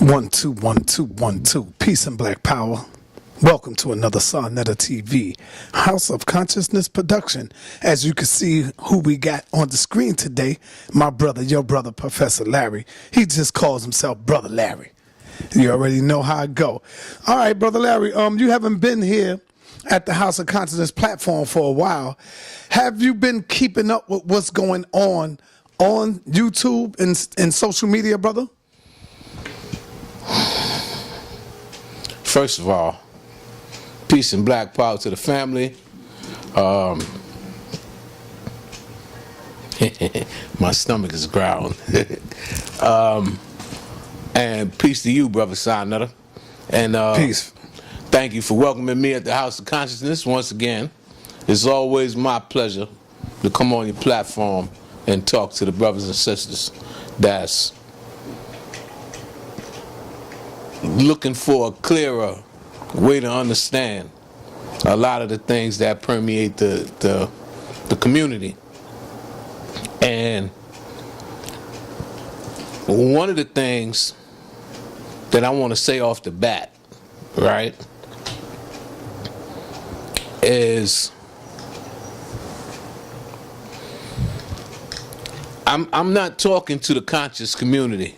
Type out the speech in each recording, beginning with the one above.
One, two, one, two, one, two. Peace and black power. Welcome to another Sarnetta TV, House of Consciousness production. As you can see who we got on the screen today, my brother, your brother, Professor Larry. He just calls himself Brother Larry. You already know how it go. All right, Brother Larry, you haven't been here at the House of Consciousness platform for a while. Have you been keeping up with what's going on YouTube and social media, brother? First of all, peace and black power to the family. My stomach is growling. And peace to you, brother Sarnetta. And Peace. Thank you for welcoming me at the House of Consciousness once again. It's always my pleasure to come on your platform and talk to the brothers and sisters that's looking for a clearer way to understand a lot of the things that permeate the community. And one of the things that I want to say off the bat, right, is I'm not talking to the conscious community.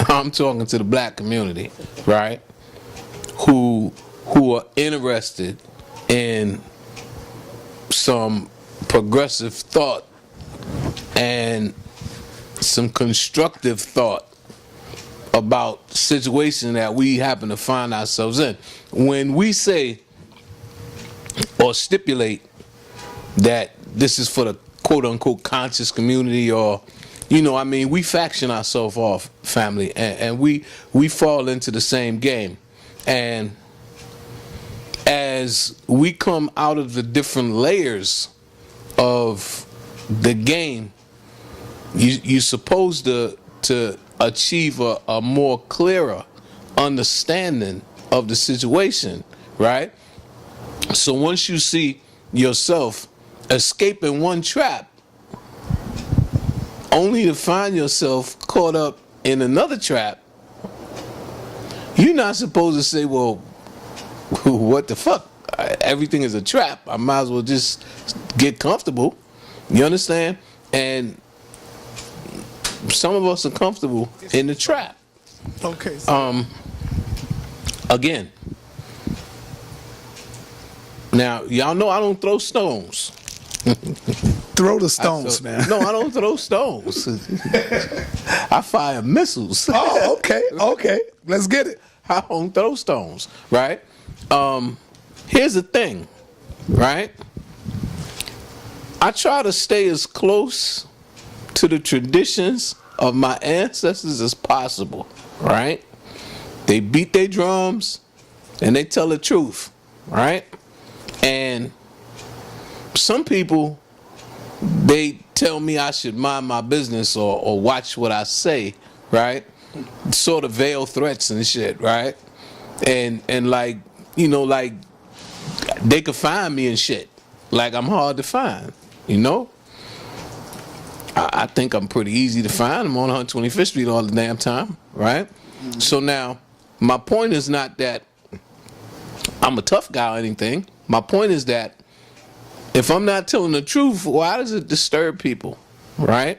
I'm talking to the black community, right? Who are interested in some progressive thought and some constructive thought about the situation that we happen to find ourselves in. When we say or stipulate that this is for the quote-unquote conscious community, or we faction ourselves off, family, and we fall into the same game. And as we come out of the different layers of the game, you're supposed to achieve a more clearer understanding of the situation, right? So once you see yourself escaping one trap, only to find yourself caught up in another trap, you're not supposed to say, well, what the fuck? Everything is a trap. I might as well just get comfortable. You understand? And some of us are comfortable in the trap. Okay. So. Again. Now, y'all know I don't throw stones. Throw the stones, man. No, I don't throw stones. I fire missiles. Oh, okay. Let's get it. I don't throw stones, right? Here's the thing, right? I try to stay as close to the traditions of my ancestors as possible, right? They beat their drums and they tell the truth, right? And some people, they tell me I should mind my business or watch what I say, right? Sort of veil threats and shit, right? And like they could find me and shit. Like I'm hard to find, I think I'm pretty easy to find. I'm on 125th Street all the damn time, right? Mm-hmm. So now, my point is not that I'm a tough guy or anything. My point is that if I'm not telling the truth, why does it disturb people, right?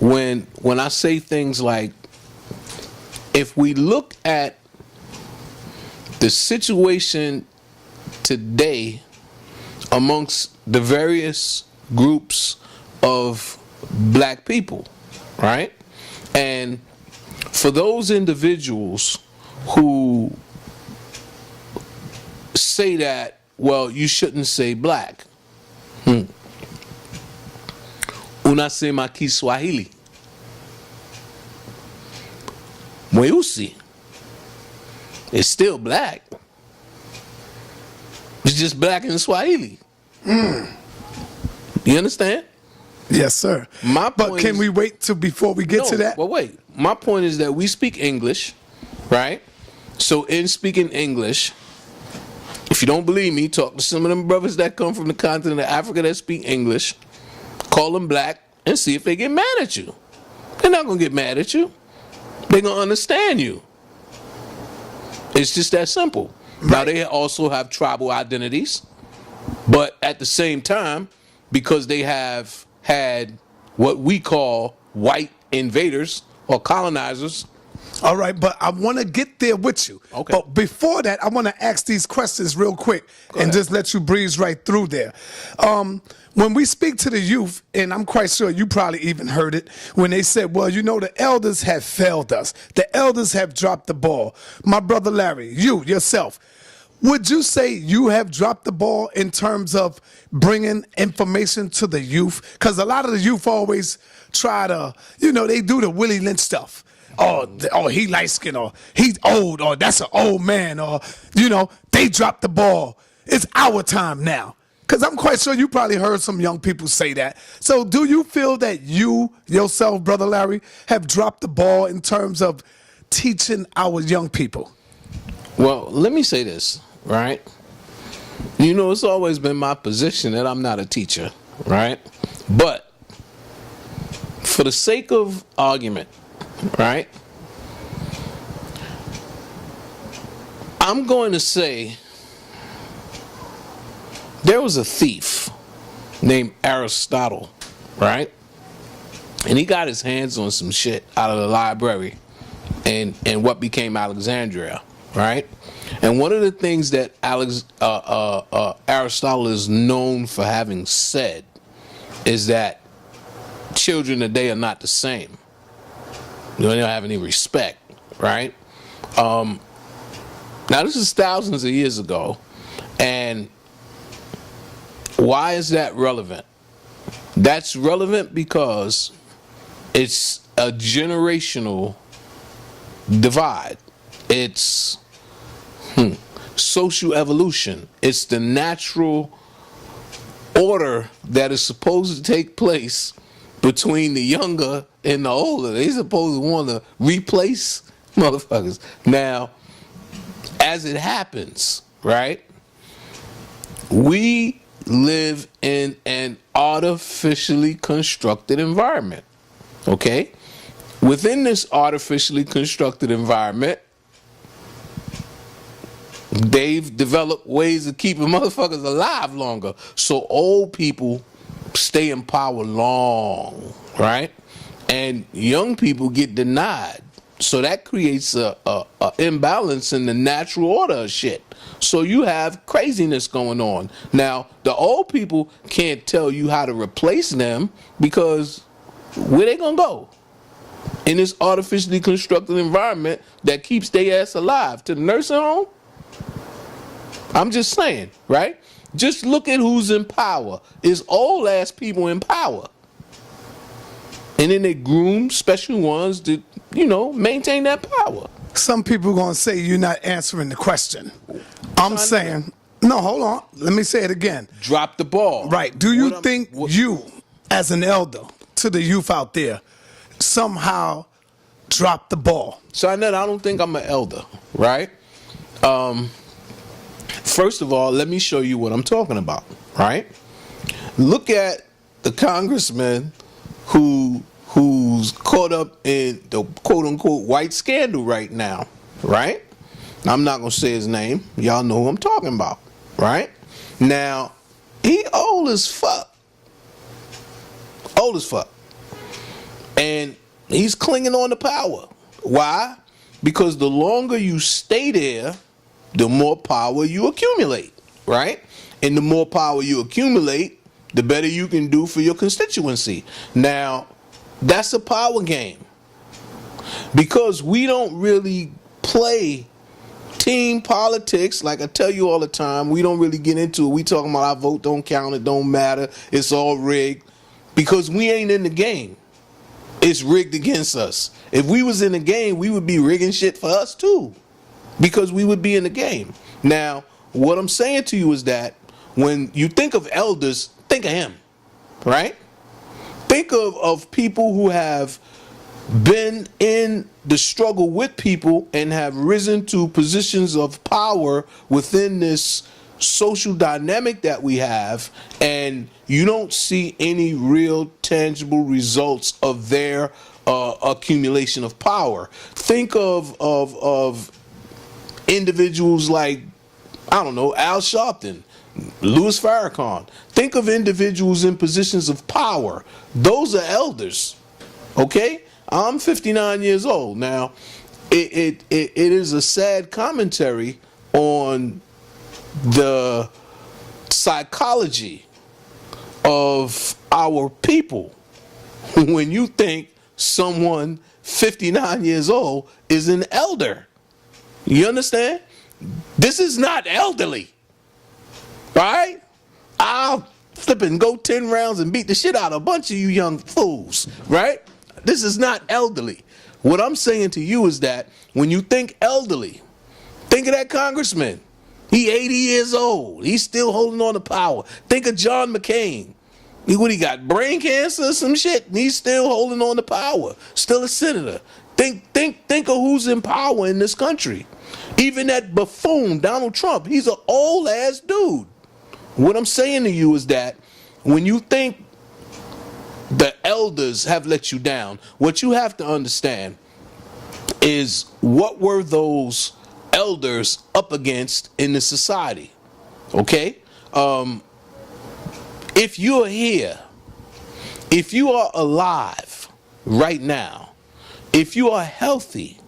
When I say things like, if we look at the situation today amongst the various groups of black people, right? And for those individuals who say that, well, you shouldn't say black. Unasema Kiswahili. Mweusi. It's still black. It's just black in Swahili. You understand? Yes, sir. But can we wait till before we get to that? Well, wait. My point is that we speak English, right? So in speaking English, if you don't believe me, talk to some of them brothers that come from the continent of Africa that speak English, call them black, and see if they get mad at you. They're not going to get mad at you. They're going to understand you. It's just that simple. Now, they also have tribal identities, but at the same time, because they have had what we call white invaders or colonizers. All right, but I want to get there with you. Okay. But before that, I want to ask these questions real quick and just let you breeze right through there. When we speak to the youth, and I'm quite sure you probably even heard it, when they said, well, you know, the elders have failed us. The elders have dropped the ball. My brother Larry, you, yourself, would you say you have dropped the ball in terms of bringing information to the youth? Because a lot of the youth always try to, you know, they do the Willie Lynch stuff. Oh, he light skinned, or he's old, or that's an old man, or, you know, they dropped the ball. It's our time now. Because I'm quite sure you probably heard some young people say that. So do you feel that you, yourself, Brother Larry, have dropped the ball in terms of teaching our young people? Well, let me say this, right? You know, it's always been my position that I'm not a teacher, right? But for the sake of argument, right, I'm going to say there was a thief named Aristotle, right? And he got his hands on some shit out of the library and what became Alexandria, right? And one of the things that Aristotle is known for having said is that children today are not the same. They don't have any respect, right? Now, this is thousands of years ago, and why is that relevant? That's relevant because it's a generational divide. It's social evolution. It's the natural order that is supposed to take place between the younger and the older. They supposed to want to replace motherfuckers. Now, as it happens, right, we live in an artificially constructed environment, okay? Within this artificially constructed environment, they've developed ways of keeping motherfuckers alive longer. So old people stay in power long, right? And young people get denied. So that creates a imbalance in the natural order of shit. So you have craziness going on. Now, the old people can't tell you how to replace them because where they gonna go? In this artificially constructed environment that keeps their ass alive. To the nursing home? I'm just saying, right? Just look at who's in power. It's old ass people in power. And then they groom special ones to, you know, maintain that power. Some people going to say you're not answering the question. I'm saying, no, hold on. Let me say it again. Drop the ball. Right. Do you think you, as an elder to the youth out there, somehow dropped the ball? So I don't think I'm an elder, right? First of all, let me show you what I'm talking about, right? Look at the congressman who's caught up in the quote-unquote white scandal right now, right? I'm not going to say his name. Y'all know who I'm talking about, right? Now, he old as fuck. Old as fuck. And he's clinging on to power. Why? Because the longer you stay there, the more power you accumulate, right? And the more power you accumulate, the better you can do for your constituency. Now, that's a power game. Because we don't really play team politics, like I tell you all the time, we don't really get into it. We talking about our vote don't count, it don't matter, it's all rigged. Because we ain't in the game. It's rigged against us. If we was in the game, we would be rigging shit for us too. Because we would be in the game. Now, what I'm saying to you is that when you think of elders, think of him, right? Think of people who have been in the struggle with people and have risen to positions of power within this social dynamic that we have, and you don't see any real tangible results of their accumulation of power. Think of individuals like, I don't know, Al Sharpton, Louis Farrakhan. Think of individuals in positions of power. Those are elders. Okay? I'm 59 years old. Now, it is a sad commentary on the psychology of our people when you think someone 59 years old is an elder. You understand? This is not elderly. Right? I'll flip and go 10 rounds and beat the shit out of a bunch of you young fools. Right? This is not elderly. What I'm saying to you is that when you think elderly, think of that congressman. He 80 years old. He's still holding on to power. Think of John McCain. What he got? Brain cancer or some shit? And he's still holding on to power. Still a senator. Think of who's in power in this country. Even that buffoon, Donald Trump, he's an old ass dude. What I'm saying to you is that when you think the elders have let you down, what you have to understand is what were those elders up against in the society. Okay? If you're here, if you are alive right now, if you are healthy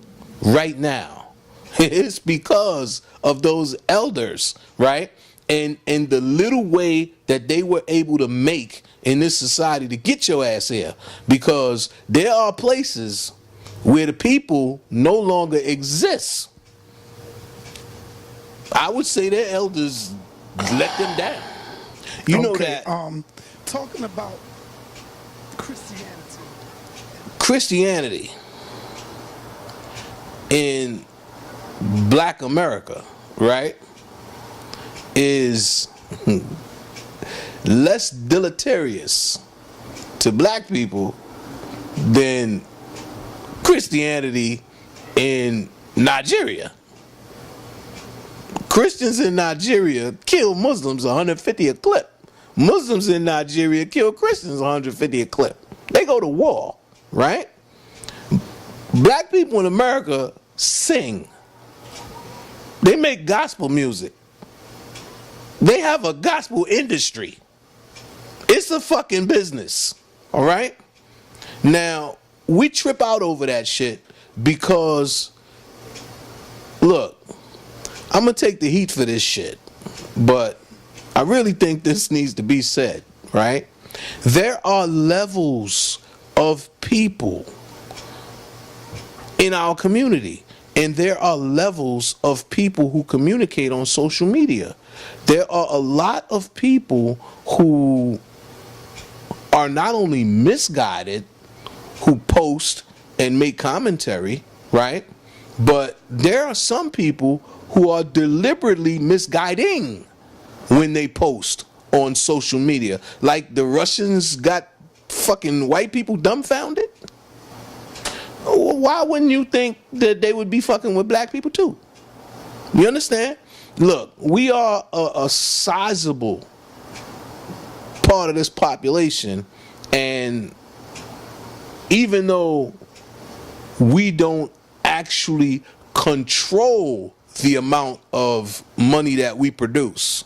right now, it's because of those elders, right? And the little way that they were able to make in this society to get your ass here. Because there are places where the people no longer exist. I would say their elders let them down. You know that. Talking about Christianity in Black America, right, is less deleterious to black people than Christianity in Nigeria. Christians in Nigeria kill Muslims 150 a clip. Muslims in Nigeria kill Christians 150 a clip. They go to war, right? Black people in America sing. They make gospel music. They have a gospel industry. It's a fucking business, all right? Now, we trip out over that shit because, look, I'm going to take the heat for this shit, but I really think this needs to be said, right? There are levels of people in our community, and there are levels of people who communicate on social media. There are a lot of people who are not only misguided, who post and make commentary, right? But there are some people who are deliberately misguiding when they post on social media. Like the Russians got fucking white people dumbfounded. Why wouldn't you think that they would be fucking with black people too? You understand? Look, we are a sizable part of this population, and even though we don't actually control the amount of money that we produce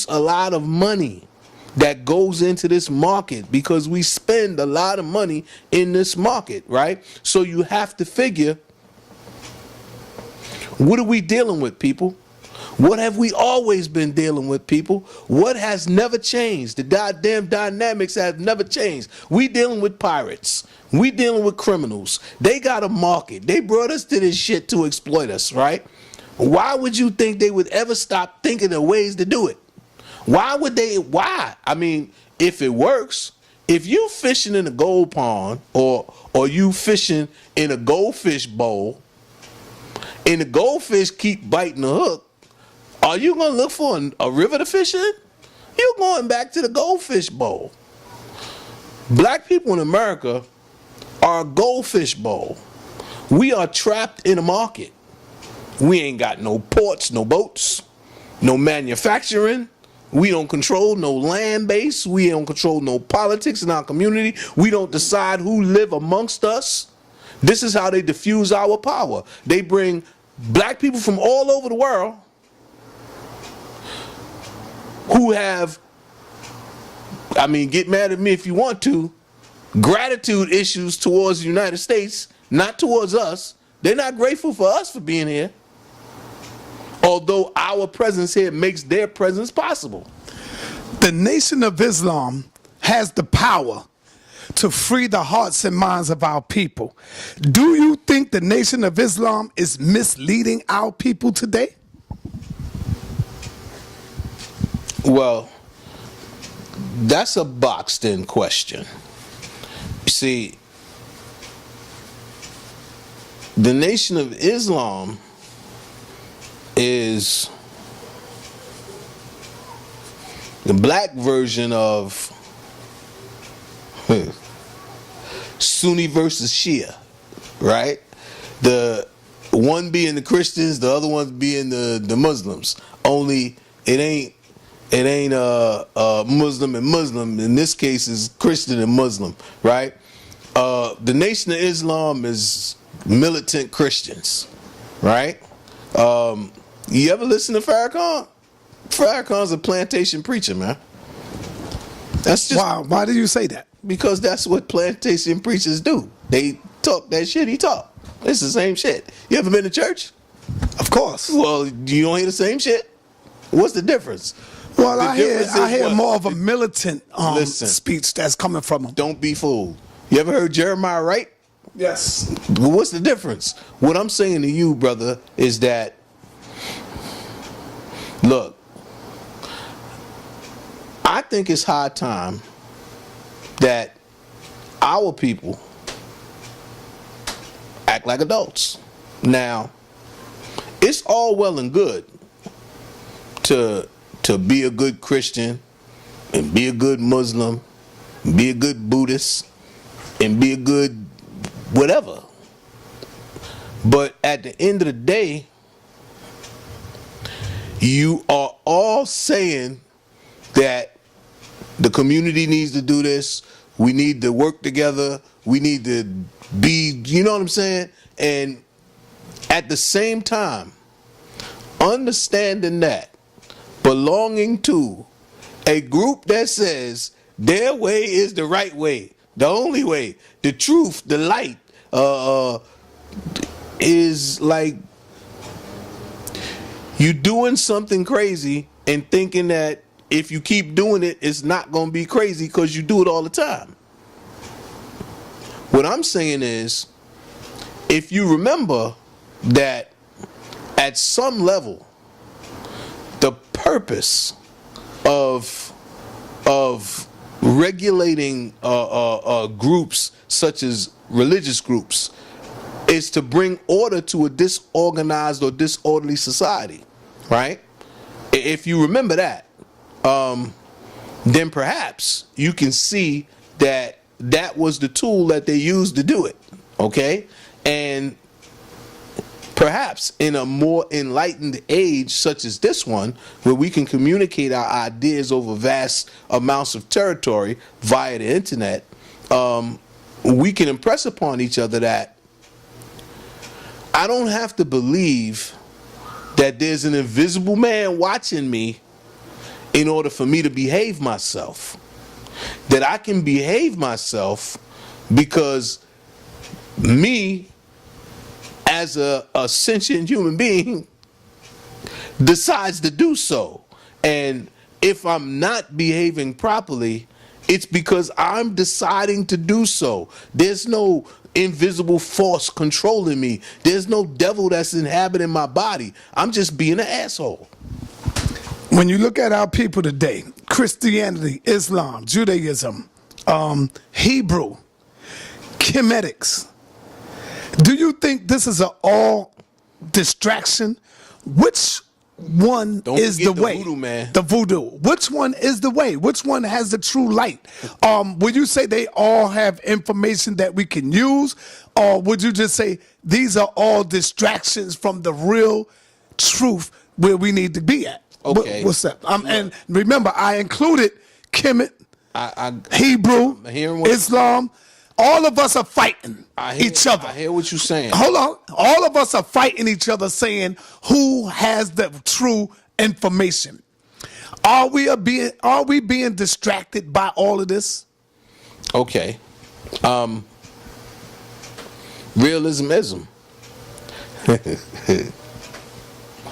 a lot of money that goes into this market because we spend a lot of money in this market, right? So you have to figure, what are we dealing with, people? What have we always been dealing with, people? What has never changed? The goddamn dynamics have never changed. We dealing with pirates. We dealing with criminals. They got a market. They brought us to this shit to exploit us, right? Why would you think they would ever stop thinking of ways to do it? Why would they? Why? I mean, if it works, if you fishing in a gold pond or you fishing in a goldfish bowl and the goldfish keep biting the hook, are you going to look for a river to fish in? You're going back to the goldfish bowl. Black people in America are a goldfish bowl. We are trapped in a market. We ain't got no ports, no boats, no manufacturing. We don't control no land base. We don't control no politics in our community. We don't decide who live amongst us. This is how they diffuse our power. They bring black people from all over the world who have, I mean, get mad at me if you want to, gratitude issues towards the United States, not towards us. They're not grateful for us for being here. Although our presence here makes their presence possible. The Nation of Islam has the power to free the hearts and minds of our people. Do you think the Nation of Islam is misleading our people today? Well, that's a boxed in question. You see, the Nation of Islam is the black version of Sunni versus Shia, right? The one being the Christians, the other one being the Muslims. Only it ain't Muslim and Muslim. In this case, is Christian and Muslim, right? The Nation of Islam is militant Christians, right? You ever listen to Farrakhan? Farrakhan's a plantation preacher, man. That's just Why do you say that? because that's what plantation preachers do. They talk that shit he talk. It's the same shit. You ever been to church? Of course. Well, you don't hear the same shit? What's the difference? Well, The I difference is hear what? more of a militant Listen. speech that's coming from him. Don't be fooled. You ever heard Jeremiah Wright? Yes. Well, what's the difference? What I'm saying to you, brother, is that, look, I think it's high time that our people act like adults. Now, it's all well and good to be a good Christian and be a good Muslim, be a good Buddhist, and be a good whatever. But at the end of the day, you are all saying that the community needs to do this, we need to work together, we need to be, you know what I'm saying? And at the same time, understanding that belonging to a group that says their way is the right way, the only way, the truth, the light, is like you doing something crazy and thinking that if you keep doing it, it's not going to be crazy because you do it all the time. What I'm saying is, if you remember that at some level, the purpose of regulating groups such as religious groups is to bring order to a disorganized or disorderly society, right? If you remember that, then perhaps you can see that that was the tool that they used to do it, okay? And perhaps in a more enlightened age such as this one, where we can communicate our ideas over vast amounts of territory via the internet, we can impress upon each other that I don't have to believe that there's an invisible man watching me in order for me to behave myself. That I can behave myself because me, as a sentient human being, decides to do so. And if I'm not behaving properly, it's because I'm deciding to do so. There's no invisible force controlling me. There's no devil that's inhabiting my body. I'm just being an asshole. When you look at our people today, Christianity, Islam, Judaism, Hebrew, Chemetics, do you think this is an all distraction? Which one is the way? Voodoo man. The voodoo. Which one is the way? Which one has the true light? Would you say they all have information that we can use? Or would you just say these are all distractions from the real truth where we need to be at? Okay. What's that? And remember, I included Kemet, I'm Hebrew, hearing what- Islam, all of us are fighting each other. I hear what you're saying. Hold on. All of us are fighting each other saying who has the true information. Are we being distracted by all of this? Okay. Realism-ism.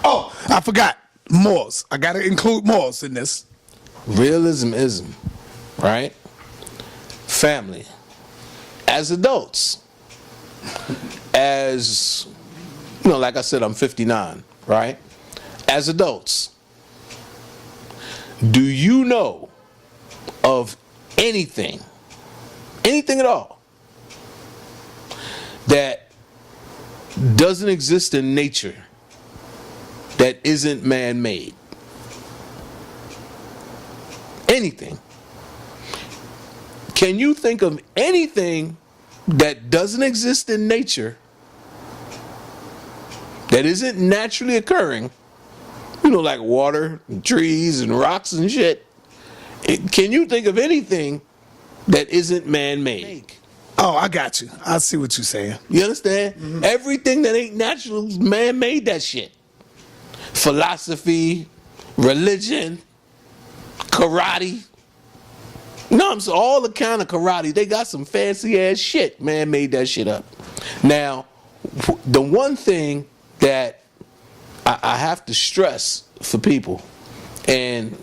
Oh, I forgot. Morals. I got to include morals in this. Realism-ism, right? Family. As adults, as, like I said, I'm 59, right? As adults, do you know of anything at all, that doesn't exist in nature that isn't man-made? Anything. Can you think of anything that doesn't exist in nature that isn't naturally occurring? Like water, and trees, and rocks and shit. Can you think of anything that isn't man-made? Oh, I got you. I see what you're saying. You understand? Mm-hmm. Everything that ain't natural is man-made that shit. Philosophy, religion, karate. No, I'm saying all the kind of karate. They got some fancy ass shit. Man made that shit up. Now, the one thing that I have to stress for people, and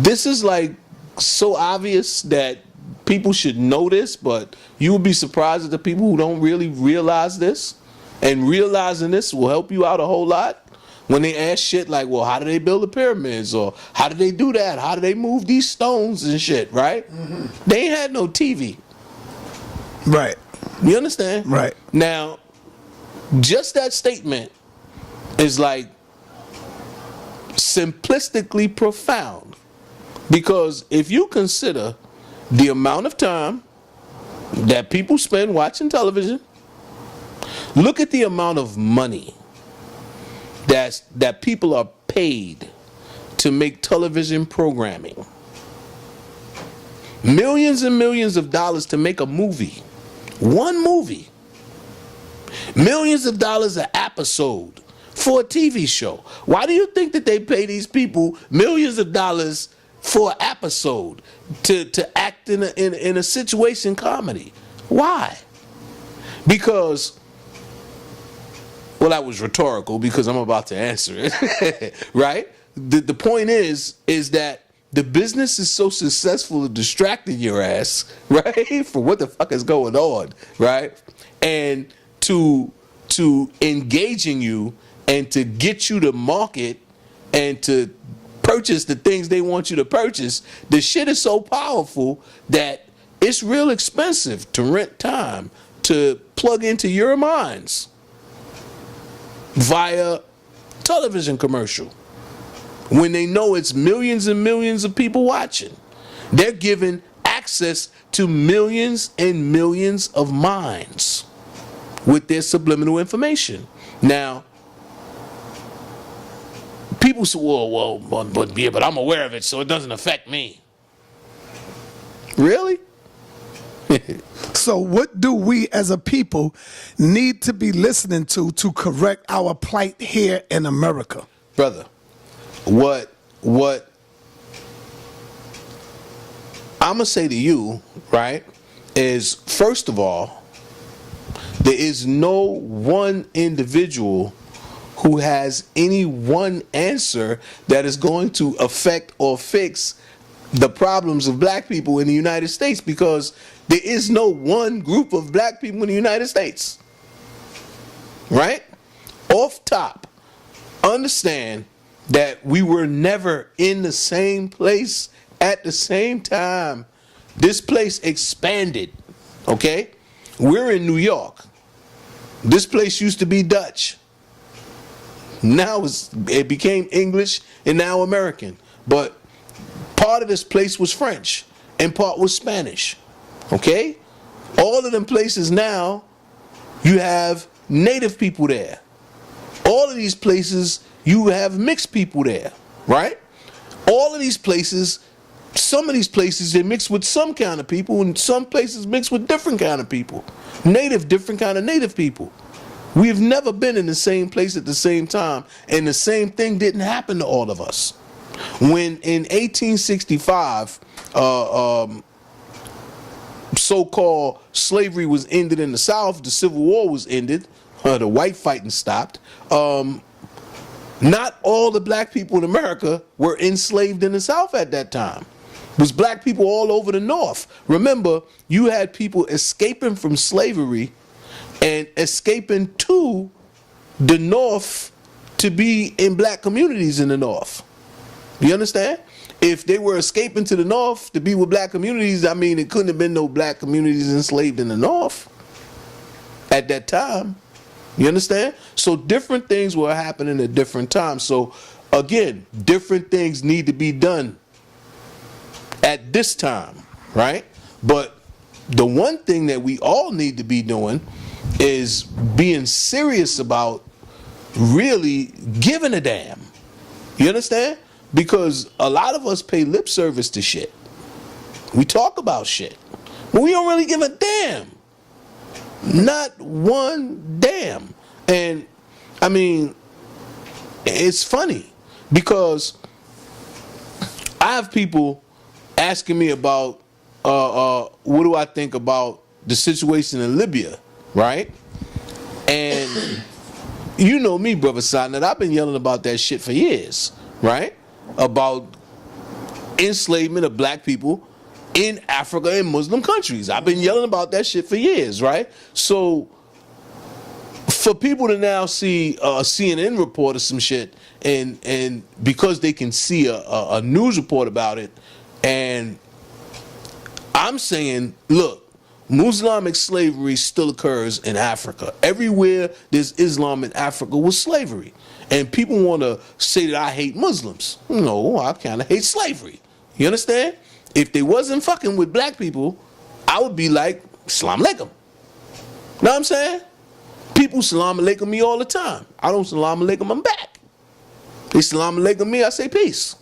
this is like so obvious that people should know this, but you would be surprised at the people who don't really realize this. And realizing this will help you out a whole lot. When they ask shit like, well, how do they build the pyramids? Or how do they do that? How do they move these stones and shit, right? Mm-hmm. They ain't had no TV. Right. You understand? Right. Now, just that statement is like simplistically profound. Because if you consider the amount of time that people spend watching television, look at the amount of money that people are paid to make television programming. Millions and millions of dollars to make a movie. One movie. Millions of dollars an episode for a TV show. Why do you think that they pay these people millions of dollars for an episode to act in a situation comedy? Why? Because, well, that was rhetorical because I'm about to answer it, right? The point is that the business is so successful at distracting your ass, right, for what the fuck is going on, right, and to engaging you and to get you to market and to purchase the things they want you to purchase. The shit is so powerful that it's real expensive to rent time to plug into your minds via television commercial. When they know it's millions and millions of people watching, they're given access to millions and millions of minds with their subliminal information. Now, people say, but I'm aware of it, so it doesn't affect me. Really? So what do we as a people need to be listening to correct our plight here in America? Brother, what I'm going to say to you, right, is first of all, there is no one individual who has any one answer that is going to affect or fix the problems of black people in the United States, because there is no one group of black people in the United States. Right? Off top, understand that we were never in the same place at the same time. This place expanded. Okay? We're in New York. This place used to be Dutch. Now it became English and now American. But part of this place was French and part was Spanish. Okay? All of them places now, you have native people there. All of these places, you have mixed people there. Right? All of these places, some of these places they mix with some kind of people, and some places mix with different kind of people. Different kind of native people. We've never been in the same place at the same time, and the same thing didn't happen to all of us. When in 1865, so-called slavery was ended in the South, the Civil War was ended, the white fighting stopped. Not all the black people in America were enslaved in the South at that time. It was black people all over the North. Remember, you had people escaping from slavery and escaping to the North to be in black communities in the North. You understand? If they were escaping to the North to be with black communities, I mean, it couldn't have been no black communities enslaved in the North at that time. You understand? So different things were happening at different times. So again, different things need to be done at this time, right? But the one thing that we all need to be doing is being serious about really giving a damn. You understand? Because a lot of us pay lip service to shit. We talk about shit, but we don't really give a damn. Not one damn. And I mean, it's funny because I have people asking me about what do I think about the situation in Libya, right? And you know me, Brother Sonnet, I've been yelling about that shit for years, right? About enslavement of black people in Africa and Muslim countries. I've been yelling about that shit for years, right? So for people to now see a CNN report or some shit, and because they can see a news report about it, and I'm saying, look, Islamic slavery still occurs in Africa. Everywhere there's Islam in Africa was slavery. And people want to say that I hate Muslims. No, I kind of hate slavery. You understand? If they wasn't fucking with black people, I would be like, Salam alaikum. Know what I'm saying? People salam alaikum me all the time. I don't salam alaikum them back. They salam alaikum me, I say peace.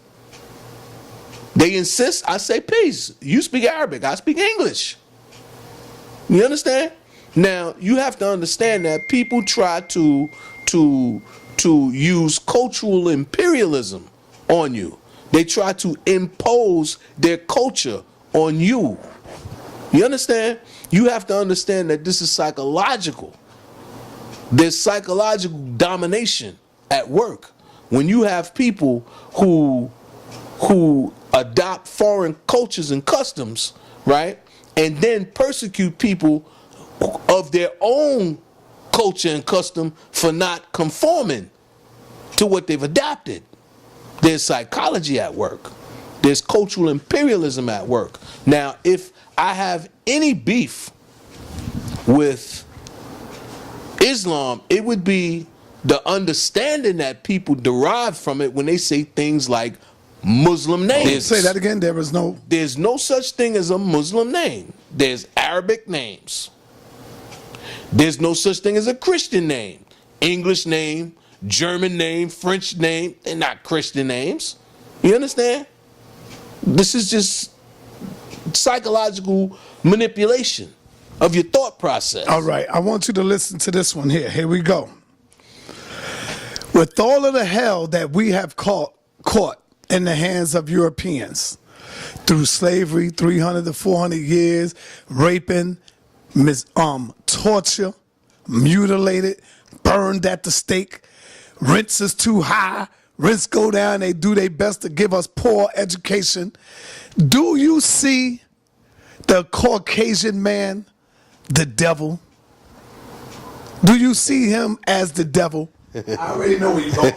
They insist, I say peace. You speak Arabic, I speak English. You understand? Now, you have to understand that people try to use cultural imperialism on you. They try to impose their culture on you. You understand? You have to understand that this is psychological. There's psychological domination at work. When you have people who adopt foreign cultures and customs, right? And then persecute people of their own culture and custom for not conforming to what they've adopted. There's psychology at work. There's cultural imperialism at work. Now, if I have any beef with Islam, it would be the understanding that people derive from it when they say things like Muslim names. Say that again. There's no such thing as a Muslim name. There's Arabic names. There's no such thing as a Christian name. English name, German name, French name. They're not Christian names. You understand? This is just psychological manipulation of your thought process. all right. I want you to listen to this one here. Here we go. With all of the hell that we have caught in the hands of Europeans through slavery, 300 to 400 years, raping, torture, mutilated, burned at the stake, rents is too high, rents go down, they do their best to give us poor education. Do you see the Caucasian man, the devil? Do you see him as the devil? I already know where you're going.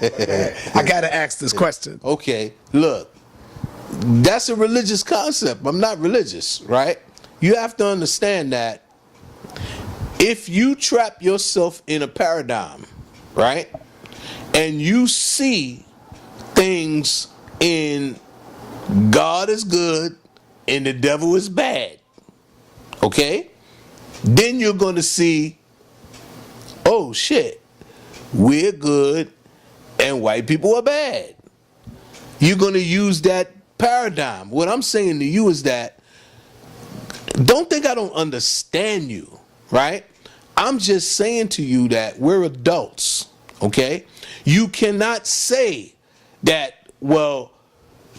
I got to ask this question. Okay, look, that's a religious concept. I'm not religious, right? You have to understand that if you trap yourself in a paradigm, right, and you see things in God is good and the devil is bad, okay, then you're going to see, oh shit, we're good and white people are bad. You're going to use that paradigm. What I'm saying to you is that don't think I don't understand you, right? I'm just saying to you that we're adults, okay? You cannot say that, well,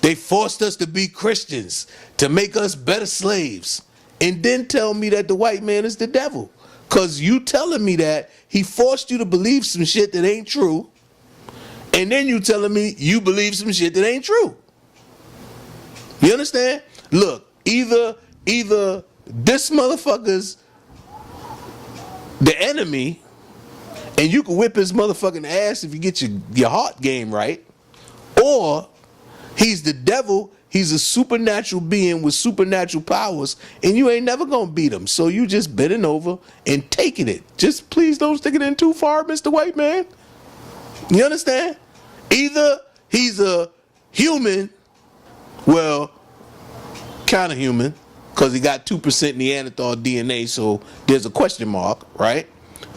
they forced us to be Christians to make us better slaves, and then tell me that the white man is the devil. Because you telling me that he forced you to believe some shit that ain't true, and then you telling me you believe some shit that ain't true. You understand? Look, either this motherfucker's the enemy, and you can whip his motherfucking ass if you get your heart game right, or he's the devil. He's a supernatural being with supernatural powers, and you ain't never gonna beat him. So you just bending over and taking it. Just please don't stick it in too far, Mr. White Man. You understand? Either he's a human, well, kind of human, because he got 2% Neanderthal DNA, so there's a question mark, right?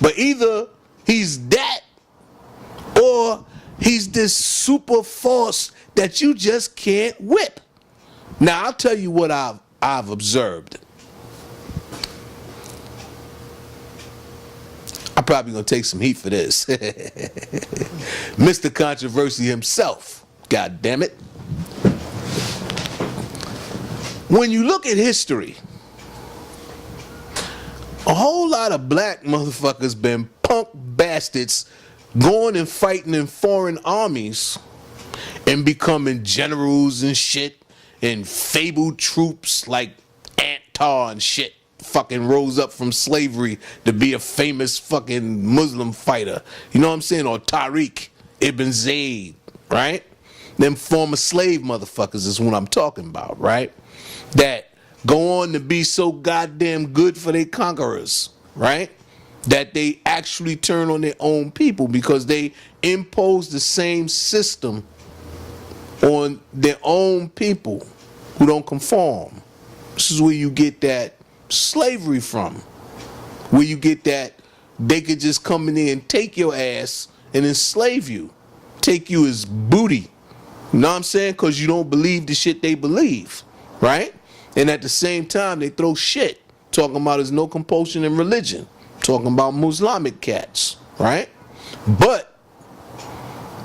But either he's that, or he's this super force that you just can't whip. Now, I'll tell you what I've observed. I'm probably going to take some heat for this. Mr. Controversy himself, God damn it. When you look at history, a whole lot of black motherfuckers been punk bastards going and fighting in foreign armies and becoming generals and shit, and fabled troops like Antar and shit fucking rose up from slavery to be a famous fucking Muslim fighter. You know what I'm saying? Or Tariq Ibn Zayd, right? Them former slave motherfuckers is what I'm talking about, right? That go on to be so goddamn good for their conquerors, right? That they actually turn on their own people because they impose the same system on their own people who don't conform. This is where you get that slavery from. Where you get that they could just come in there and take your ass and enslave you. Take you as booty. You know what I'm saying? Because you don't believe the shit they believe. Right? And at the same time, they throw shit. Talking about there's no compulsion in religion. Talking about Muslimic cats. Right? But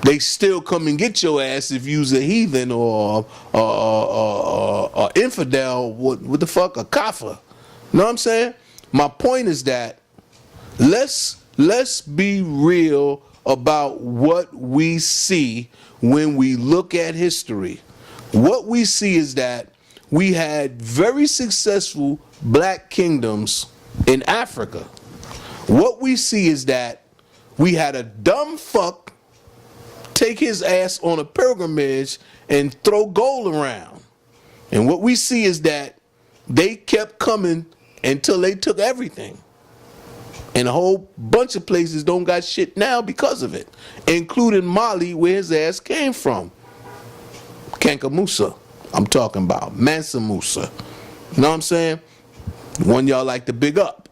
they still come and get your ass if you's a heathen or infidel. What the fuck? A kafir. You know what I'm saying? My point is that let's be real about what we see when we look at history. What we see is that we had very successful black kingdoms in Africa. What we see is that we had a dumb fuck take his ass on a pilgrimage and throw gold around. And what we see is that they kept coming until they took everything. And a whole bunch of places don't got shit now because of it, including Mali, where his ass came from. Kanka Musa, I'm talking about. Mansa Musa. You know what I'm saying? One y'all like to big up.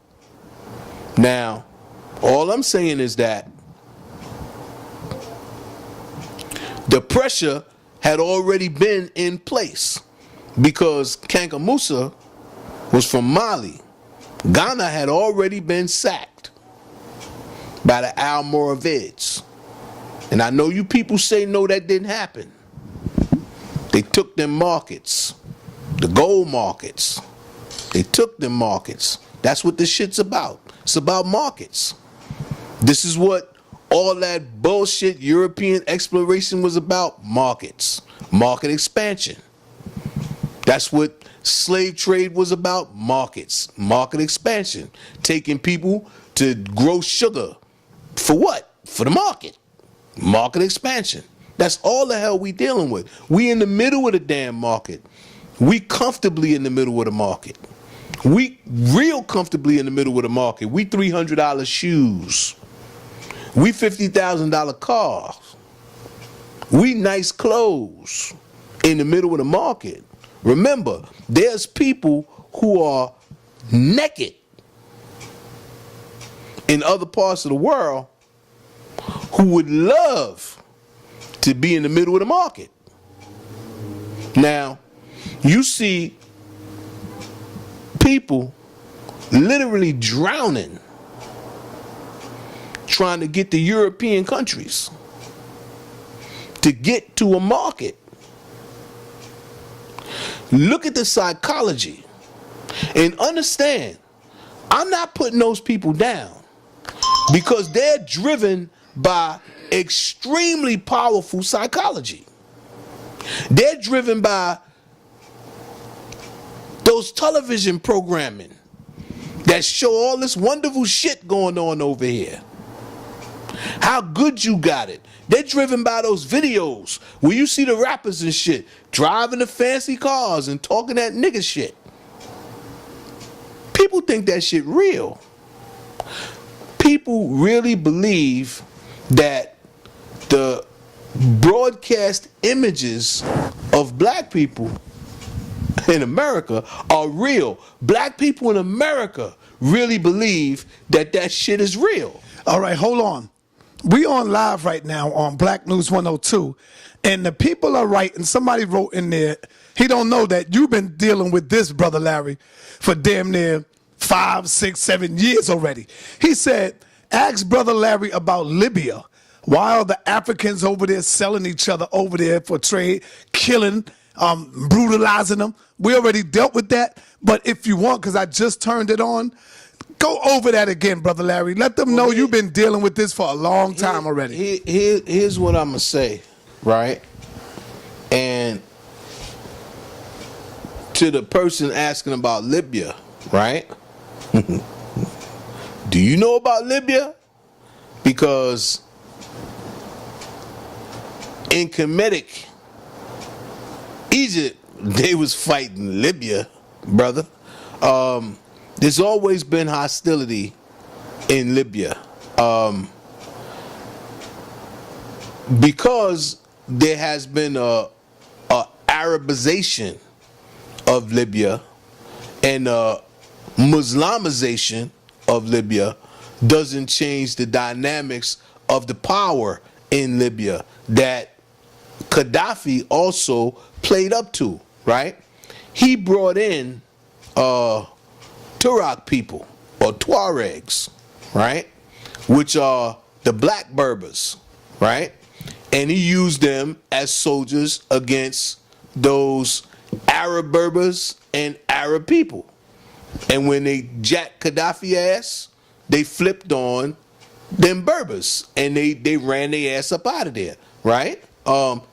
Now, all I'm saying is that the pressure had already been in place because Kanka Musa was from Mali. Ghana had already been sacked by the Almoravids. And I know you people say no, that didn't happen. They took them markets, the gold markets. They took them markets. That's what this shit's about. It's about markets. This is what all that bullshit European exploration was about. Markets. Market expansion. That's what slave trade was about. Markets. Market expansion. Taking people to grow sugar. For what? For the market. Market expansion. That's all the hell we dealing with. We in the middle of the damn market. We comfortably in the middle of the market. We real comfortably in the middle of the market. We $300 shoes. We $50,000 cars. We nice clothes in the middle of the market. Remember, there's people who are naked in other parts of the world who would love to be in the middle of the market. Now, You see people literally drowning trying to get to European countries to get to a market. Look at the psychology and understand, I'm not putting those people down because they're driven by extremely powerful psychology. They're driven by those television programming that show all this wonderful shit going on over here. How good you got it. They're driven by those videos where you see the rappers and shit driving the fancy cars and talking that nigga shit. People think that shit real. People really believe that the broadcast images of black people in America are real. Black people in America really believe that that shit is real. All right, hold on. We on live right now on Black News 102, and the people are right, and somebody wrote in there, he don't know that you've been dealing with this, Brother Larry, for damn near 5, 6, 7 years already. He said, ask Brother Larry about Libya. Why are the Africans over there selling each other over there for trade, killing, brutalizing them? We already dealt with that, but if you want, because I just turned it on, go over that again, Brother Larry. Let them know you've been dealing with this for a long time already. Here's what I'm going to say, right? And to the person asking about Libya, right? Do you know about Libya? Because in Kemetic, Egypt, they was fighting Libya, brother. There's always been hostility in Libya. Because there has been a Arabization of Libya and a Muslimization of Libya doesn't change the dynamics of the power in Libya that Gaddafi also played up to, right? He brought in Tuareg people, or Tuaregs, right? Which are the black Berbers, right? And he used them as soldiers against those Arab Berbers and Arab people. And when they jacked Gaddafi ass, they flipped on them Berbers and they ran their ass up out of there, right?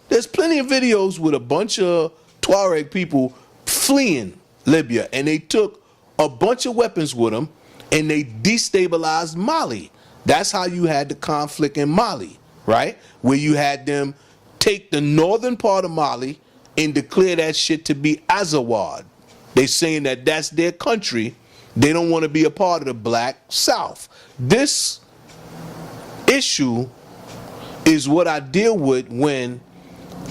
There's plenty of videos with a bunch of Tuareg people fleeing Libya, and they took a bunch of weapons with them and they destabilized Mali. That's how you had the conflict in Mali, right? Where you had them take the northern part of Mali and declare that shit to be Azawad. They saying that that's their country. They don't want to be a part of the Black South. This issue is what I deal with when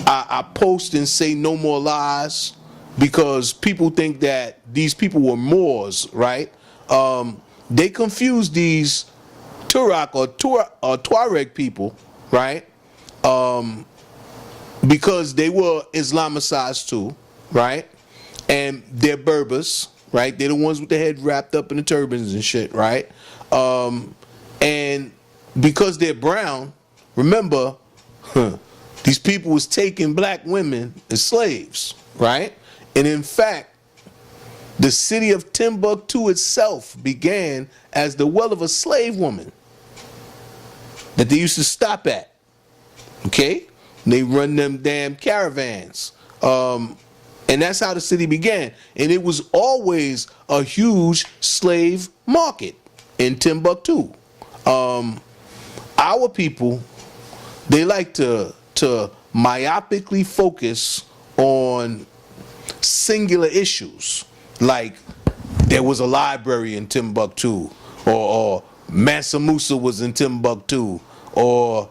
I post and say no more lies, because people think that these people were Moors, right? They confuse these Tuareg or Tuareg people, right? Because they were Islamicized too, right? And they're Berbers, right? They're the ones with the head wrapped up in the turbans and shit, right? And because they're brown, remember, these people was taking black women as slaves, right? And in fact, the city of Timbuktu itself began as the well of a slave woman that they used to stop at, okay? They run them damn caravans. And that's how the city began. And it was always a huge slave market in Timbuktu. Our people, they like to myopically focus on singular issues, like there was a library in Timbuktu, or Mansa Musa was in Timbuktu, or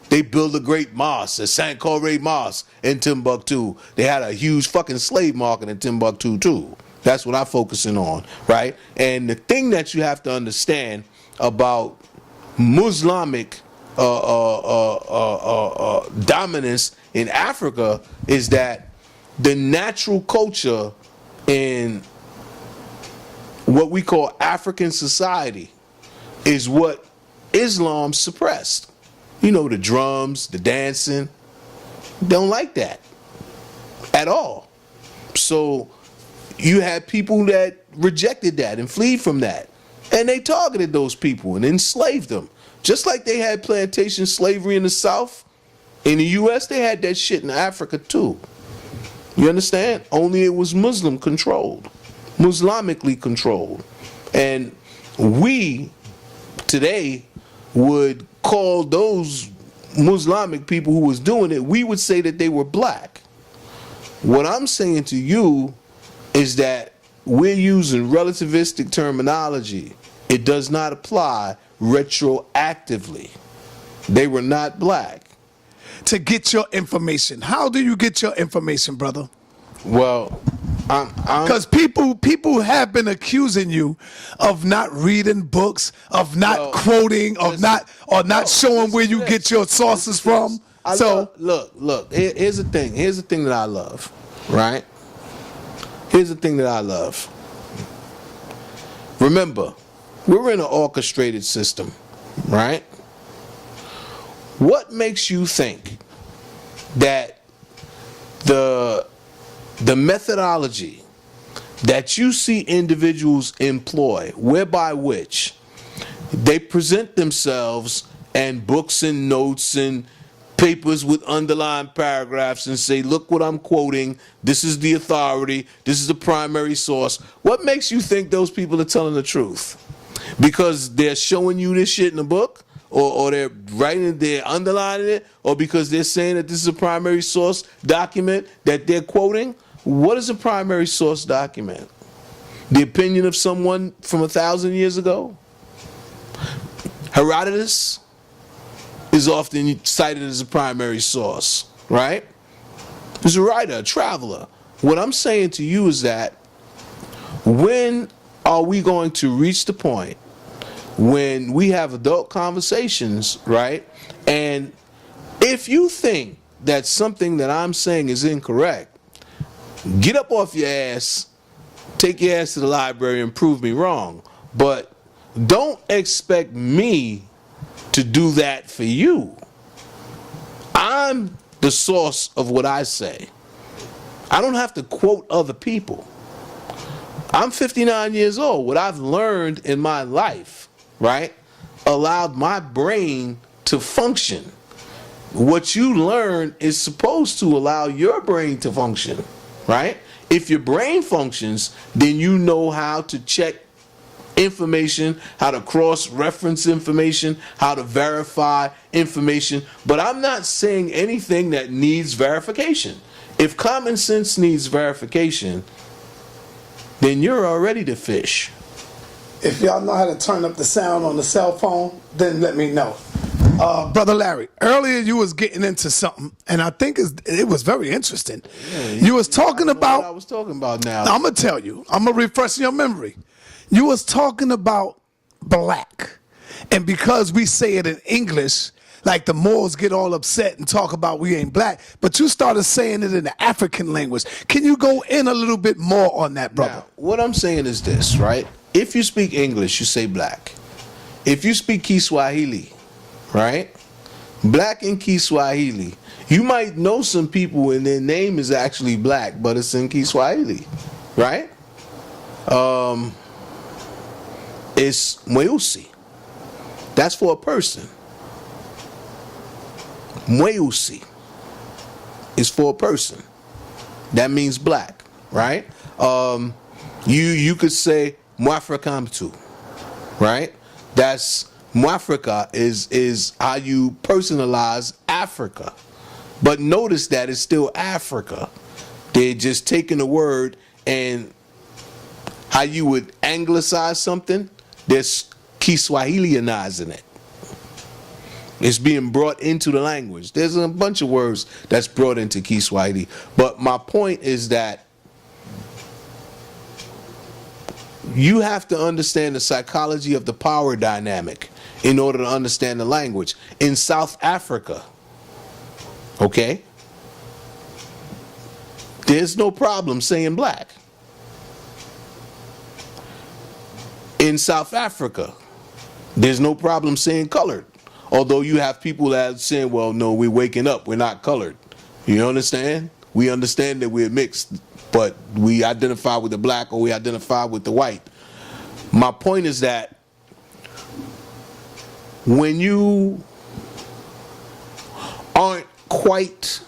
they built a great mosque, the Sankore Mosque in Timbuktu. They had a huge fucking slave market in Timbuktu too. That's what I'm focusing on, right? And the thing that you have to understand about Muslimic dominance in Africa is that the natural culture in what we call African society is what Islam suppressed. You know, the drums, the dancing. Don't like that at all. So you had people that rejected that and fled from that. And they targeted those people and enslaved them. Just like they had plantation slavery in the South, in the U.S., they had that shit in Africa too. You understand? Only it was Muslim controlled, Muslimically controlled. And we today would call those Muslimic people who was doing it, we would say that they were black. What I'm saying to you is that we're using relativistic terminology. It does not apply retroactively. They were not black. To get your information, how do you get your information, brother? Well, because people have been accusing you of not reading books, of not quoting, of not showing where you get your sources from. Look. Here's the thing. Here's the thing that I love, right? Here's the thing that I love. Remember, we're in an orchestrated system, right? What makes you think that the methodology that you see individuals employ, whereby which they present themselves and books and notes and papers with underlined paragraphs and say, look what I'm quoting, this is the authority, this is the primary source. What makes you think those people are telling the truth? Because they're showing you this shit in a book? Or they're writing it, they're underlining it, or because they're saying that this is a primary source document that they're quoting? What is a primary source document? The opinion of someone from 1,000 years ago? Herodotus is often cited as a primary source, right? He's a writer, a traveler. What I'm saying to you is that when are we going to reach the point when we have adult conversations, right? And if you think that something that I'm saying is incorrect, get up off your ass, take your ass to the library and prove me wrong. But don't expect me to do that for you. I'm the source of what I say. I don't have to quote other people. I'm 59 years old. What I've learned in my life, right, allowed my brain to function. What you learn is supposed to allow your brain to function, right? If your brain functions, then you know how to check information, how to cross-reference information, how to verify information. But I'm not saying anything that needs verification. If common sense needs verification, then you're already the fish. If y'all know how to turn up the sound on the cell phone, then let me know. Brother Larry, earlier you was getting into something, and I think it was very interesting. Yeah, you was talking about what I was talking about now. I'm going to tell you. I'm going to refresh your memory. You was talking about black. And because we say it in English, like the Moors get all upset and talk about we ain't black, but you started saying it in the African language. Can you go in a little bit more on that, brother? Now, what I'm saying is this, right? If you speak English, you say black. If you speak Kiswahili, right? Black in Kiswahili. You might know some people and their name is actually black, but it's in Kiswahili, right? It's Mweusi. That's for a person. Mweusi is for a person. That means black, right? You could say Mwafrikamtu, right? That's Mwafrika is how you personalize Africa. But notice that it's still Africa. They're just taking the word and how you would anglicize something, they're Kiswahilianizing it. It's being brought into the language. There's a bunch of words that's brought into Kiswahili. But my point is that you have to understand the psychology of the power dynamic in order to understand the language. In South Africa, okay, there's no problem saying black. In South Africa, there's no problem saying colored. Although you have people that are saying, well, no, we're waking up, we're not colored. You understand? We understand that we're mixed, but we identify with the black or we identify with the white. My point is that when you aren't quite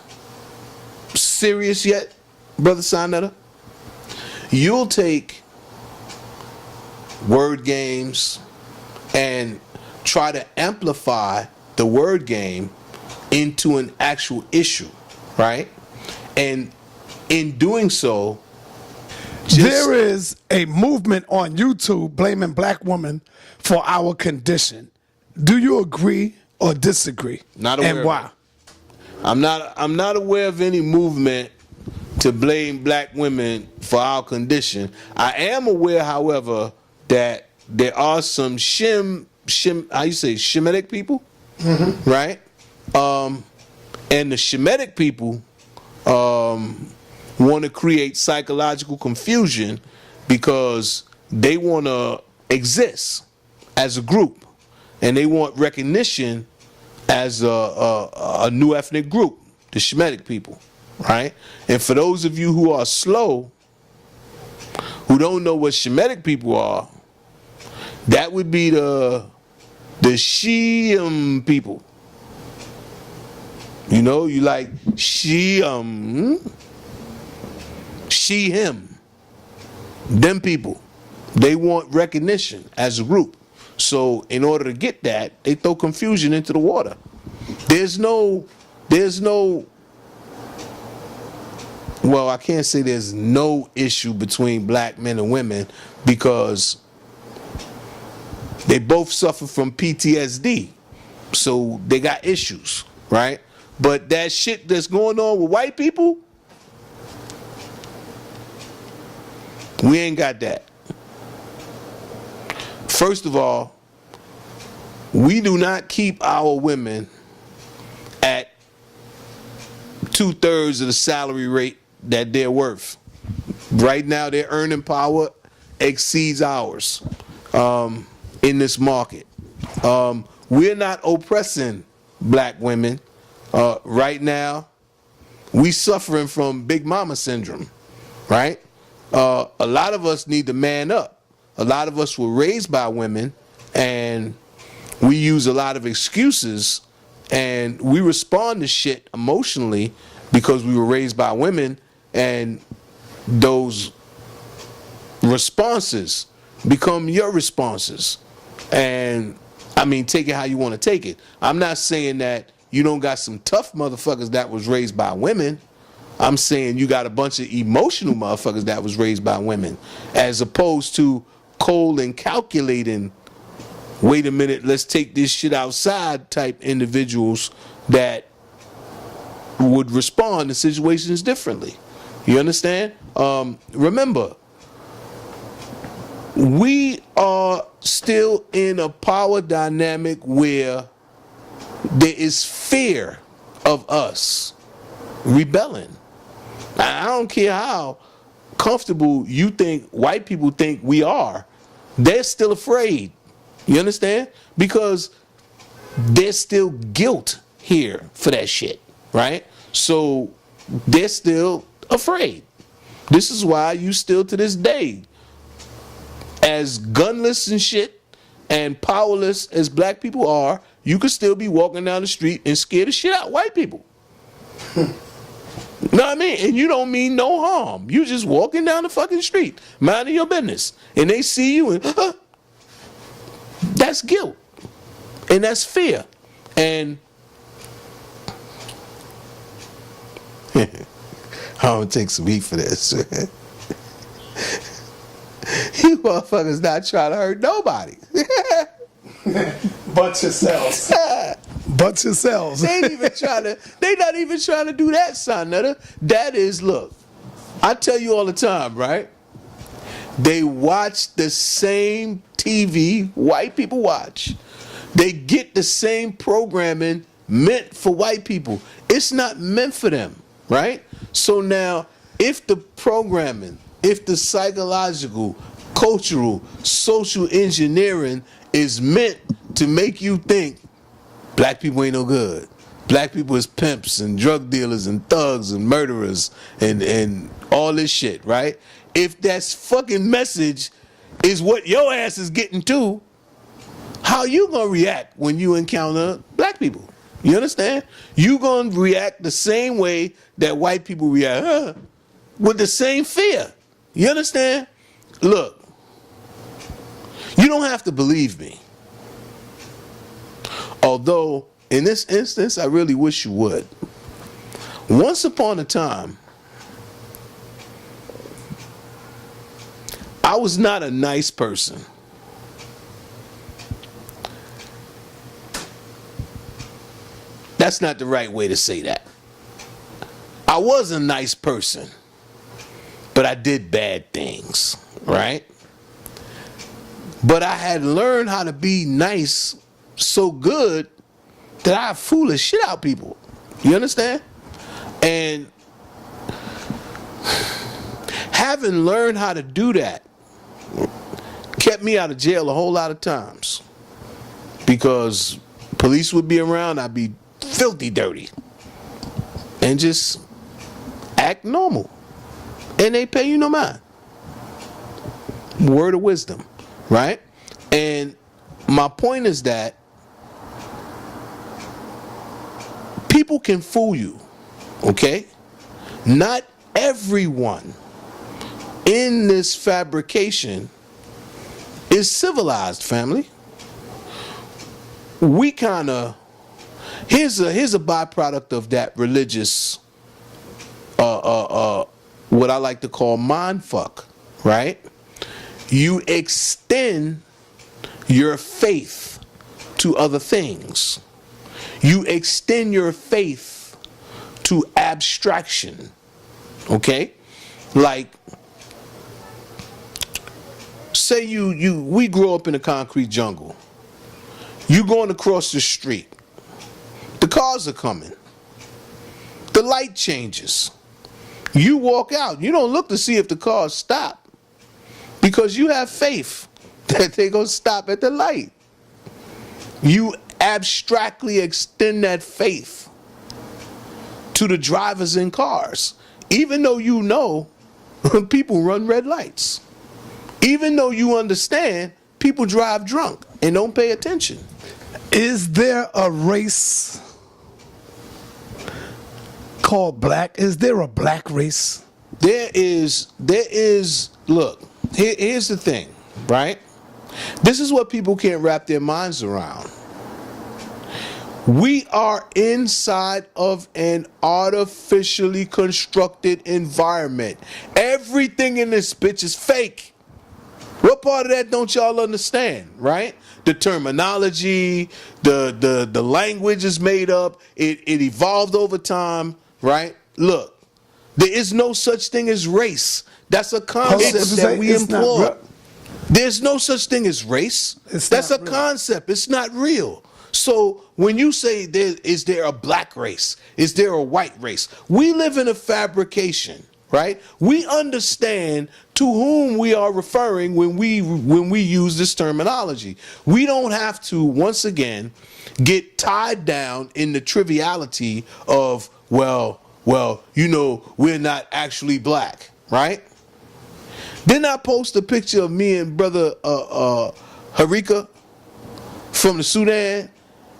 serious yet, Brother Sinetta, you'll take word games and try to amplify the word game into an actual issue, right? And in doing so, there is a movement on YouTube blaming black women for our condition. Do you agree or disagree? Not aware. And why? I'm not aware of any movement to blame black women for our condition. I am aware, however, that there are some how you say, Shemitic people, right? And the Shemitic people want to create psychological confusion because they want to exist as a group and they want recognition as a new ethnic group, the Shemitic people, right? And for those of you who are slow, who don't know what Shemitic people are, that would be the Shiam people. You know, you like Shiam, she, him. Them people, they want recognition as a group. So in order to get that, they throw confusion into the water. There's no, well, I can't say there's no issue between black men and women because they both suffer from PTSD. So they got issues, right? But that shit that's going on with white people, we ain't got that. First of all, we do not keep our women at 2/3 of the salary rate that they're worth. Right now, their earning power exceeds ours in this market. We're not oppressing black women. Right now, we suffering from Big Mama syndrome, right? A lot of us need to man up. A lot of us were raised by women, and we use a lot of excuses, and we respond to shit emotionally because we were raised by women, and those responses become your responses. And I mean, take it how you want to take it. I'm not saying that you don't got some tough motherfuckers that was raised by women. I'm saying you got a bunch of emotional motherfuckers that was raised by women, as opposed to cold and calculating, wait a minute, let's take this shit outside type individuals that would respond to situations differently. You understand? Remember, we are still in a power dynamic where there is fear of us rebelling. I don't care how comfortable you think white people think we are, they're still afraid. You understand? Because there's still guilt here for that shit, right? So they're still afraid. This is why you still to this day, as gunless and shit and powerless as black people are, you could still be walking down the street and scare the shit out of white people. Know what I mean? And you don't mean no harm. You just walking down the fucking street, minding your business, and they see you and that's guilt. And that's fear. And I'm gonna take some heat for this. You motherfuckers not trying to hurt nobody. But yourselves. But yourselves. They not even trying to do that, son. That is, look, I tell you all the time, right? They watch the same TV white people watch. They get the same programming meant for white people. It's not meant for them, right? So now if the programming, if the psychological, cultural, social engineering is meant to make you think black people ain't no good, black people is pimps and drug dealers and thugs and murderers and all this shit, right? If that fucking message is what your ass is getting to, how you gonna react when you encounter black people? You understand? You gonna react the same way that white people react, with the same fear. You understand? Look, you don't have to believe me. Although, in this instance, I really wish you would. Once upon a time, I was not a nice person. That's not the right way to say that. I was a nice person, but I did bad things, right? But I had learned how to be nice so good that I fool the shit out people. You understand? And having learned how to do that kept me out of jail a whole lot of times, because police would be around, I'd be filthy dirty and just act normal, and they pay you no mind. Word of wisdom, right? And my point is that people can fool you, okay? Not everyone in this fabrication is civilized, family. We kind of, here's a byproduct of that religious what I like to call mind fuck, right? You extend your faith to other things. You extend your faith to abstraction, okay? Like, say we grow up in a concrete jungle. You going across the street. The cars are coming. The light changes. You walk out. You don't look to see if the cars stop, because you have faith that they're going to stop at the light. You abstractly extend that faith to the drivers in cars, even though you know people run red lights. Even though you understand people drive drunk and don't pay attention. Is there a race called black? Is there a black race? There is, look, here's the thing, right? This is what people can't wrap their minds around. We are inside of an artificially constructed environment. Everything in this bitch is fake. What part of that don't y'all understand, right? The terminology, the language is made up. It evolved over time, right? Look, there is no such thing as race. That's a concept that we employ. There's no such thing as race. That's a concept. It's not real. So when you say is there a black race? Is there a white race? We live in a fabrication, right? We understand to whom we are referring when we use this terminology. We don't have to, once again, get tied down in the triviality of, well, you know, we're not actually black, right? Didn't I post a picture of me and brother Harika from the Sudan?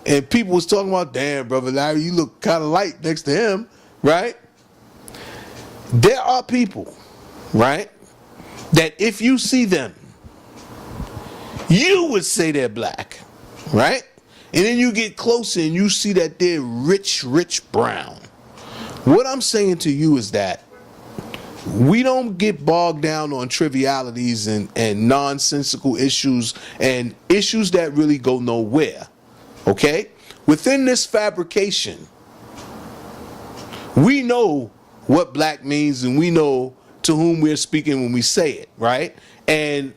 And people was talking about, damn, brother Larry, you look kind of light next to him, right? There are people, right, that if you see them, you would say they're black, right? And then you get closer and you see that they're rich brown. What I'm saying to you is that we don't get bogged down on trivialities and nonsensical issues and issues that really go nowhere. Okay? Within this fabrication, we know what black means and we know to whom we're speaking when we say it, right? And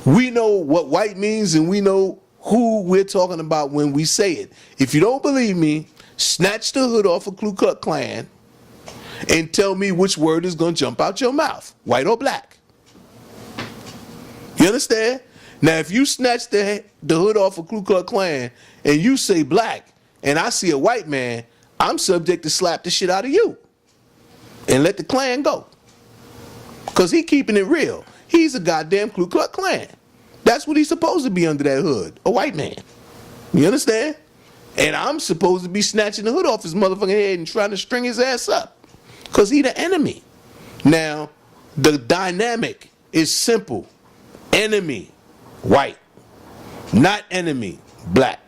we know what white means and we know who we're talking about when we say it. If you don't believe me, snatch the hood off a Ku Klux Klan and tell me which word is going to jump out your mouth, white or black. You understand? Now, if you snatch the hood off a Ku Klux Klan and you say black, and I see a white man, I'm subject to slap the shit out of you and let the Klan go. Because he keeping it real. He's a goddamn Ku Klux Klan. That's what he's supposed to be under that hood, a white man. You understand? And I'm supposed to be snatching the hood off his motherfucking head and trying to string his ass up. Because he the enemy. Now, the dynamic is simple. Enemy, white. Not enemy, black.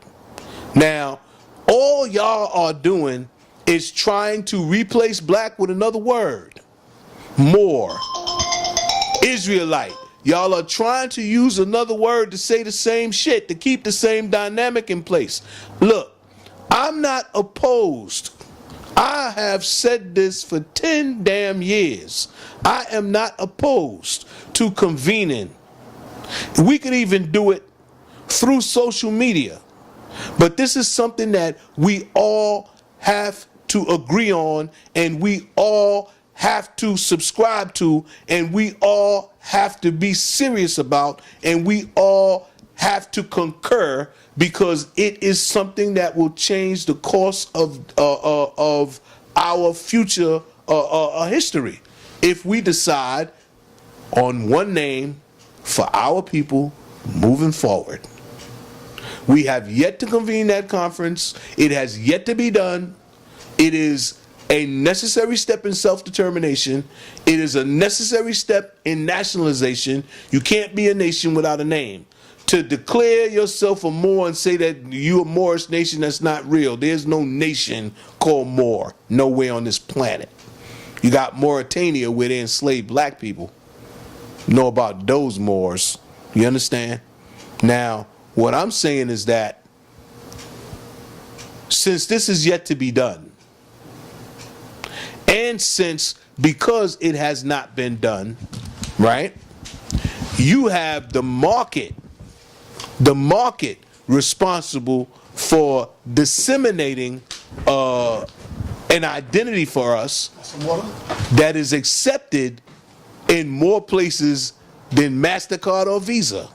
Now, all y'all are doing is trying to replace black with another word. More. Israelite. Y'all are trying to use another word to say the same shit, to keep the same dynamic in place. Look, I'm not opposed. I have said this for 10 damn years. I am not opposed to convening. We could even do it through social media. But this is something that we all have to agree on, and we all have to subscribe to, and we all have to be serious about, and we all have to concur, because it is something that will change the course of our future history. If we decide on one name for our people moving forward. We have yet to convene that conference. It has yet to be done. It is a necessary step in self-determination. It is a necessary step in nationalization. You can't be a nation without a name. To declare yourself a Moor and say that you're a Moorish nation, that's not real. There's no nation called Moor nowhere on this planet. You got Mauritania where they enslaved black people. Know about those Moors. You understand? Now, what I'm saying is that since this is yet to be done, and because it has not been done, right? You have the market responsible for disseminating an identity for us that is accepted in more places than MasterCard or Visa.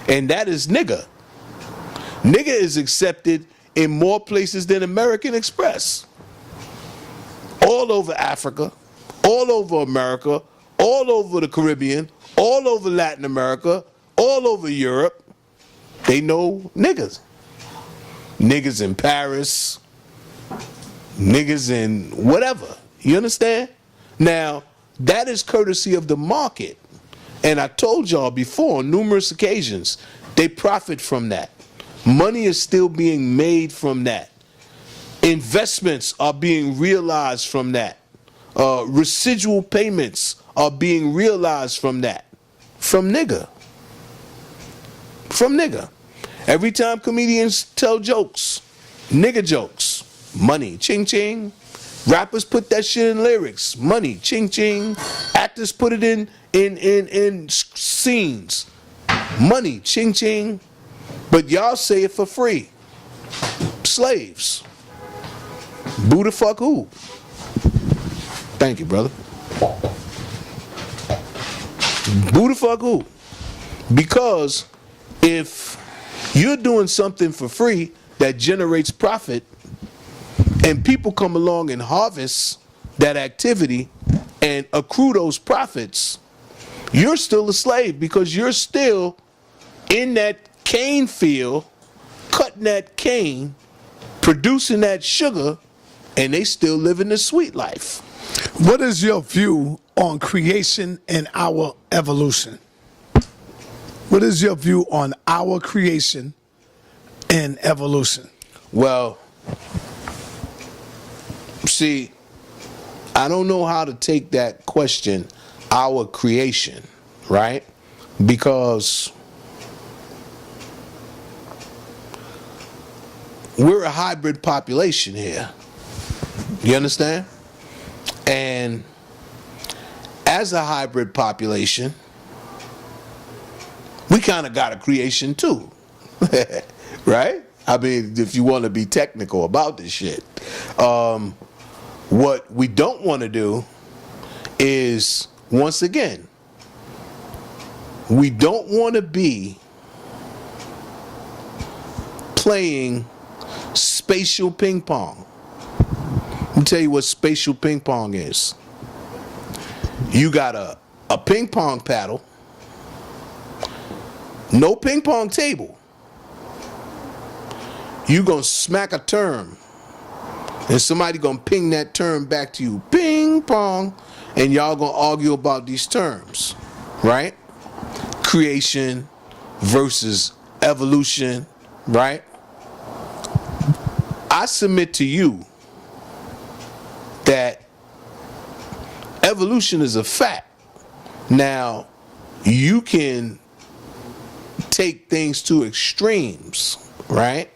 And that is nigga. Nigga is accepted in more places than American Express. All over Africa, all over America, all over the Caribbean, all over Latin America, all over Europe. They know niggas. Niggas in Paris, niggas in whatever. You understand? Now, that is courtesy of the market. And I told y'all before on numerous occasions, they profit from that. Money is still being made from that. Investments are being realized from that. Residual payments are being realized from that. From nigga. From nigga. Every time comedians tell jokes, nigga jokes, money, ching ching. Rappers put that shit in lyrics, money, ching ching. Actors put it in scenes, money, ching ching. But y'all say it for free. Slaves. Boo the fuck who? Thank you, brother. Boo the fuck who? Because if you're doing something for free that generates profit, and people come along and harvest that activity and accrue those profits, you're still a slave, because you're still in that cane field, cutting that cane, producing that sugar, and they still living the sweet life. What is your view on creation and our evolution? What is your view on our creation and evolution? Well, see, I don't know how to take that question, our creation, right? Because we're a hybrid population here. You understand? And as a hybrid population, we kind of got a creation too. Right? I mean, if you want to be technical about this shit. What we don't want to do is, once again, we don't want to be playing spatial ping pong. Let me tell you what spatial ping pong is. You got a ping pong paddle, no ping pong table. You gonna smack a term, and somebody gonna ping that term back to you, ping pong, and y'all gonna argue about these terms, right? Creation versus evolution, right? I submit to you that evolution is a fact. Now, you can take things to extremes, right?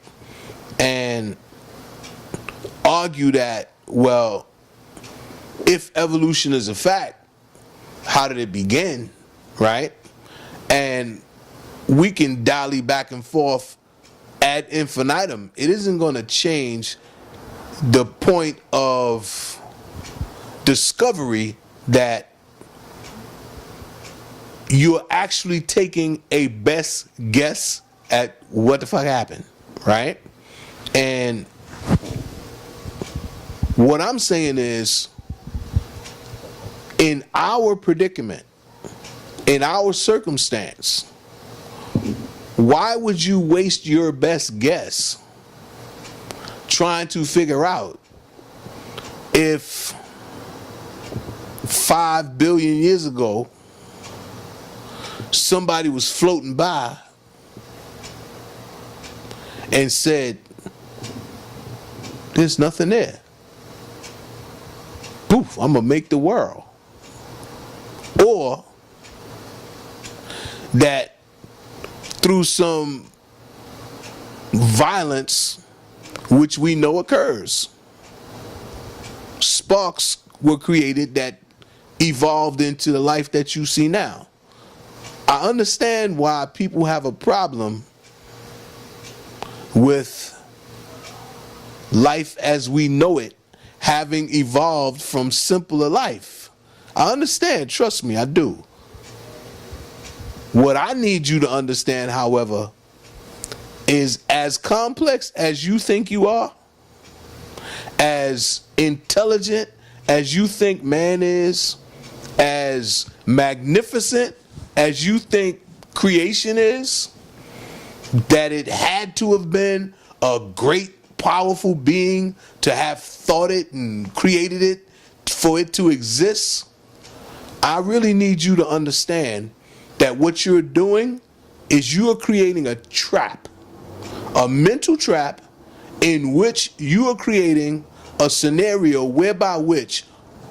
And argue that, well, if evolution is a fact, how did it begin, right? And we can dally back and forth ad infinitum. It isn't going to change the point of discovery that you're actually taking a best guess at what the fuck happened, right? And what I'm saying is, in our predicament, in our circumstance, why would you waste your best guess trying to figure out if 5 billion years ago somebody was floating by and said, there's nothing there. Poof, I'm gonna make the world. Or that through some violence, which we know occurs, sparks were created that evolved into the life that you see now. I understand why people have a problem with life as we know it having evolved from simpler life. I understand, trust me, I do. What I need you to understand, however, is as complex as you think you are, as intelligent as you think man is, as magnificent as you think creation is, that it had to have been a great, powerful being to have thought it and created it for it to exist. I really need you to understand that what you're doing is you are creating a trap, a mental trap in which you are creating a scenario whereby which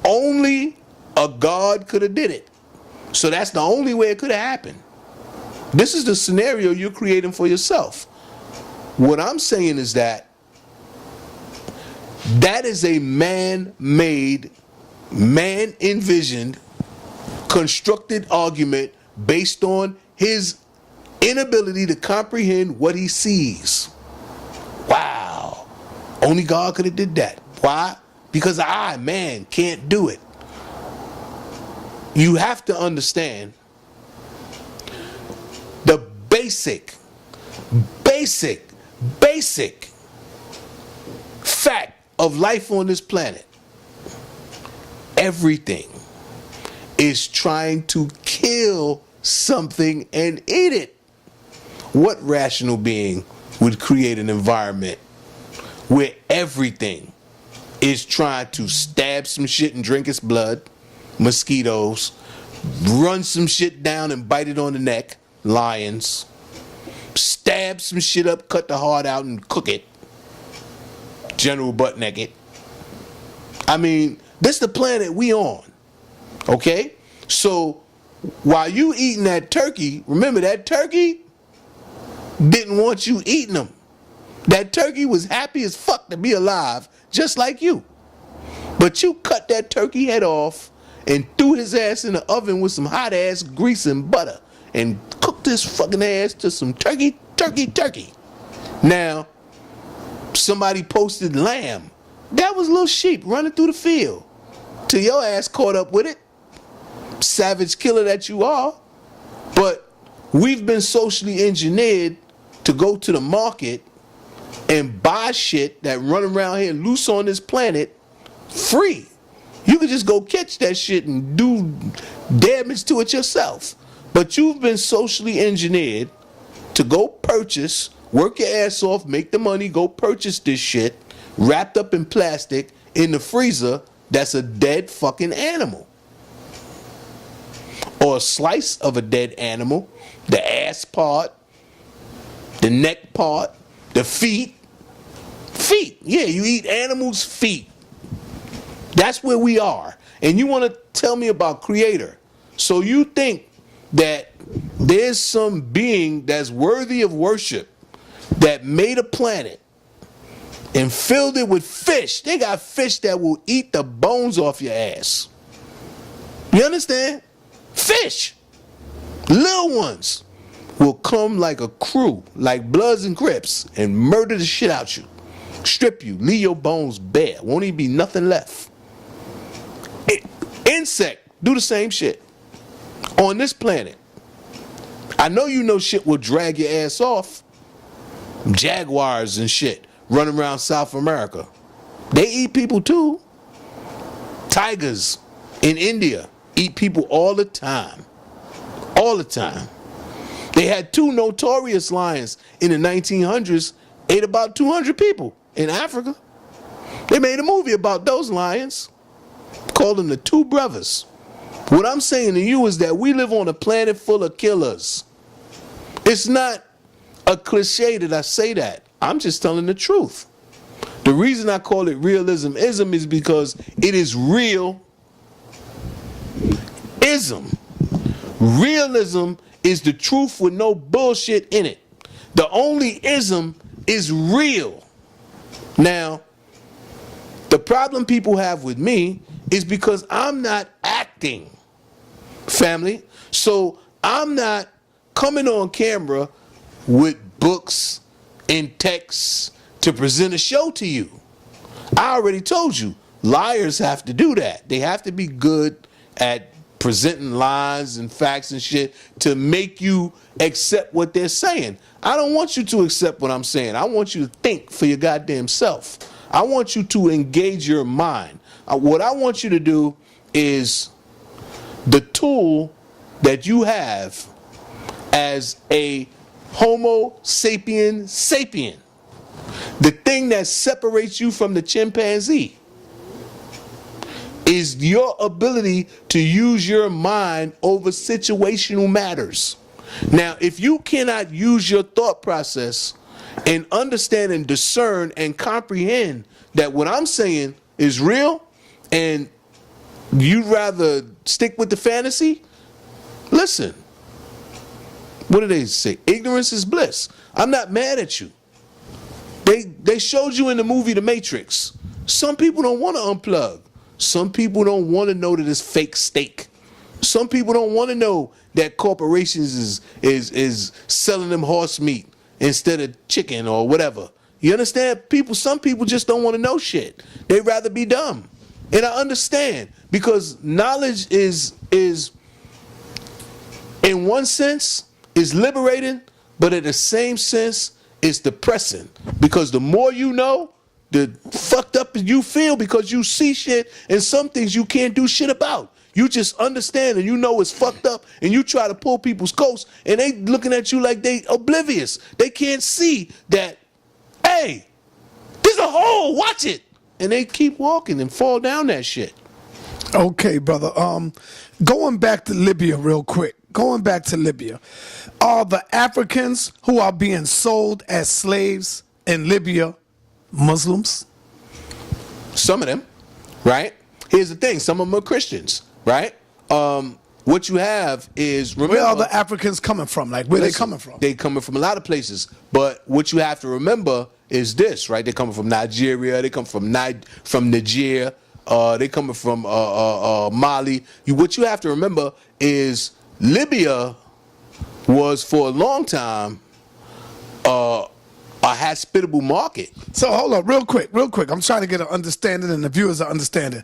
only a God could have did it. So that's the only way it could have happened. This is the scenario you're creating for yourself. What I'm saying is that is a man-made, man-envisioned, constructed argument based on his inability to comprehend what he sees. Wow. Only God could have did that. Why? Because I, man, can't do it. You have to understand the basic fact of life on this planet. Everything is trying to kill something and eat it. What rational being would create an environment where everything is trying to stab some shit and drink its blood? Mosquitoes, run some shit down and bite it on the neck, lions, stab some shit up, cut the heart out and cook it, general butt naked. I mean, this is the planet we on, okay? So while you eating that turkey, remember that turkey didn't want you eating them. That turkey was happy as fuck to be alive, just like you. But you cut that turkey head off and threw his ass in the oven with some hot ass grease and butter and cooked his fucking ass to some turkey. Now, somebody posted lamb. That was little sheep running through the field. Till your ass caught up with it. Savage killer that you are. But we've been socially engineered to go to the market and buy shit that run around here loose on this planet free. You could just go catch that shit and do damage to it yourself. But you've been socially engineered to go purchase, work your ass off, make the money, go purchase this shit wrapped up in plastic in the freezer that's a dead fucking animal. Or a slice of a dead animal, the ass part, the neck part, the feet. Feet, yeah, you eat animals' feet. That's where we are. And you want to tell me about Creator. So you think that there's some being that's worthy of worship that made a planet and filled it with fish. They got fish that will eat the bones off your ass. You understand? Fish. Little ones will come like a crew, like Bloods and Crips, and murder the shit out you. Strip you, leave your bones bare. Won't even be nothing left. Insect, do the same shit. On this planet. I know you know shit will drag your ass off. Jaguars and shit running around South America. They eat people too. Tigers in India eat people all the time. All the time. They had two notorious lions in the 1900s, ate about 200 people in Africa. They made a movie about those lions, called them the Two Brothers. What I'm saying to you is that we live on a planet full of killers. It's not a cliche that I say that. I'm just telling the truth. The reason I call it realism-ism is because it is real-ism. Realism is the truth with no bullshit in it. The only ism is real. Now, the problem people have with me is because I'm not acting, family. So I'm not coming on camera with books and texts to present a show to you. I already told you, liars have to do that. They have to be good at presenting lines and facts and shit to make you accept what they're saying. I don't want you to accept what I'm saying. I want you to think for your goddamn self. I want you to engage your mind. What I want you to do is the tool that you have as a Homo sapien sapien, the thing that separates you from the chimpanzee, is your ability to use your mind over situational matters. Now, if you cannot use your thought process and understand and discern and comprehend that what I'm saying is real and you'd rather stick with the fantasy, listen. What do they say? Ignorance is bliss. I'm not mad at you. They showed you in the movie The Matrix. Some people don't want to unplug. Some people don't want to know that it's fake steak. Some people don't want to know that corporations is selling them horse meat instead of chicken or whatever. You understand? Some people just don't want to know shit. They'd rather be dumb. And I understand, because knowledge is in one sense is liberating, but in the same sense is depressing. Because the more you know, the fucked up you feel, because you see shit and some things you can't do shit about. You just understand and you know it's fucked up, and you try to pull people's coats and they looking at you like they oblivious. They can't see that, hey, there's a hole, watch it. And they keep walking and fall down that shit. Okay, brother. Going back to Libya real quick. Going back to Libya. Are the Africans who are being sold as slaves in Libya Muslims? Some of them, right? Here's the thing. Some of them are Christians, right? What you have is, remember, where are the Africans coming from? Like, where they coming from? They coming from a lot of places. But what you have to remember is this, right? They coming from Nigeria. They come from Niger. They coming from Mali. What you have to remember is Libya was for a long time a hospitable market. So hold on, real quick. I'm trying to get an understanding, and the viewers are understanding.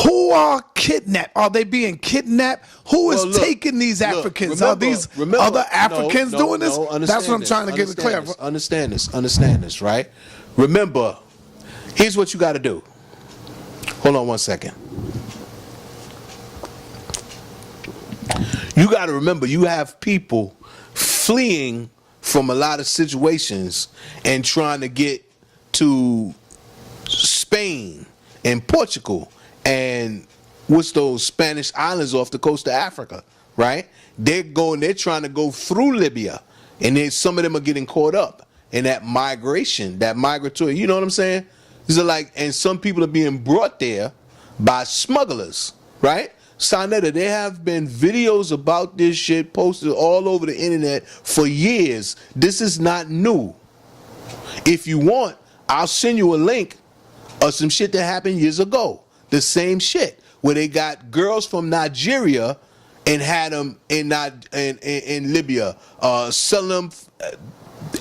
Who are kidnapped? Are they being kidnapped? Who is Well, look, taking these Africans? remember, are these remember, other Africans no, doing this? no, That's what I'm trying to get it clear. Understand this, right? Remember, here's what you got to do. Hold on 1 second. You got to remember, you have people fleeing from a lot of situations and trying to get to Spain and Portugal and what's those Spanish islands off the coast of Africa, right? They're trying to go through Libya, and then some of them are getting caught up in that migration, that migratory, you know what I'm saying? These are like, and some people are being brought there by smugglers, right? Sonetta, there have been videos about this shit posted all over the internet for years. This is not new. If you want, I'll send you a link of some shit that happened years ago. The same shit, where they got girls from Nigeria and had them in Libya, selling them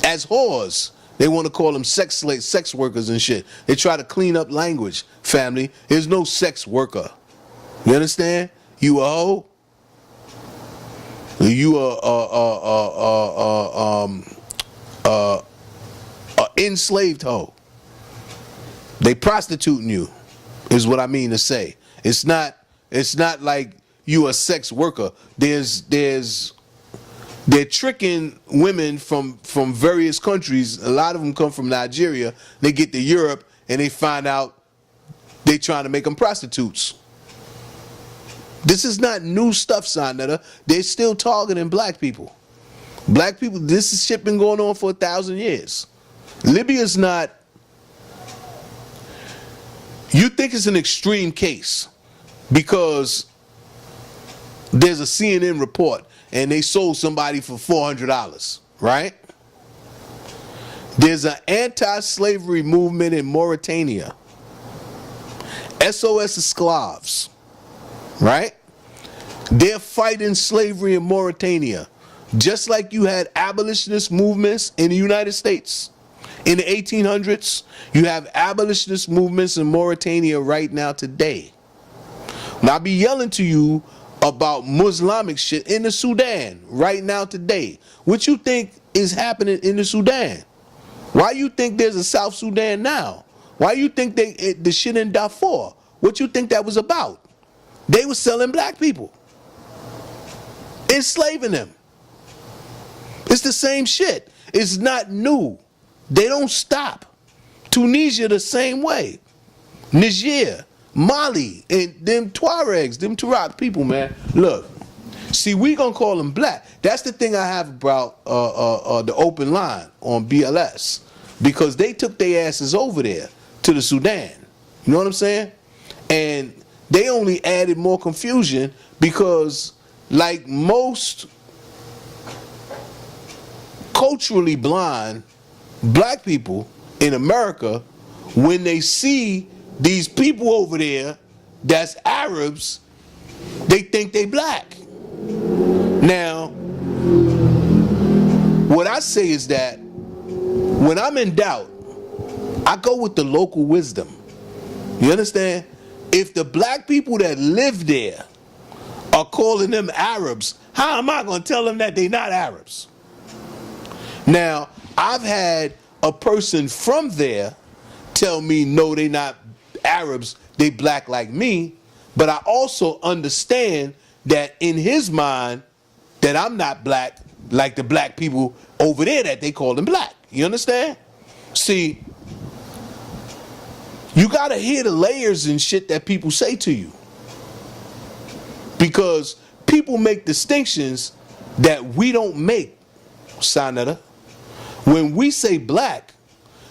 as whores. They want to call them sex workers and shit. They try to clean up language, family. There's no sex worker. You understand? You a hoe? You a enslaved hoe. They prostituting you, is what I mean to say. It's not like you a sex worker. They're tricking women from various countries. A lot of them come from Nigeria. They get to Europe and they find out they trying to make them prostitutes. This is not new stuff, Sonetta. They're still targeting black people. Black people, this is shit been going on for 1,000 years. Libya's not, you think it's an extreme case because there's a CNN report and they sold somebody for $400, right? There's an anti-slavery movement in Mauritania. SOS Esclaves, right? They're fighting slavery in Mauritania, just like you had abolitionist movements in the United States. In the 1800s, you have abolitionist movements in Mauritania right now today. Now, I'll be yelling to you about Muslimic shit in the Sudan right now today. What you think is happening in the Sudan? Why you think there's a South Sudan now? Why you think the shit in Darfur? What you think that was about? They were selling black people, enslaving them. It's the same shit. It's not new. They don't stop. Tunisia the same way. Niger, Mali, and them Tuaregs, them Tuareg people, man. Look, see, we gonna call them black. That's the thing I have about the open line on BLS, because they took their asses over there to the Sudan. You know what I'm saying? And they only added more confusion because, like most culturally blind black people in America, when they see these people over there that's Arabs, they think they black. Now, what I say is that when I'm in doubt, I go with the local wisdom. You understand? If the black people that live there are calling them Arabs, how am I going to tell them that they're not Arabs? Now, I've had a person from there tell me, no, they're not Arabs, they black like me, but I also understand that in his mind that I'm not black like the black people over there that they call them black. You understand? See, you gotta hear the layers and shit that people say to you, because people make distinctions that we don't make, Sonetta. When we say black,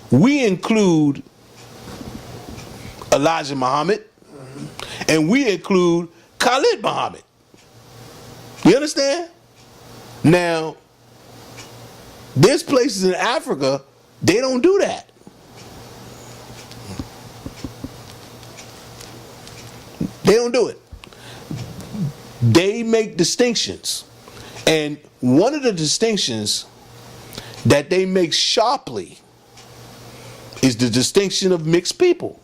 we include Elijah Muhammad and we include Khalid Muhammad. You understand? Now, there's places in Africa, they don't do that. They don't do it. They make distinctions. And one of the distinctions that they make sharply is the distinction of mixed people.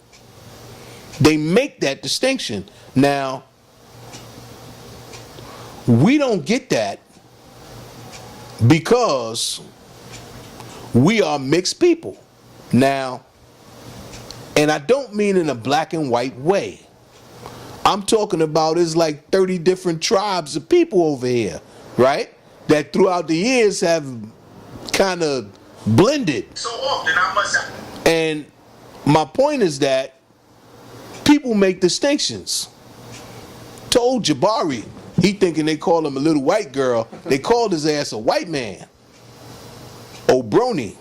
They make that distinction. Now, we don't get that because we are mixed people. Now, and I don't mean in a black and white way. I'm talking about it's like 30 different tribes of people over here, right? That throughout the years have kind of blended. So often I must have. And my point is that people make distinctions. Told Jabari, he thinking they call him a little white girl. They called his ass a white man. Obroni.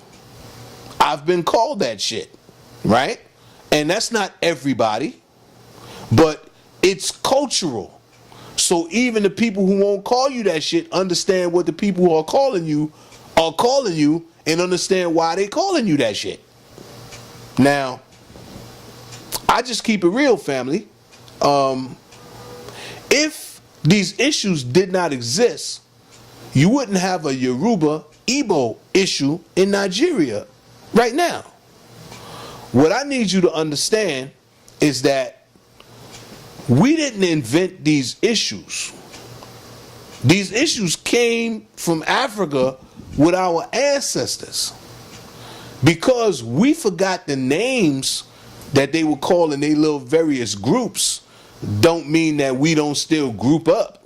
I've been called that shit, right? And that's not everybody, but it's cultural. So even the people who won't call you that shit understand what the people who are calling you and understand why they calling you that shit. Now, I just keep it real, family. If these issues did not exist, you wouldn't have a Yoruba Igbo issue in Nigeria right now. What I need you to understand is that we didn't invent these issues. These issues came from Africa with our ancestors. Because we forgot the names that they were calling their little various groups, don't mean that we don't still group up.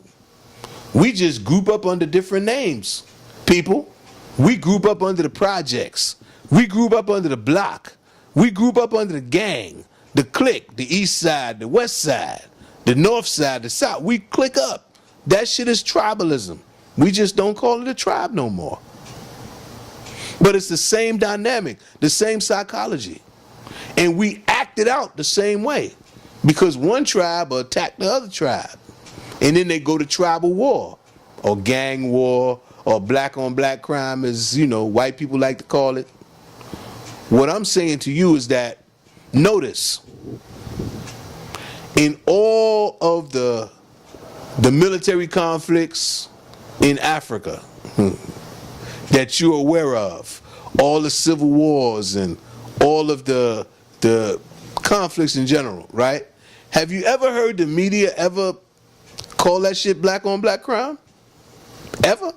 We just group up under different names. People, we group up under the projects. We group up under the block. We group up under the gang, the clique, the east side, the west side, the north side, the south. We click up. That shit is tribalism. We just don't call it a tribe no more. But it's the same dynamic, the same psychology. And we act it out the same way. Because one tribe will attack the other tribe. And then they go to tribal war, or gang war, or black on black crime, as white people like to call it. What I'm saying to you is that, notice, in all of the military conflicts in Africa that you're aware of, all the civil wars and all of the conflicts in general, right? Have you ever heard the media ever call that shit black on black crime? Ever?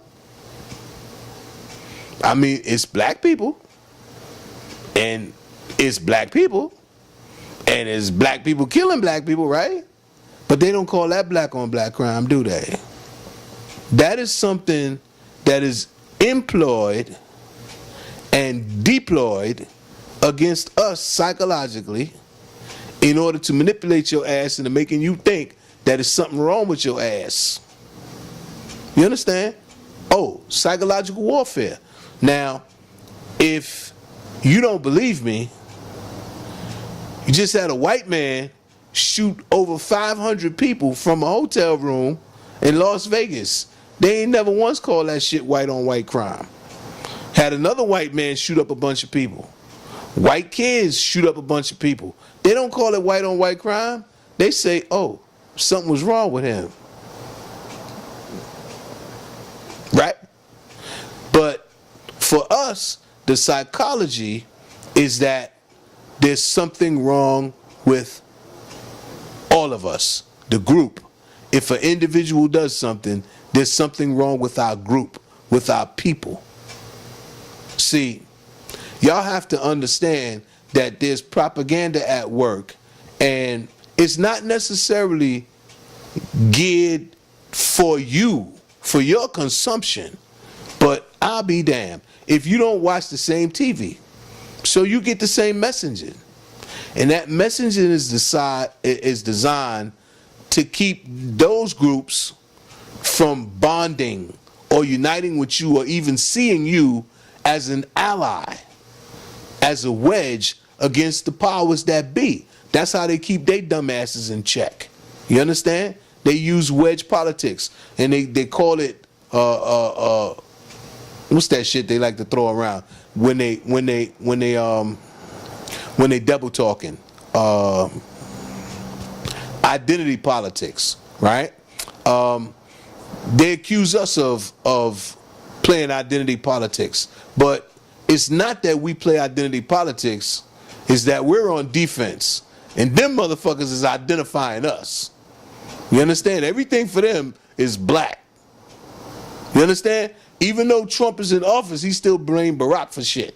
I mean, it's black people. And it's black people. And it's black people killing black people, right? But they don't call that black on black crime, do they? That is something that is employed and deployed against us psychologically in order to manipulate your ass into making you think that there's something wrong with your ass. You understand? Oh, psychological warfare. Now, if you don't believe me, you just had a white man shoot over 500 people from a hotel room in Las Vegas. They ain't never once called that shit white on white crime. Had another white man shoot up a bunch of people. White kids shoot up a bunch of people. They don't call it white on white crime. They say, oh, something was wrong with him. Right? But for us, the psychology is that there's something wrong with all of us, the group. If an individual does something, there's something wrong with our group, with our people. See, y'all have to understand that there's propaganda at work, and it's not necessarily geared for you, for your consumption, but I'll be damned if you don't watch the same TV. So you get the same messaging. And that messaging is designed to keep those groups from bonding or uniting with you or even seeing you as an ally, as a wedge against the powers that be. That's how they keep their dumbasses in check. You understand? They use wedge politics, and they call it what's that shit they like to throw around when they double talking? Identity politics, right? They accuse us of playing identity politics, but it's not that we play identity politics. is that we're on defense, and them motherfuckers is identifying us. You understand? Everything for them is black. You understand? Even though Trump is in office, he still blames Barack for shit.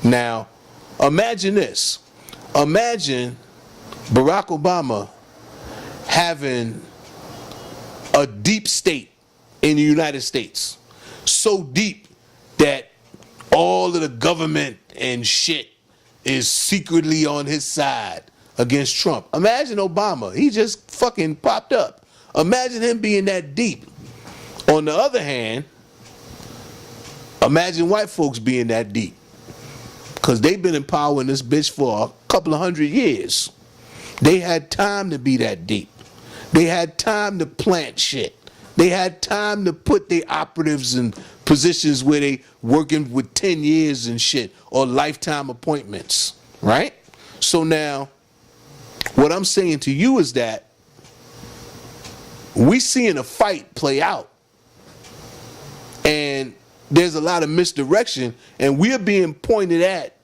Now, imagine this. Imagine Barack Obama having a deep state in the United States. So deep that all of the government and shit is secretly on his side against Trump. Imagine Obama. He just fucking popped up. Imagine him being that deep. On the other hand, imagine white folks being that deep. Because they've been in power in this bitch for a couple of 100 years. They had time to be that deep. They had time to plant shit. They had time to put their operatives in positions where they working with 10 years and shit, or lifetime appointments, right? So now, what I'm saying to you is that we seeing a fight play out, and there's a lot of misdirection, and we're being pointed at.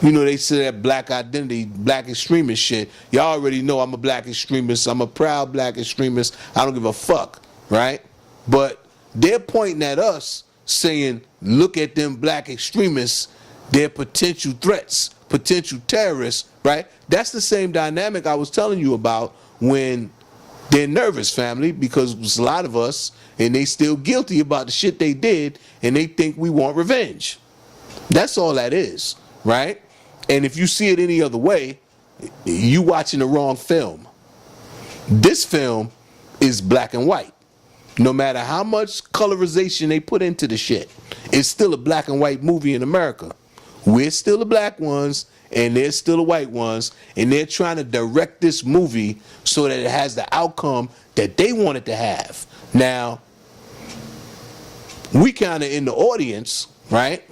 You know, they say that black identity, black extremist shit. Y'all already know I'm a black extremist. I'm a proud black extremist. I don't give a fuck, right? But they're pointing at us saying, look at them black extremists. They're potential threats, potential terrorists, right? That's the same dynamic I was telling you about when they're nervous, family, because there's a lot of us, and they still guilty about the shit they did, and they think we want revenge. That's all that is, right? And if you see it any other way, you watching the wrong film. This film is black and white. No matter how much colorization they put into the shit, it's still a black and white movie in America. We're still the black ones, and they're still the white ones, and they're trying to direct this movie so that it has the outcome that they want it to have. Now, we kind of in the audience, right?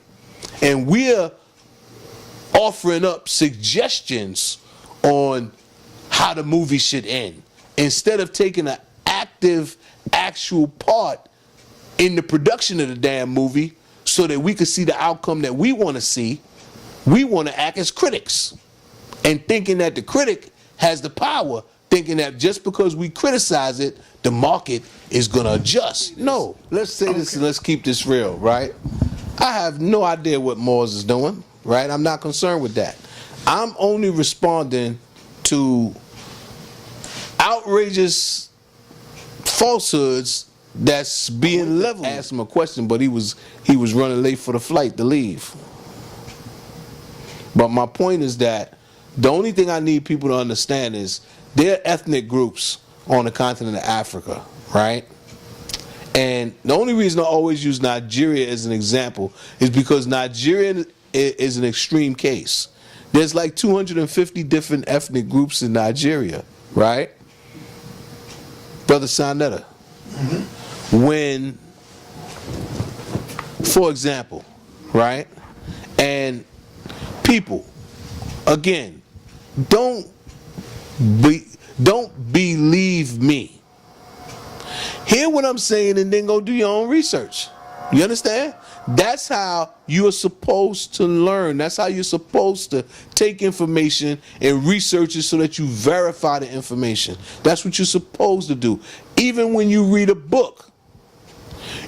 And we're offering up suggestions on how the movie should end, instead of taking an active, actual part in the production of the damn movie so that we could see the outcome that we want to see. We want to act as critics, and thinking that the critic has the power, thinking that just because we criticize it, the market is going to adjust. No, let's say this and let's keep this real, right? I have no idea what Moores is doing, right? I'm not concerned with that. I'm only responding to outrageous falsehoods that's being leveled. I asked him a question, but he was running late for the flight to leave. But my point is that the only thing I need people to understand is there are ethnic groups on the continent of Africa, right? And the only reason I always use Nigeria as an example is because Nigeria is an extreme case. There's like 250 different ethnic groups in Nigeria, right? Brother Sanetta. Mm-hmm. When, for example, right? And people, again, don't believe me. Hear what I'm saying and then go do your own research. You understand? That's how you're supposed to learn. That's how you're supposed to take information and research it so that you verify the information. That's what you're supposed to do. Even when you read a book,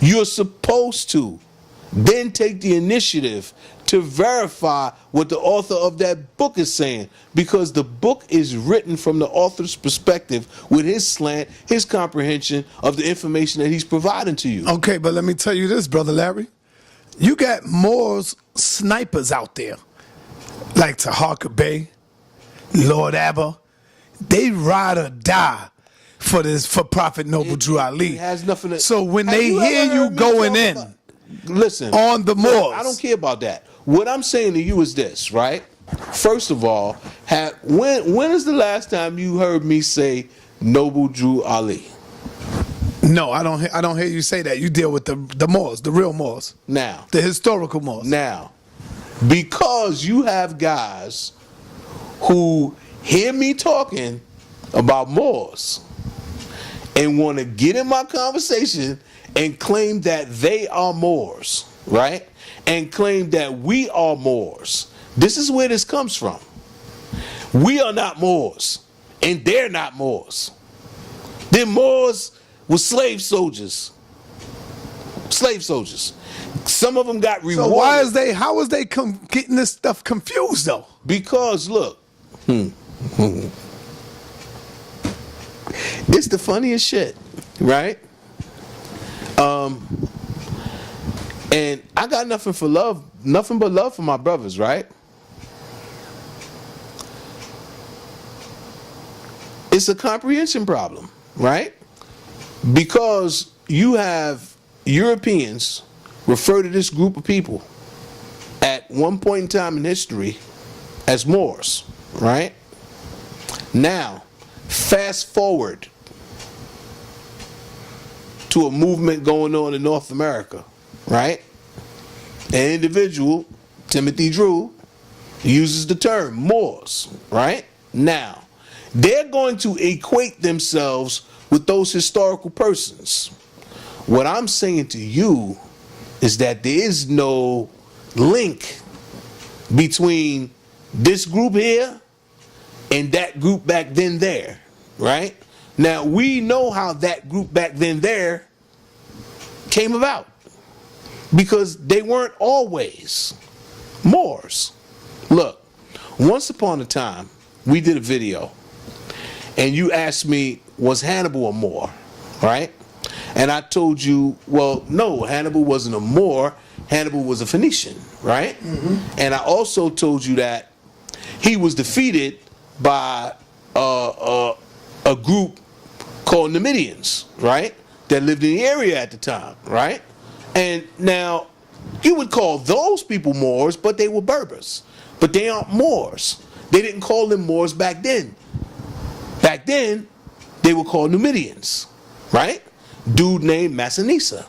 you're supposed to then take the initiative to verify what the author of that book is saying, because the book is written from the author's perspective with his slant, his comprehension of the information that he's providing to you. Okay, but let me tell you this, Brother Larry. You got more snipers out there, like Taharka Bay, Lord Abba. They ride or die for Prophet Noble Drew Ali. It has nothing to, so when they hear you going in, listen, on the Moors, I don't care about that. What I'm saying to you is this, right? First of all, when is the last time you heard me say Noble Drew Ali? No, I don't hear you say that. You deal with the Moors, the real Moors. Now, the historical Moors. Now, because you have guys who hear me talking about Moors and want to get in my conversation and claim that they are Moors, right? And claim that we are Moors. This is where this comes from. We are not Moors, and they're not Moors. They're Moors with slave soldiers. Slave soldiers. Some of them got rewarded. So how is they getting this stuff confused though? Because look, it's the funniest shit, right? And I got nothing but love for my brothers, right? It's a comprehension problem, right? Because you have Europeans refer to this group of people at one point in time in history as Moors, right? Now, fast forward to a movement going on in North America, right? An individual, Timothy Drew, uses the term Moors, right? Now, they're going to equate themselves with those historical persons. What I'm saying to you is that there is no link between this group here and that group back then there, right? Now, we know how that group back then there came about because they weren't always Moors. Look, once upon a time, we did a video and you asked me, was Hannibal a Moor, right? And I told you, well, no, Hannibal wasn't a Moor. Hannibal was a Phoenician, right? Mm-hmm. And I also told you that he was defeated by a group called Numidians, right? That lived in the area at the time, right? And now, you would call those people Moors, but they were Berbers. But they aren't Moors. They didn't call them Moors back then. Back then, they were called Numidians, right? Dude named Massinissa.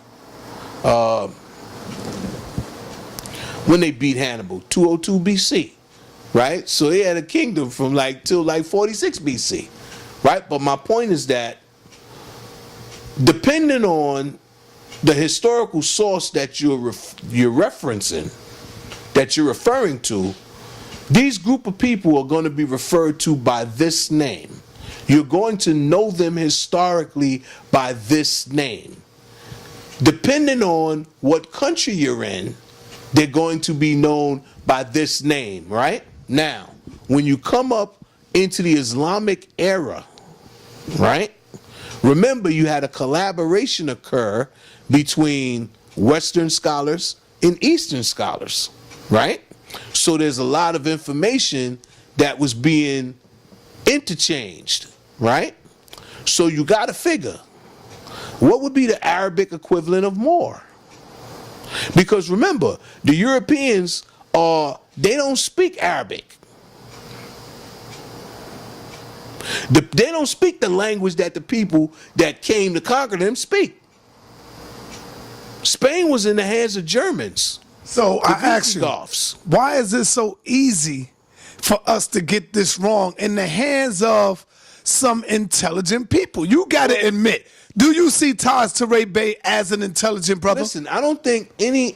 When they beat Hannibal, 202 BC, right? So they had a kingdom from till 46 BC, right? But my point is that depending on the historical source that you're referencing, that you're referring to, these group of people are going to be referred to by this name. You're going to know them historically by this name. Depending on what country you're in, they're going to be known by this name, right? Now, when you come up into the Islamic era, right? Remember, you had a collaboration occur between Western scholars and Eastern scholars, right? So there's a lot of information that was being interchanged, right? So you got to figure, what would be the Arabic equivalent of Moor? Because remember, the Europeans they don't speak Arabic. They don't speak the language that the people that came to conquer them speak. Spain was in the hands of Germans. So I ask you, Visigoths. why is it so easy for us to get this wrong in the hands of some intelligent people? You got to admit, do you see Taj Teray Bey as an intelligent brother? Listen, I don't think any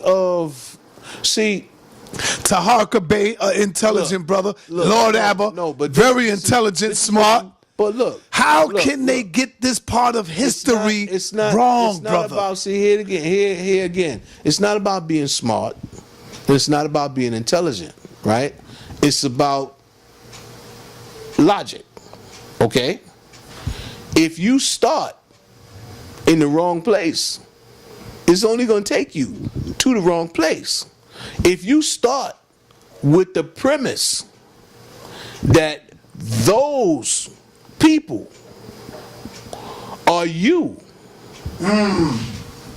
of Taharka Bey, an intelligent brother. Lord Abba, but very intelligent, smart. But look, how can they get this part of history wrong, it's not brother? About, see, here again. It's not about being smart. It's not about being intelligent, right? It's about logic, okay? If you start in the wrong place, it's only going to take you to the wrong place. If you start with the premise that those people are you,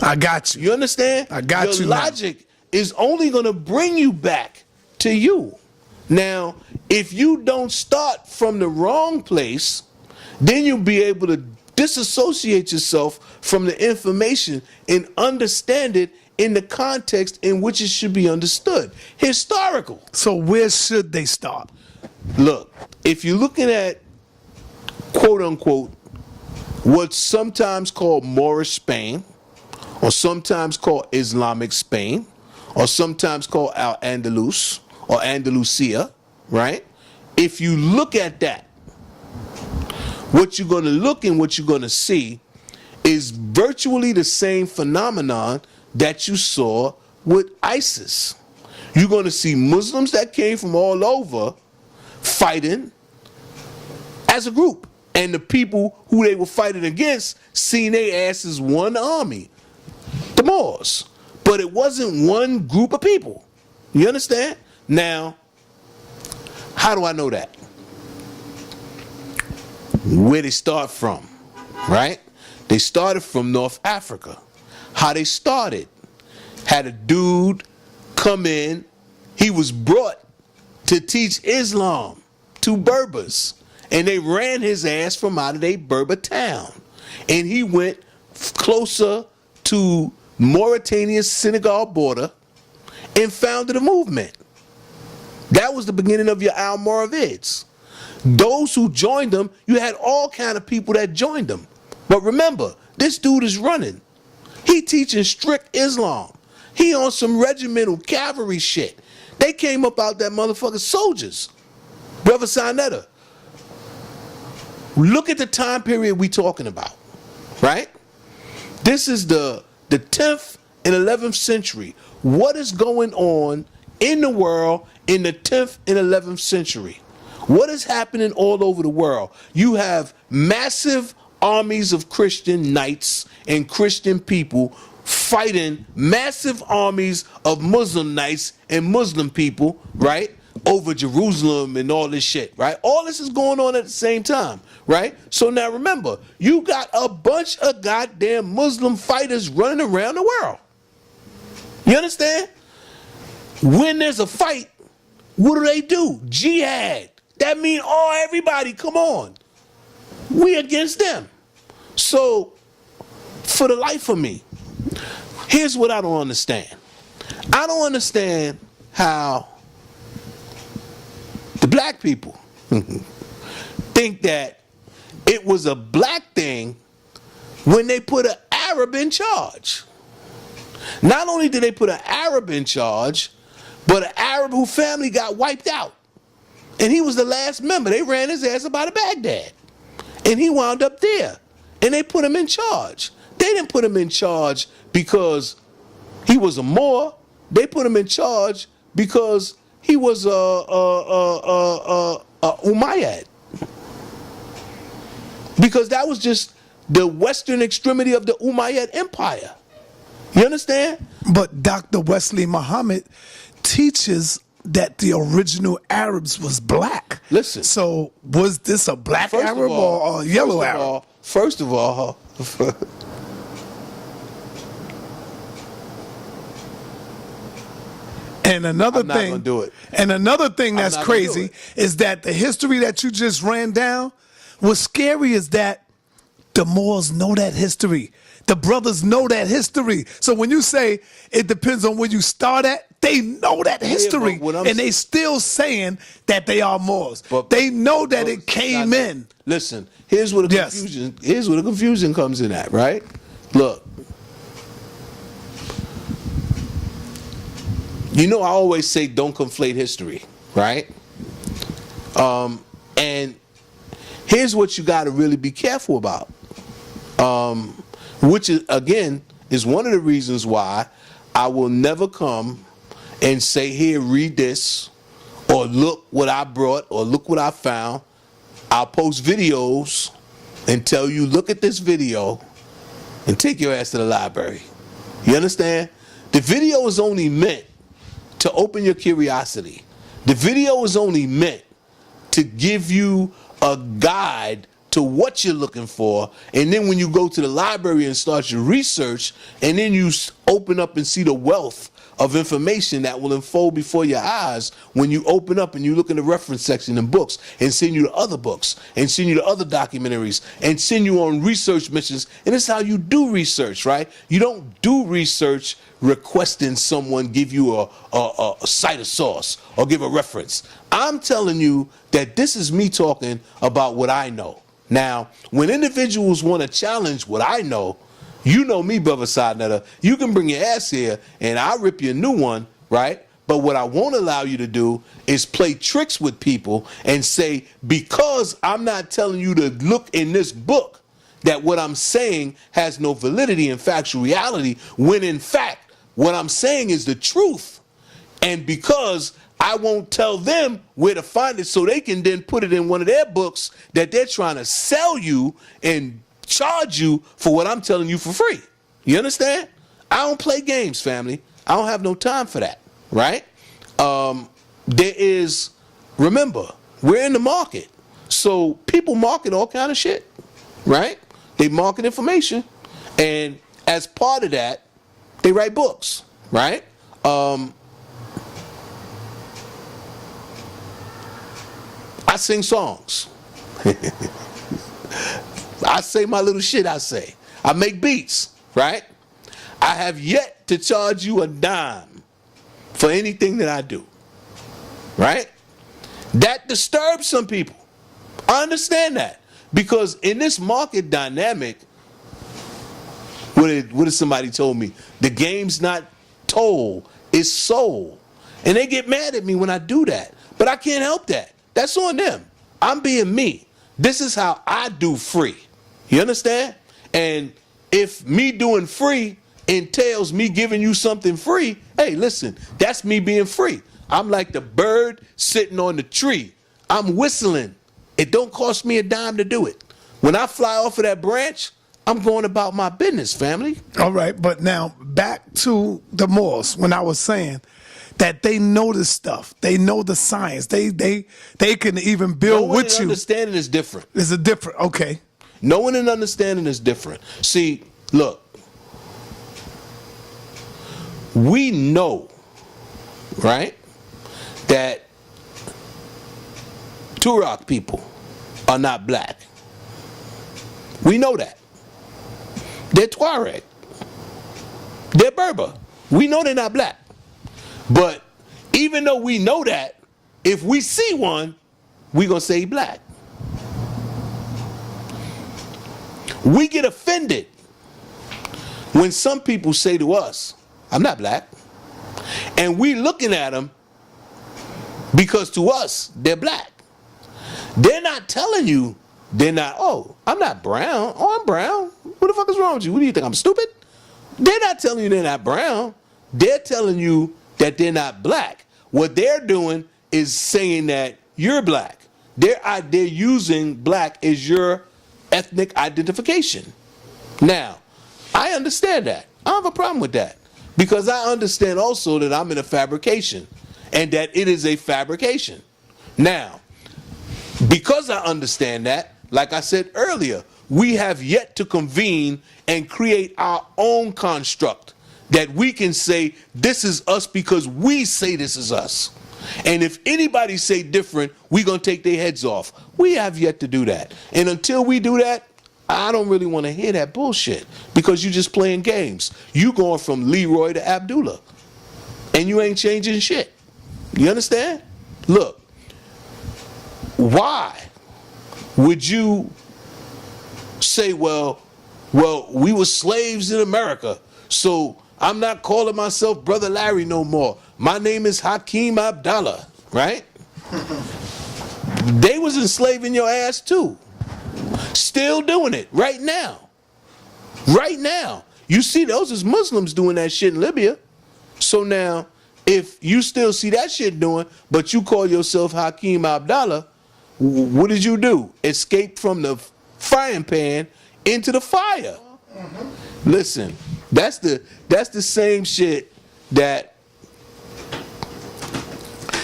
I got you. you understand? I got Your you now. logic is only going to bring you back to you. Now, if you don't start from the wrong place, then you'll be able to disassociate yourself from the information and understand it in the context in which it should be understood. Historical. So where should they start? Look, if you're looking at, quote unquote, what's sometimes called Moorish Spain, or sometimes called Islamic Spain, or sometimes called Al-Andalus or Andalusia, right? If you look at that, what you're going to look and what you're going to see is virtually the same phenomenon that you saw with ISIS. You're going to see Muslims that came from all over fighting as a group. And the people who they were fighting against seen their ass as one army, the Moors. But it wasn't one group of people. You understand? Now, how do I know that? Where they start from, right? They started from North Africa. How they started, had a dude come in. He was brought to teach Islam to Berbers, and they ran his ass from out of their Berber town. And he went closer to Mauritania's Senegal border and founded a movement. That was the beginning of your Almoravids. Those who joined them, you had all kind of people that joined them. But remember, this dude is running. He teaching strict Islam. He on some regimental cavalry shit. They came up out that motherfucker soldiers. Brother Sinetta, look at the time period we talking about, right? This is the 10th and 11th century. What is going on in the world in the 10th and 11th century? What is happening all over the world? You have massive armies of Christian knights and Christian people fighting massive armies of Muslim knights and Muslim people, right? Over Jerusalem and all this shit, right? All this is going on at the same time, right? So now remember, you got a bunch of goddamn Muslim fighters running around the world. You understand? When there's a fight, what do? Jihad. That means, oh, everybody, come on. We against them. So, for the life of me, here's what I don't understand. I don't understand how the black people think that it was a black thing when they put an Arab in charge. Not only did they put an Arab in charge, but an Arab whose family got wiped out. And he was the last member. They ran his ass up out of Baghdad. And he wound up there. And they put him in charge. They didn't put him in charge because he was a Moor. They put him in charge because he was a Umayyad. Because that was just the western extremity of the Umayyad Empire. You understand? But Dr. Wesley Muhammad teaches that the original Arabs was black. Listen. So was this a black Arab or a yellow Arab? First of all, and another I'm not thing, gonna do it. And another thing that's not gonna do crazy it. is that the history that you just ran down, what's scary is that the Moors know that history. The brothers know that history. So when you say it depends on where you start at, they know that history. And they still saying that they are Moors. But they know that it came in. Listen, here's where the confusion comes in at, right? Look. You know I always say don't conflate history, right? And here's what you got to really be careful about. Which is, again, is one of the reasons why I will never come and say, here, read this, or look what I brought, or look what I found. I'll post videos and tell you, look at this video, and take your ass to the library. You understand? The video is only meant to open your curiosity. The video is only meant to give you a guide to what you're looking for, and then when you go to the library and start your research, and then you open up and see the wealth of information that will unfold before your eyes when you open up and you look in the reference section in books, and send you to other books, and send you to other documentaries, and send you on research missions. And it's how you do research, right? You don't do research requesting someone give you a cite a source or give a reference. I'm telling you that this is me talking about what I know. Now, when individuals want to challenge what I know, You know me, brother Side Nutter. You can bring your ass here and I'll rip you a new one, right? But what I won't allow you to do is play tricks with people and say, because I'm not telling you to look in this book, that what I'm saying has no validity and factual reality, when in fact, what I'm saying is the truth. And because I won't tell them where to find it so they can then put it in one of their books that they're trying to sell you and charge you for what I'm telling you for free. You understand? I don't play games, family. I don't have no time for that, right? Remember, we're in the market. So people market all kind of shit, right? They market information. And as part of that, they write books, right? I sing songs. I say my little shit I say. I make beats, right? I have yet to charge you a dime for anything that I do, right? That disturbs some people. I understand that. Because in this market dynamic, what did somebody told me? The game's not told, it's sold. And they get mad at me when I do that. But I can't help that. That's on them. I'm being me. This is how I do free. You understand? And if me doing free entails me giving you something free, hey, listen, that's me being free. I'm like the bird sitting on the tree. I'm whistling. It don't cost me a dime to do it. When I fly off of that branch, I'm going about my business, family. All right, but now back to the Moors. When I was saying that they know this stuff, they know the science, they can even build Knowing with and you. understanding is different. It's a different. Okay. Knowing and understanding is different. See, look, we know, right, that Turok people are not black. We know that. They're Tuareg. They're Berber. We know they're not black. But even though we know that, if we see one, we're going to say black. We get offended when some people say to us, I'm not black. And we looking at them because to us, they're black. They're not telling you, they're not, oh, I'm not brown. Oh, I'm brown. What the fuck is wrong with you? What do you think, I'm stupid? They're not telling you they're not brown. They're telling you that they're not black. What they're doing is saying that you're black. They're using black as your ethnic identification. Now, I understand that. I don't have a problem with that. Because I understand also that I'm in a fabrication. And that it is a fabrication. Now, because I understand that, like I said earlier, we have yet to convene and create our own construct that we can say this is us because we say this is us. And if anybody say different, we're going to take their heads off. We have yet to do that. And until we do that, I don't really want to hear that bullshit because you're just playing games. You going from Leroy to Abdullah and you ain't changing shit. You understand? Look, why would you say, well, we were slaves in America, so I'm not calling myself Brother Larry no more. My name is Hakeem Abdallah, right? They was enslaving your ass too. Still doing it right now. Right now. You see those as Muslims doing that shit in Libya. So now, if you still see that shit doing, but you call yourself Hakeem Abdallah, what did you do? Escape from the frying pan into the fire. Mm-hmm. Listen, that's the same shit that.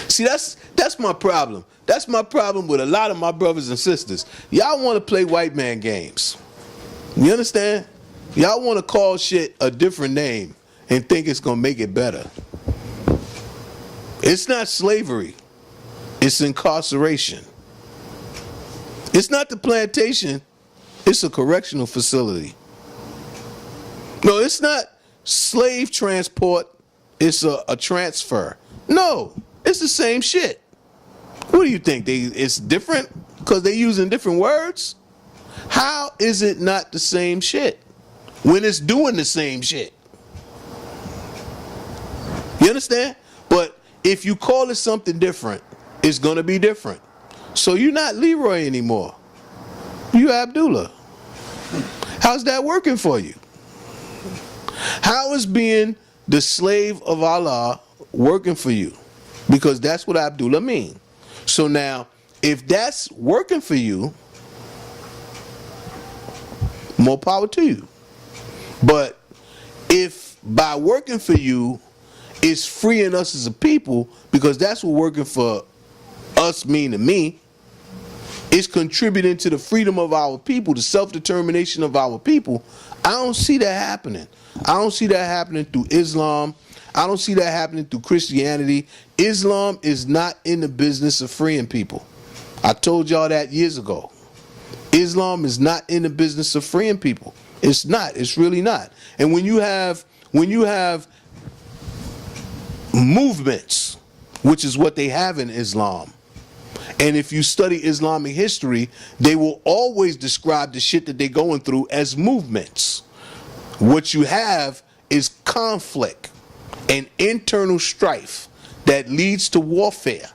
See, that's my problem. That's my problem with a lot of my brothers and sisters. Y'all want to play white man games. You understand? Y'all want to call shit a different name and think it's gonna make it better. It's not slavery. It's incarceration. It's not the plantation. It's a correctional facility. No, it's not slave transport. It's a transfer. No, it's the same shit. What do you think? It's different because they're using different words? How is it not the same shit? when it's doing the same shit. You understand? But if you call it something different, it's going to be different. So you're not Leroy anymore. You Abdullah. How's that working for you? How is being the slave of Allah working for you? Because that's what Abdullah means. So now, if that's working for you, more power to you. But if by working for you, it's freeing us as a people, because that's what working for us mean to me, it's contributing to the freedom of our people, the self-determination of our people. I don't see that happening. I don't see that happening through Islam. I don't see that happening through Christianity. Islam is not in the business of freeing people. I told y'all that years ago. Islam is not in the business of freeing people. It's not. It's really not. And when you have movements, which is what they have in Islam, and if you study Islamic history, they will always describe the shit that they're going through as movements. What you have is conflict and internal strife that leads to warfare.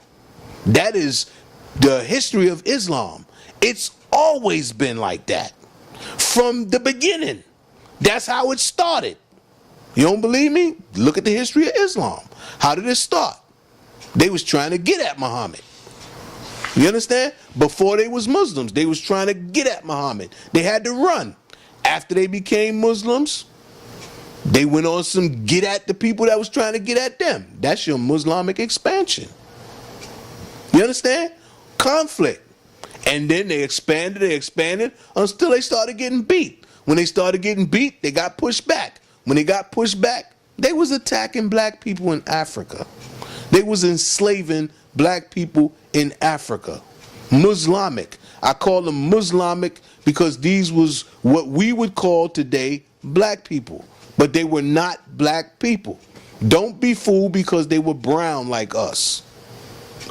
That is the history of Islam. It's always been like that. From the beginning. That's how it started. You don't believe me? Look at the history of Islam. How did it start? They was trying to get at Muhammad. You understand? Before they was Muslims, they was trying to get at Muhammad. They had to run. After they became Muslims, they went on some get at the people that was trying to get at them. That's your Muslimic expansion. You understand? Conflict. And then they expanded until they started getting beat. When they started getting beat, they got pushed back. When they got pushed back, they was attacking black people in Africa. They was enslaving black people in Africa. Muslimic. I call them Muslimic because these was what we would call today black people. But they were not black people. Don't be fooled because they were brown like us.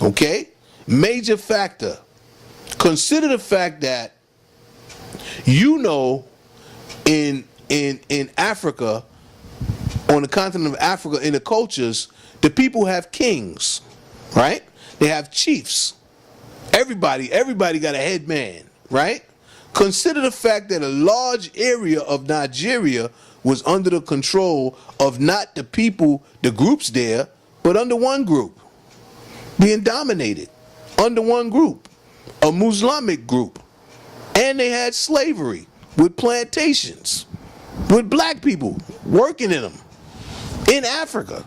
Okay? Major factor. Consider the fact that in Africa, on the continent of Africa, in the cultures, the people have kings, right? They have chiefs. Everybody got a head man, right? Consider the fact that a large area of Nigeria was under the control of not the people, the groups there, but under one group, being dominated under one group, a Muslimic group. And they had slavery with plantations, with black people working in them in Africa.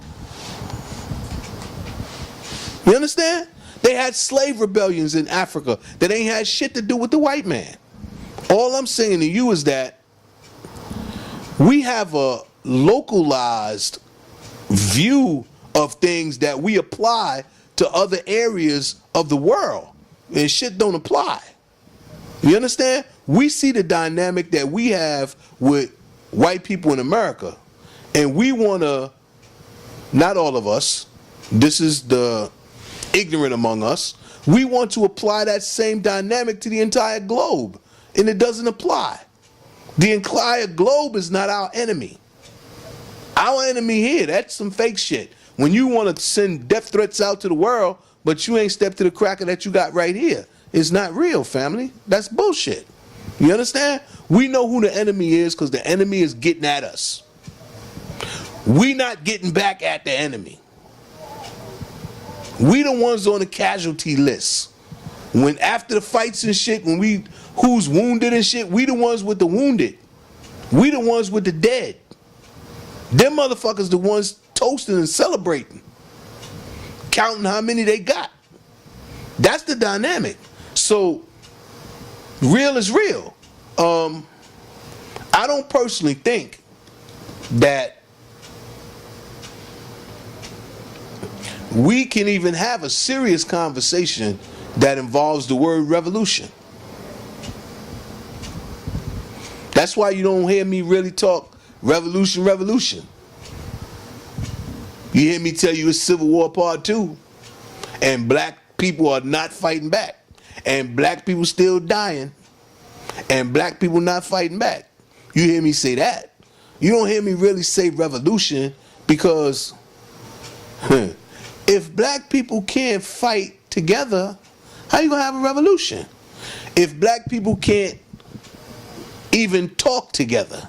You understand? They had slave rebellions in Africa that ain't had shit to do with the white man. All I'm saying to you is that we have a localized view of things that we apply to other areas of the world, and shit don't apply. You understand? We see the dynamic that we have with white people in America, and we want to, not all of us, this is the ignorant among us, we want to apply that same dynamic to the entire globe, and it doesn't apply. The entire globe is not our enemy. Our enemy here, that's some fake shit. When you want to send death threats out to the world, but you ain't stepped to the cracker that you got right here, it's not real, family. That's bullshit. You understand? We know who the enemy is because the enemy is getting at us. We not getting back at the enemy. We the ones on the casualty list. When after the fights and shit, when who's wounded and shit, we the ones with the wounded. We the ones with the dead. Them motherfuckers the ones toasting and celebrating. Counting how many they got. That's the dynamic. So, real is real. I don't personally think that we can even have a serious conversation that involves the word revolution. That's why you don't hear me really talk revolution. You hear me tell you it's Civil War Part 2, and black people are not fighting back, and black people still dying, and black people not fighting back. You hear me say that. You don't hear me really say revolution because if black people can't fight together, how you gonna have a revolution? If black people can't even talk together,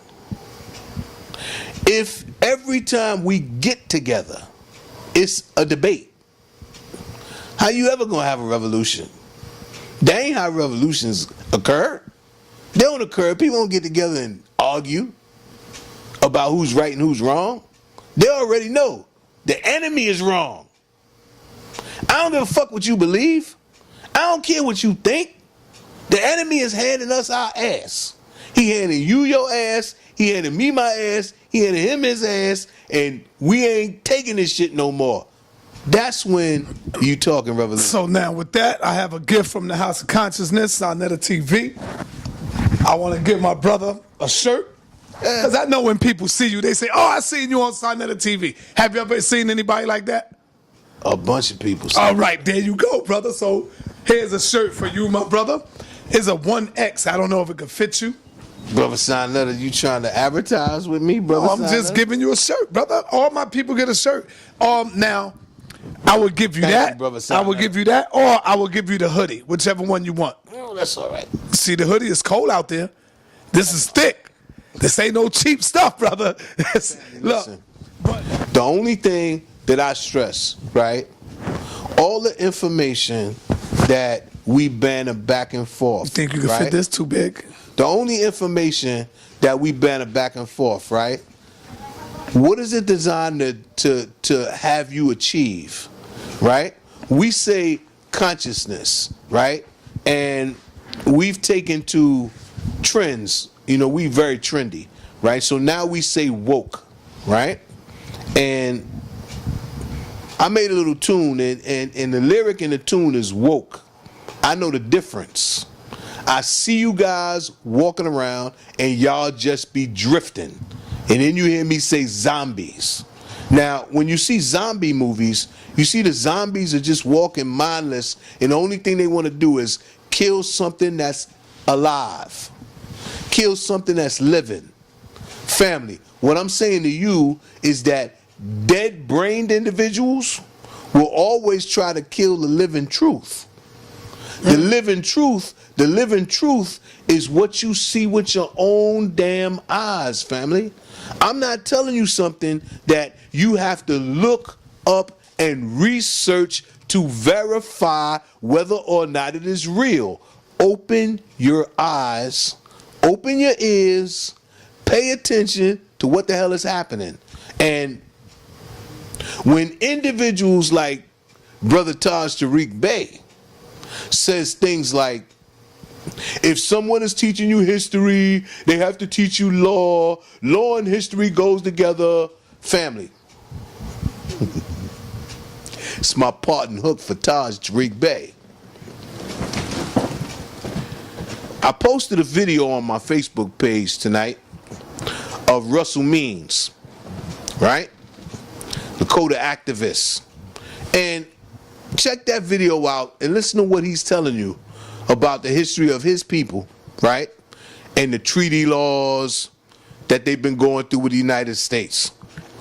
if every time we get together, it's a debate, how you ever gonna have a revolution? That ain't how revolutions occur. They don't occur. People don't get together and argue about who's right and who's wrong. They already know the enemy is wrong. I don't give a fuck what you believe. I don't care what you think. The enemy is handing us our ass. He handing you your ass. He handing me my ass. He handing him his ass. And we ain't taking this shit no more. That's when you talking revolution. So now with that, I have a gift from the House of Consciousness, Sonetta TV. I want to give my brother a shirt. Because I know when people see you, they say, oh, I seen you on Sonetta TV. Have you ever seen anybody like that? A bunch of people. All right, there you go, brother. So here's a shirt for you, my brother. It's a 1X. I don't know if it could fit you. Brother Sonetta, you trying to advertise with me, brother? I'm just giving you a shirt, brother. All my people get a shirt. Now, I will give you that. I will give you that, or I will give you the hoodie, whichever one you want. Oh, that's all right. See, the hoodie is cold out there. This is thick. This ain't no cheap stuff, brother. Look, the only thing that I stress, right? All the information that we banner back and forth. You think you can fit this too big? The only information that we banner back and forth, right? What is it designed to have you achieve, right? We say consciousness, right? And we've taken to trends. You know, we very trendy, right? So now we say woke, right? And I made a little tune, and the lyric in the tune is woke. I know the difference. I see you guys walking around and y'all just be drifting. And then you hear me say zombies. Now, when you see zombie movies, you see the zombies are just walking mindless, and the only thing they want to do is kill something that's alive. Kill something that's living. Family, what I'm saying to you is that dead-brained individuals will always try to kill the living truth. The living truth is what you see with your own damn eyes, family. I'm not telling you something that you have to look up and research to verify whether or not it is real. Open your eyes, open your ears, pay attention to what the hell is happening. And when individuals like Brother Taj Tariq Bey says things like, if someone is teaching you history, they have to teach you law. Law and history goes together. Family. It's my part and hook for Taj Tariq Bey. I posted a video on my Facebook page tonight of Russell Means, right? Dakota activist. And check that video out and listen to what he's telling you about the history of his people, right? And the treaty laws that they've been going through with the United States.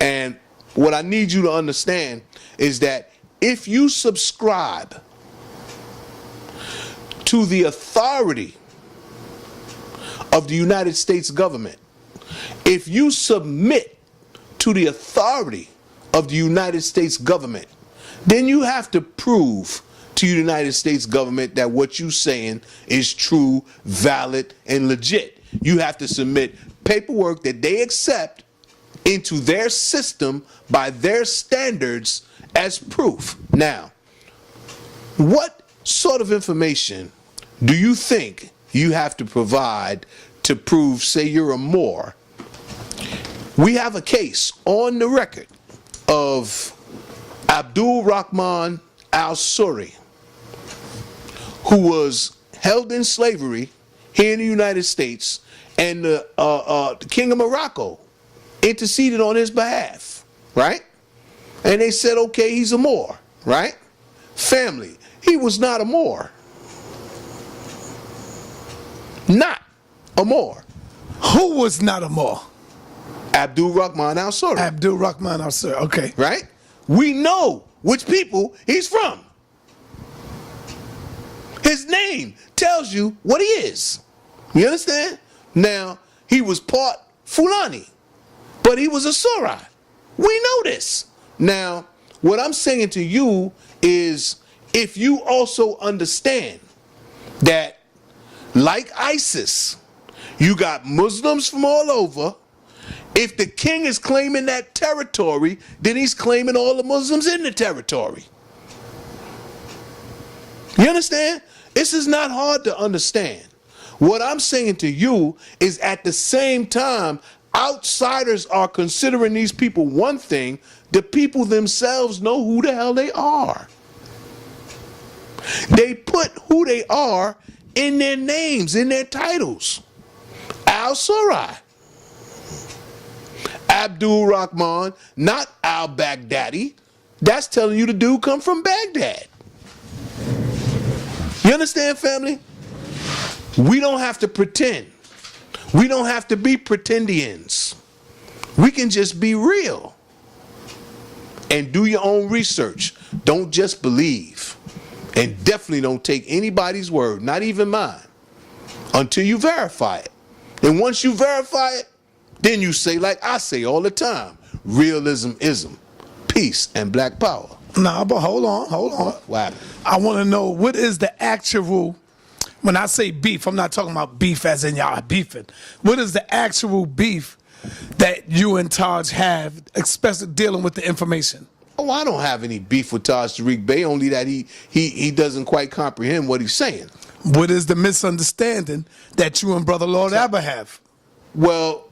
And what I need you to understand is that if you subscribe to the authority of the United States government, if you submit to the authority of the United States government, then you have to prove to the United States government that what you're saying is true, valid, and legit. You have to submit paperwork that they accept into their system by their standards as proof. Now, what sort of information do you think you have to provide to prove, say, you're a Moor? We have a case on the record of Abdul Rahman al-Suri, who was held in slavery here in the United States, and the King of Morocco interceded on his behalf, right? And they said, okay, he's a Moor, right? Family, he was not a Moor. Not a Moor. Who was not a Moor? Abdul Rahman al-Suri. Abdul Rahman al-Suri. Okay. Right? We know which people he's from. His name tells you what he is. You understand? Now, he was part Fulani, but he was a Suri. We know this. Now, what I'm saying to you is, if you also understand that, like ISIS, you got Muslims from all over. If the king is claiming that territory, then he's claiming all the Muslims in the territory. You understand? This is not hard to understand. What I'm saying to you is, at the same time, outsiders are considering these people one thing, the people themselves know who the hell they are. They put who they are in their names, in their titles. Al-Suri. Abdul Rahman, not al-Baghdadi. That's telling you the dude come from Baghdad. You understand, family? We don't have to pretend. We don't have to be pretendians. We can just be real. And do your own research. Don't just believe. And definitely don't take anybody's word, not even mine, until you verify it. And once you verify it, then you say, like I say all the time, realism ism, peace and black power. Nah, but hold on. What happened? I want to know, what is the actual, when I say beef, I'm not talking about beef as in y'all beefing. What is the actual beef that you and Taj have, especially dealing with the information? Oh, I don't have any beef with Taj Tariq Bey, only that he doesn't quite comprehend what he's saying. What is the misunderstanding that you and Brother Lord Abba have? Well,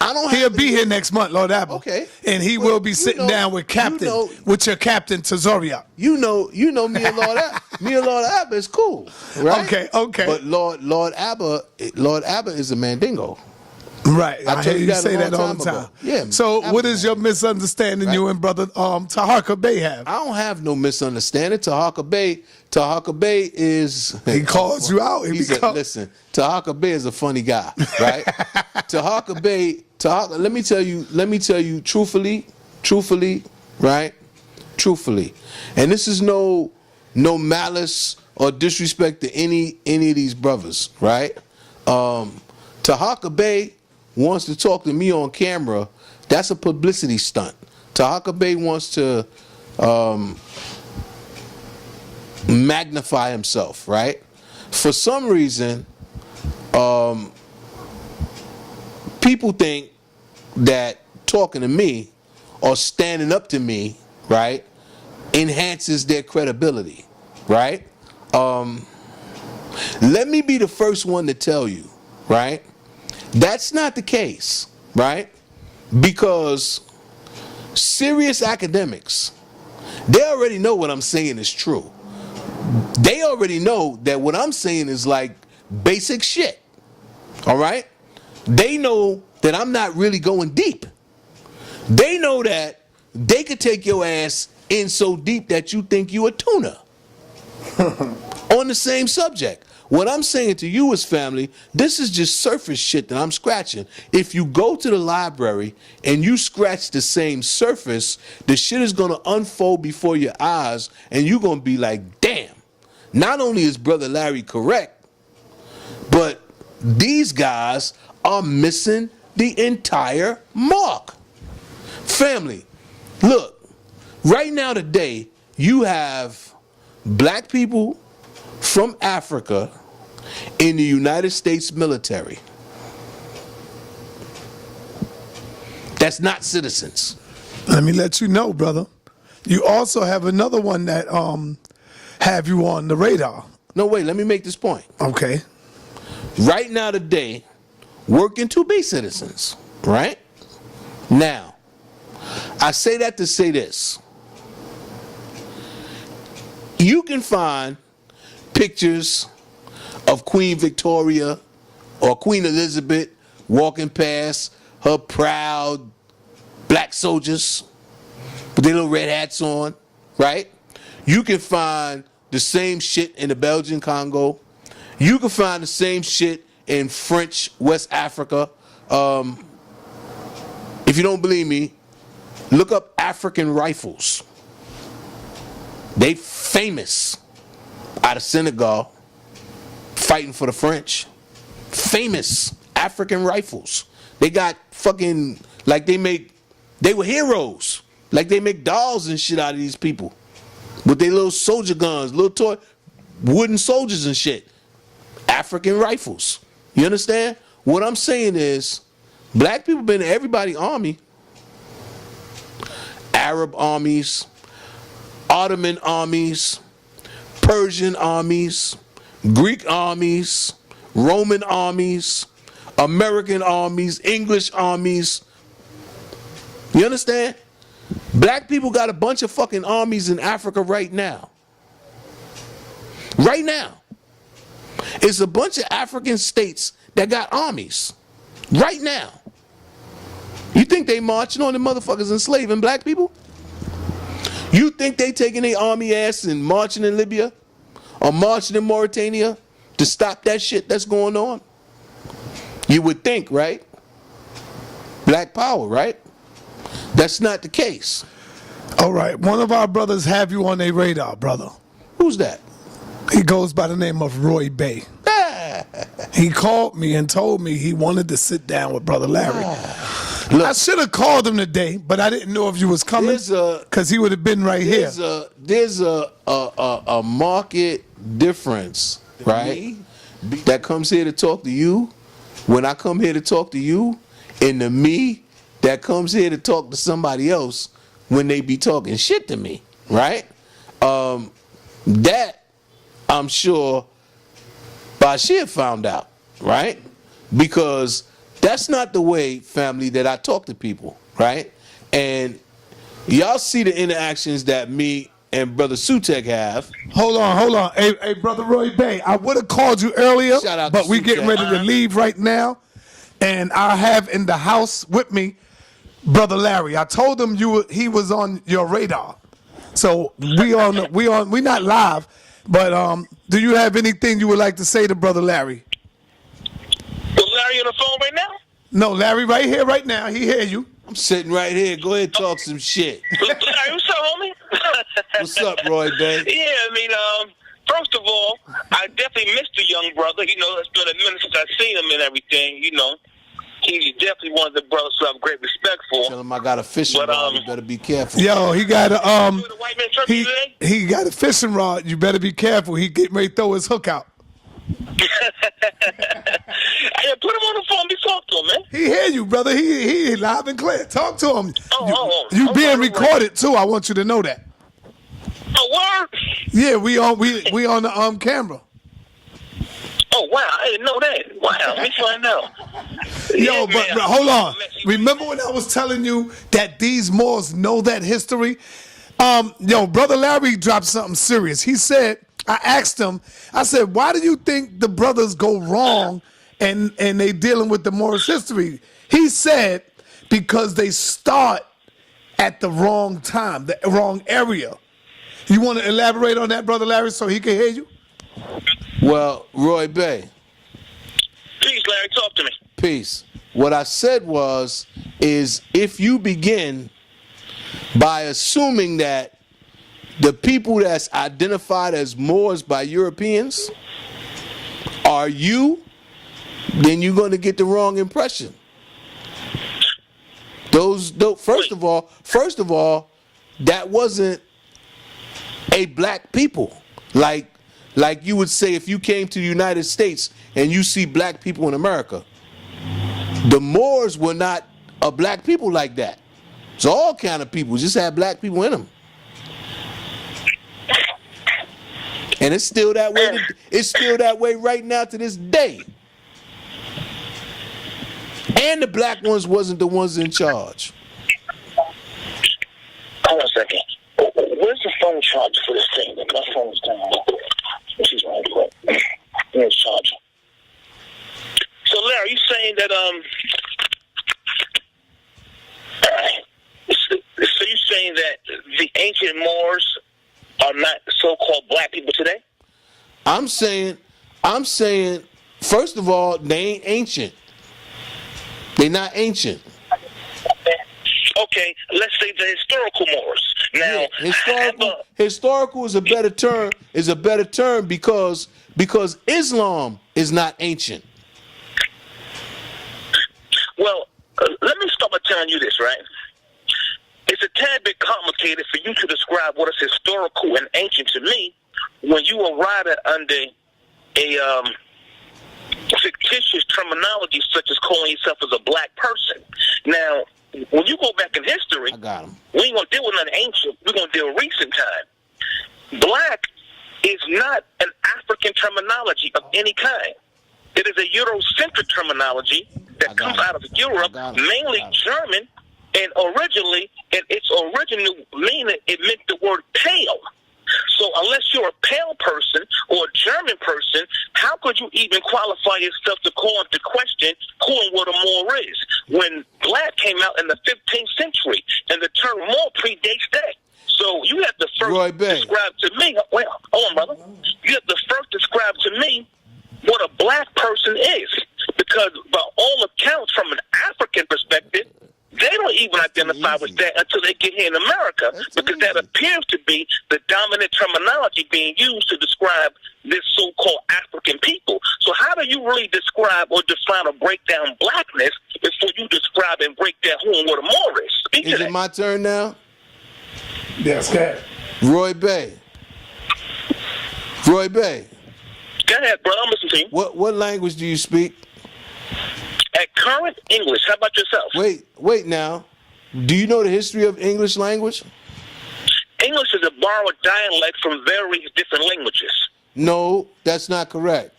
I don't have He'll be here next month, Lord Abba. Okay. And he will be sitting down with Captain, with your Captain Tazoria. You know me and Lord Abba. Me and Lord Abba is cool, right? Okay. But Lord Abba is a Mandingo. Right. I hear you that say a long that all time the time. ago. Yeah. So Abba what is your misunderstanding you and Brother Taharka Bey have? I don't have no misunderstanding. Tahaka Bey is... He calls you out. Listen, Tahaka Bey is a funny guy, right? Tahaka Bey, let me tell you truthfully, right? Truthfully. And this is no malice or disrespect to any of these brothers, right? Tahaka Bey wants to talk to me on camera. That's a publicity stunt. Tahaka Bey wants to magnify himself, right? For some reason, people think that talking to me or standing up to me, right, enhances their credibility, right? Let me be the first one to tell you, right? That's not the case, right? Because serious academics, they already know what I'm saying is true. They already know that what I'm saying is like basic shit, all right? They know that I'm not really going deep. They know that they could take your ass in so deep that you think you a tuna on the same subject. What I'm saying to you is, family, this is just surface shit that I'm scratching. If you go to the library and you scratch the same surface, the shit is going to unfold before your eyes, and you're going to be like, damn, not only is Brother Larry correct, but these guys are missing the entire mark. Family, look, right now today, you have black people from Africa in the United States military. That's not citizens. Let me let you know, brother. You also have another one that have you on the radar. No, wait, let me make this point. Okay. Right now today, working to be citizens, right? Now, I say that to say this. You can find pictures of Queen Victoria or Queen Elizabeth walking past her proud black soldiers with their little red hats on, right? You can find the same shit in the Belgian Congo. You can find the same shit in French West Africa. If you don't believe me, look up African rifles. They famous out of Senegal, fighting for the French. Famous African rifles. They got fucking, like they were heroes. Like they make dolls and shit out of these people. With their little soldier guns, little toy, wooden soldiers and shit. African rifles. You understand? What I'm saying is, black people been in everybody's army. Arab armies, Ottoman armies, Persian armies, Greek armies, Roman armies, American armies, English armies. You understand? Black people got a bunch of fucking armies in Africa right now. Right now. It's a bunch of African states that got armies. Right now. You think they marching on the motherfuckers enslaving black people? You think they taking their army ass and marching in Libya? Or marching in Mauritania to stop that shit that's going on? You would think, right? Black power, right? That's not the case. All right, one of our brothers have you on their radar, brother. Who's that? He goes by the name of Roy Bay. He called me and told me he wanted to sit down with Brother Larry. Look, I should have called him today, but I didn't know if you was coming because he would have been right here. There's a market difference, right? That comes here to talk to you when I come here to talk to you, and the me that comes here to talk to somebody else when they be talking shit to me, right? That I'm sure Bashir found out, right? Because that's not the way, family, that I talk to people, right? And y'all see the interactions that me and Brother Sutek have. Hold on. Hey, Brother Roy Bay, I would have called you earlier, Shout out but to we getting Sutek. ready to leave right now. And I have in the house with me Brother Larry. I told him he was on your radar. So we not live, but do you have anything you would like to say to Brother Larry? Is Larry on the phone right now? No, Larry right here, right now. He hear you. I'm sitting right here. Go ahead, talk some shit. Larry, what's up, homie? What's up, Roy Bay? Yeah, I mean, first of all, I definitely missed the young brother. You know, it's been a minute since I've seen him and everything, you know. He's definitely one of the brothers who I have great respect for. Tell him I got a fishing rod. You better be careful. Yo, he got a You with the white man turkey today? he got a fishing rod. You better be careful. He getting ready to throw his hook out. Hey, put him on the phone. Be talk to him, man. He hear you, brother. He live and clear. Talk to him. You Oh, being right. recorded too. I want you to know that. Oh, word? Yeah, we on the camera. Oh, wow. I didn't know that. Wow. Let me find out. Yo, Yeah, but man. hold on. Remember when I was telling you that these Moors know that history? Yo, Brother Larry dropped something serious. He said, I asked him, I said, why do you think the brothers go wrong and they dealing with the Moorish history? He said, because they start at the wrong time, the wrong area. You want to elaborate on that, Brother Larry, so he can hear you? Well, Roy Bay. Please, Larry, talk to me. Peace. What I said is if you begin by assuming that the people that's identified as Moors by Europeans are you, then you're going to get the wrong impression. First of all, that wasn't a black people. Like you would say if you came to the United States and you see black people in America. The Moors were not a black people like that. It's all kind of people, just had black people in them. And it's still that way. It's still that way right now to this day. And the black ones wasn't the ones in charge. Hold on a second. Where's the phone charger for this thing? My phone's down. She's right quick. Where's the charger? So, Larry, you saying that so you saying that the ancient Moors are not so-called black people today? I'm saying, first of all, they ain't ancient. They're not ancient. Okay, let's say the historical Moors. Now, Historical is a better term. Is a better term because Islam is not ancient. Well, let me start by telling you this, right? It's a tad bit complicated for you to describe what is historical and ancient to me when you arrive at under a fictitious terminology such as calling yourself as a black person. Now, when you go back in history, we ain't gonna deal with nothing ancient. We're gonna deal with recent time. Black is not an African terminology of any kind. It is a Eurocentric terminology that comes out of Europe, mainly German, and originally, in its original meaning, it meant the word pale. So unless you're a pale person or a German person, how could you even qualify yourself to call into question who and what a Moor is? When black came out in the 15th century, and the term Moor predates that. So you have to first describe to me, well, hold on, brother. You have to first describe to me what a black person is. Because by all accounts, from an African perspective, they don't even identify with that until they get here in America, because that appears to be the dominant terminology being used to describe this so-called African people. So how do you really describe or define or break down blackness before you describe and break down who and what a Moor is? Is it my turn now? Yes, go ahead. Roy Bay. Go ahead, brother. I'm listening to you. What language do you speak? At current English. How about yourself? Wait now. Do you know the history of English language? English is a borrowed dialect from various different languages. No, that's not correct.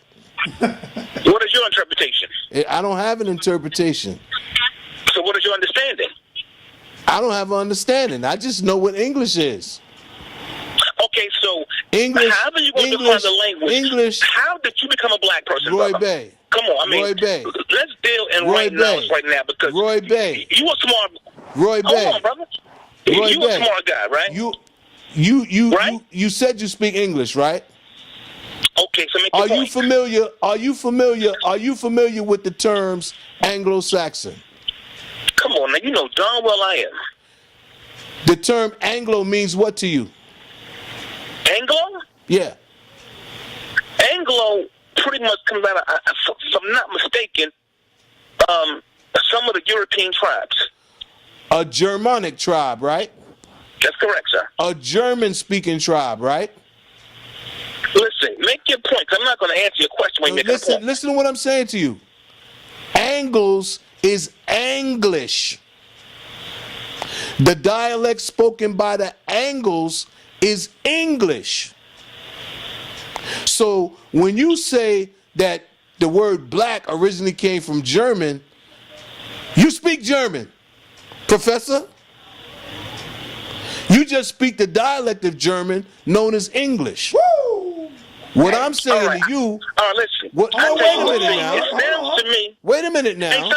What is your interpretation? I don't have an interpretation. So what is your understanding? I don't have an understanding. I just know what English is. Okay, so English, how are you going to define the language? English. How did you become a black person, Roy brother? Bay. Come on, I mean, Roy Bay. Let's deal in Roy right Bay. now because Roy Bay. You a smart. Roy Bay. Hold on, brother. Roy you Bay. a smart guy, right? You you said you speak English, right? Okay, so make your point. Are you familiar with the terms Anglo-Saxon? Come on, now you know darn well I am. The term Anglo means what to you? Anglo? Yeah. Anglo pretty much comes out of, if I'm not mistaken, some of the European tribes. A Germanic tribe, right? That's correct, sir. A German-speaking tribe, right? Listen, make your point. I'm not going to answer your question when you make a point. Listen to what I'm saying to you. Angles is English. The dialect spoken by the Angles is English. So when you say that the word black originally came from German, you speak German, Professor. You just speak the dialect of German known as English. Woo! What I'm saying to you. All right, listen. Wait a minute now. It sounds to me. Wait a minute now. Hey, son,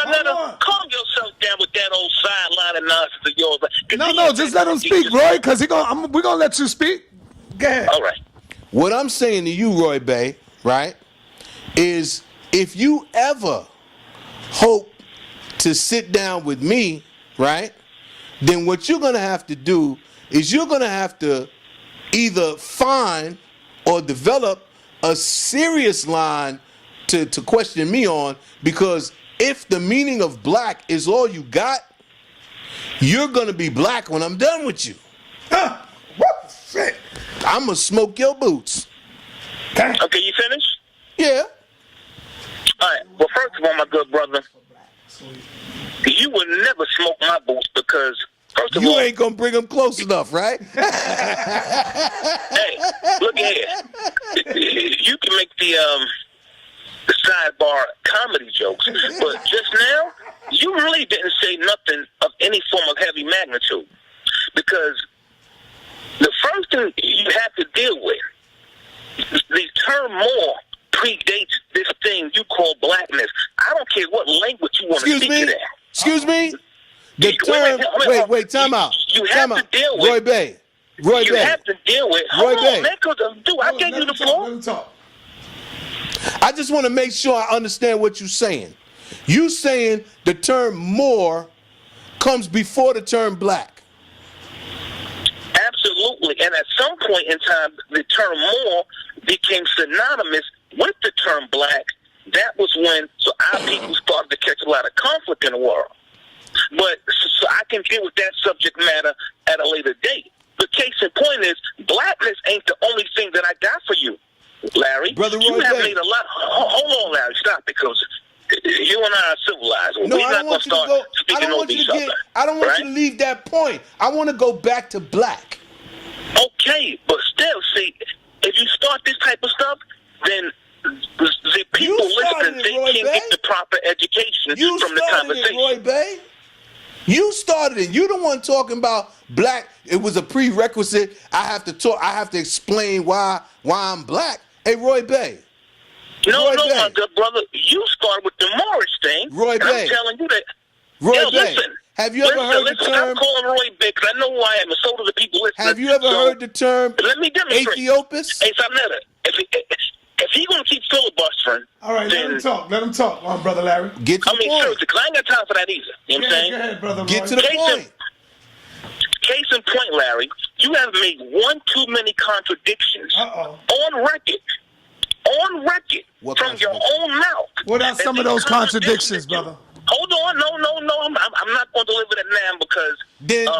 calm yourself down with that old sideline and nonsense of yours. No, just let him speak, Roy, because we're going to let you speak. Go ahead. All right. What I'm saying to you, Roy Bay, right, is if you ever hope to sit down with me, right, then what you're going to have to do is you're going to have to either find or develop a serious line to question me on, because if the meaning of black is all you got, you're going to be black when I'm done with you. Shit. I'm going to smoke your boots. Okay, you finished? Yeah. All right. Well, first of all, my good brother, you would never smoke my boots because, first of all, you ain't going to bring them close enough, right? Hey, look here. You can make the sidebar comedy jokes, but just now, you really didn't say nothing of any form of heavy magnitude, because the first thing you have to deal with, the term Moor predates this thing you call blackness. I don't care what language you want to speak to that. Excuse me? The term, wait, time out. You have to deal with. Roy Bay. You have to deal with. Roy Bay. On, man, dude, I gave you the floor. Let him talk. I just want to make sure I understand what you're saying. You saying the term Moor comes before the term black. Absolutely. And at some point in time, the term more became synonymous with the term black. That was when our people started to catch a lot of conflict in the world. But so I can deal with that subject matter at a later date. The case in point is blackness ain't the only thing that I got for you, Larry. Brother Roy you have Day. made a lot. Hold on, Larry. Stop, because you and I are civilized. No, We're I not don't want you going to go. start speaking over each other. I don't want right? you to leave that point. I want to go back to black. Okay, but still, see, if you start this type of stuff, then the people listening, they can't get the proper education from the conversation. Roy Bay. You started it. You the one talking about black. It was a prerequisite. I have to talk. I have to explain why I'm black. Hey, Roy Bay. No, Roy Bay. my good brother. You started with the Morris thing. Roy and Bay. I'm telling you that. Roy Yo, Bay. listen. Have you ever heard the term? I'm calling Roy Bay because I know who I am, and so do the people listening. Have you ever heard the term? Let me demonstrate. Ethiopis? Hey, Samnetta, if he gonna keep filibustering, All right, then, let him talk, Brother Larry. Get to the point. seriously, because I ain't got time for that either. You know what I'm saying? Go ahead, Brother Get Roy. to the point. Case in point, Larry, you have made one too many contradictions on record. What From your own mouth. What are some of those contradictions, brother? Hold on, no. I'm not going to deliver that now because.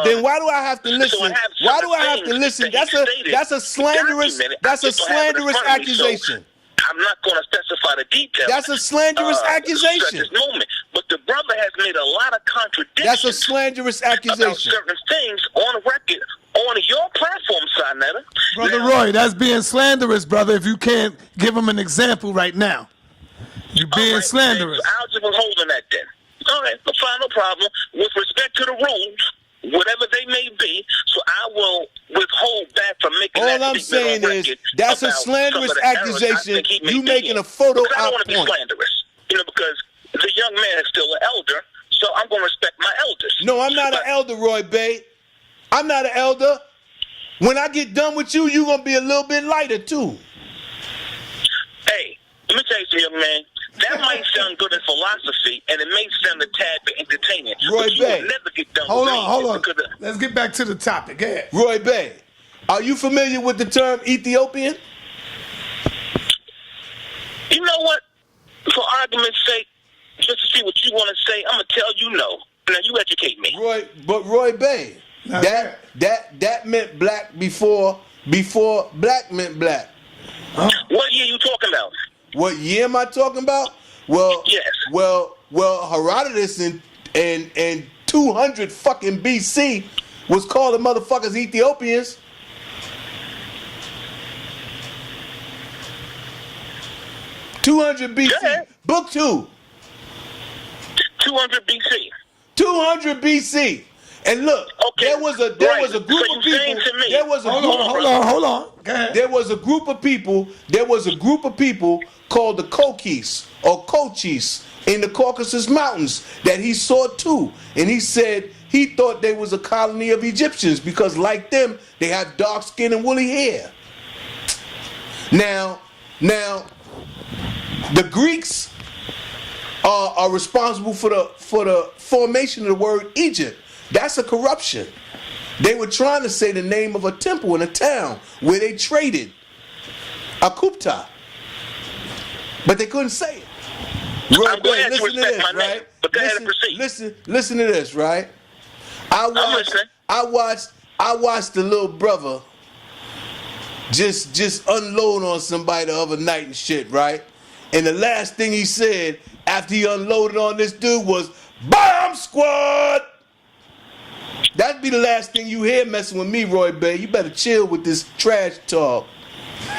Then why do I have to listen? So I have Why do I have to things listen? that he That's a stated, slanderous. documented. That's I a just don't have it in slanderous front of me, so accusation. I'm not going to specify the details. That's a slanderous At accusation. this moment, but the brother has made a lot of contradictions. That's a slanderous About accusation. certain things on record on your platform, Sinetta. Brother Roy, that's being slanderous, brother, if you can't give him an example right now. You're being slanderous. So I'll just hold on that then. All right, fine, no problem. With respect to the rules, whatever they may be, so I will withhold back from making that All I'm statement on saying is record that's a about slanderous some of the errors I accusation. think he may You be making in. a photo Because I don't op want to be point. slanderous, because the young man is still an elder, so I'm going to respect my elders. No, I'm not an elder, Roy Bay. I'm not an elder. When I get done with you, you're going to be a little bit lighter, too. Hey, let me tell you something, young man. That might sound good in philosophy, and it may sound a tad bit entertaining. Roy but you Bay. will never get done Hold with on. me because Let's get back to the topic. Go ahead. Roy Bay, are you familiar with the term Ethiopian? You know what? For argument's sake, just to see what you want to say, I'm gonna tell you no. Now you educate me. Roy Bay, that meant black before black meant black. What year you talking about? What year am I talking about? Well, Yes. Well, Herodotus in 200 fucking BC was calling motherfuckers Ethiopians. BC. ahead. Book 2. 200 BC. 200 BC. And look, Okay, there was a group so of you're saying people. to me- There was a Hold group. on. Go ahead. There was a group of people. There was a group of people called the Kokis or Cochis in the Caucasus Mountains that he saw too, and he said he thought they was a colony of Egyptians because, like them, they have dark skin and woolly hair. Now, the Greeks are responsible for the formation of the word Egypt. That's a corruption. They were trying to say the name of a temple in a town where they traded, Akupta, but they couldn't say it. I'm glad you respect my name, but go ahead and proceed. Listen to this, right? I'm listening. I watched the little brother just unload on somebody the other night and shit, right? And the last thing he said after he unloaded on this dude was "Bomb Squad." That'd be the last thing you hear messing with me, Roy Bay. You better chill with this trash talk.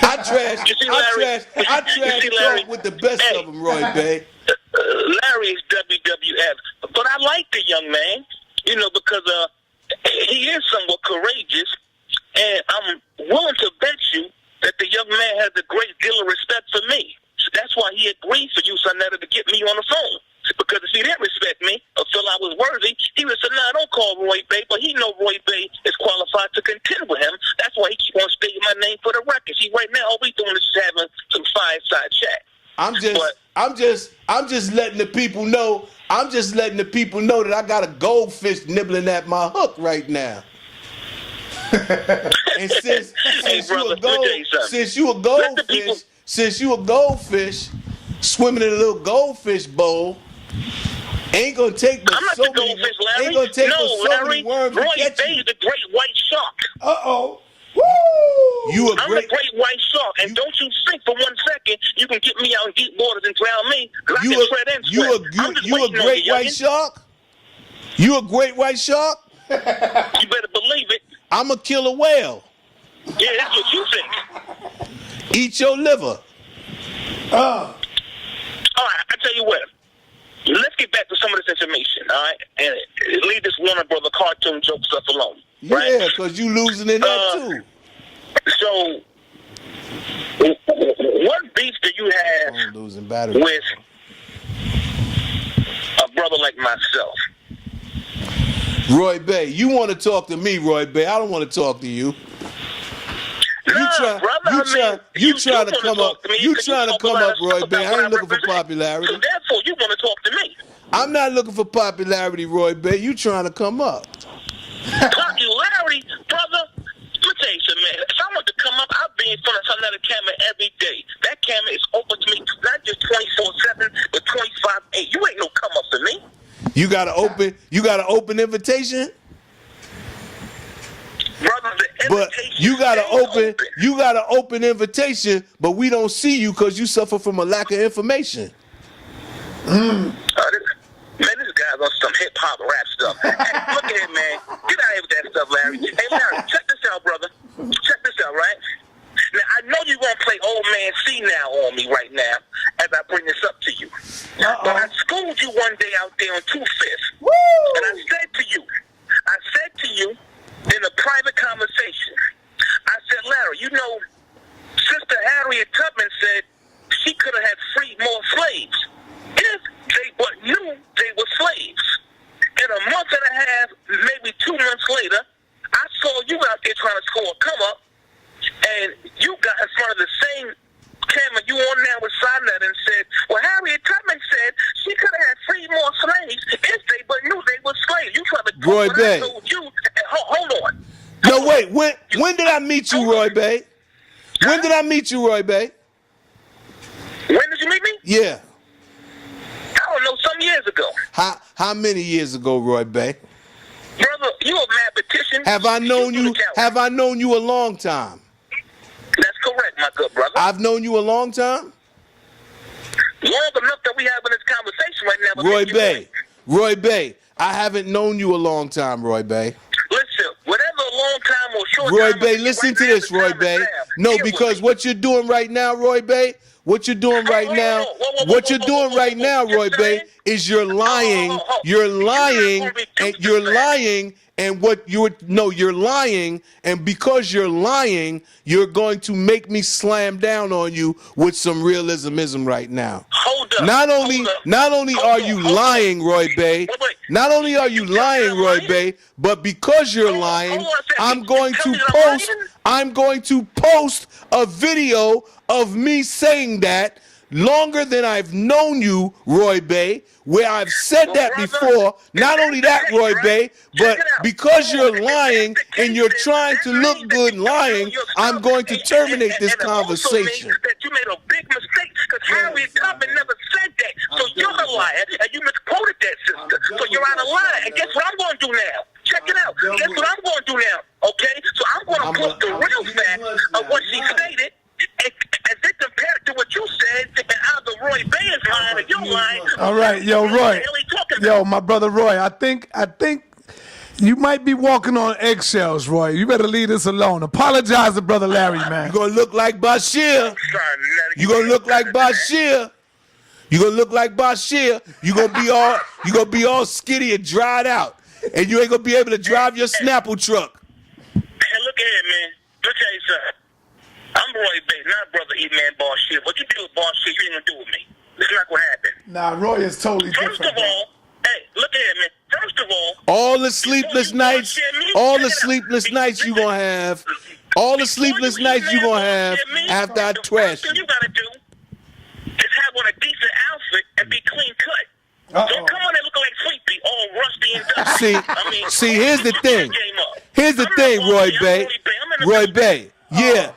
I trash talk with the best of them, Roy Bay. Larry is WWF, but I like the young man, because he is somewhat courageous, and I'm willing to bet you that the young man has a great deal of respect for me. That's why he agreed for you, Sonetta, to get me on the phone. Because if he didn't respect me or feel I was worthy, he would say, "Nah, don't call Roy Bay." But he know Roy Bay is qualified to contend with him. That's why he keep on stating my name for the record. See, right now, all we doing is just having some fireside chat. I'm just letting the people know I'm just letting the people know that I got a goldfish nibbling at my hook right now. And since brother, since you a goldfish swimming in a little goldfish bowl, ain't gonna take but I'm not so the many. goldfish, Larry. Ain't gonna take no, but so Larry, many worms Roy to catch Bay you. is the great white shark. Uh-oh. Woo! You a I'm great. the great white shark, and don't you think for 1 second you can get me out in deep waters and drown me, because I can tread in sweat. You a great white shark? You a great white shark? You better believe it. I'm a killer whale. Yeah, that's what you think. Eat your liver. All right, I tell you what. Let's get back to some of this information, all right? And leave this Warner Brother cartoon joke stuff alone. Right? Yeah, because you losing in that too. So, what beef do you have I'm losing battery. with a brother like myself? Roy Bay, you want to talk to me, Roy Bay. I don't want to talk to you. You trying to come up, Roy Bay. I ain't looking for popularity. So therefore, you want to talk to me. I'm not looking for popularity, Roy Bay. You trying to come up. Popularity, brother? Let me tell you something, man. If I want to come up, I'll be in front of another camera every day. That camera is open to me, not just 24/7, but 25/8. You ain't no come up for me. You got an open invitation? Brother, the But invitation you got an stays open invitation, but we don't see you because you suffer from a lack of information. Man, this guy's on some hip-hop rap stuff. Hey, look at him, man. Get out of here with that stuff, Larry. Hey, Larry, check this out, brother. Check this out, right? Now, I know you're going to play old man C now on me right now as I bring this up to you. But I schooled you one day out there on 2/5. Woo! And I said to you in a private conversation, I said, Larry, you know, Sister Harriet Tubman said she could have had freed more slaves if they but knew they were slaves. And a month and a half, maybe 2 months later, I saw you out there trying to score a come up, and you got in front of the same camera you on now with Sinetta and said, well, Harriet Tubman said she could have had freed more slaves if they but knew they were slaves. You tried to Roy Bay. I told you, hold on. No, wait. When did I meet you, Roy Bay? When did I meet you, Roy Bay? When did you meet me? Yeah. I don't know, some years ago. How many years ago, Roy Bay? Brother, you a mathematician. Have I known you a long time? That's correct, my good brother. I've known you a long time? Long enough that we having this conversation right now. Roy Bay, I haven't known you a long time, Roy Bay. Listen, whatever a long time or short Roy time. Bay, listen to this, Roy Bay. No, because what you're doing right now, Roy Bay, what you're doing right now, Roy Bay, is you're lying. You're lying, and you're lying. And you're lying, and because you're lying, you're going to make me slam down on you with some realismism right now. Hold up. Not only are you lying, Roy Bay, not only are you lying, Roy Bay, but because you're lying, I'm going to post a video of me saying that longer than I've known you, Roy Bay, where I've said that before. Not only that, Roy Bay, but because you're lying and you're trying to look good lying, I'm going to terminate this conversation. That you made a big mistake because Harriet Tubman never said that. So you're a liar and you misquoted that sister. So you're out of line. And guess what I'm going to do now? Check it out. Guess what I'm going to do now? Okay? So I'm going to put the real facts of what she stated as they compare it to what you said, and either Roy Bay is lying or you're lying. All right, yo, Roy. Yo, my brother Roy, I think you might be walking on eggshells, Roy. You better leave this alone. Apologize to brother Larry, man. You're gonna look like Bashir. You're gonna look like Bashir. You're gonna look like Bashir. You're gonna be all skitty and dried out, and you ain't gonna be able to drive your Snapple truck. Hey, look at it, man. Let me tell you something. I'm Roy Bay, not brother E-Man Bashir. What you do with Bashir, you ain't gonna do with me. It's not gonna happen. Nah, Roy is totally different. First of all, hey, look at it, man. First of all, all the sleepless nights you gonna have, after I trash you. The first thing you gotta do is have on a decent outfit and be clean cut. Don't come on there See, here's the thing. Here's the thing, Roy Bay. Roy Bay. Yeah.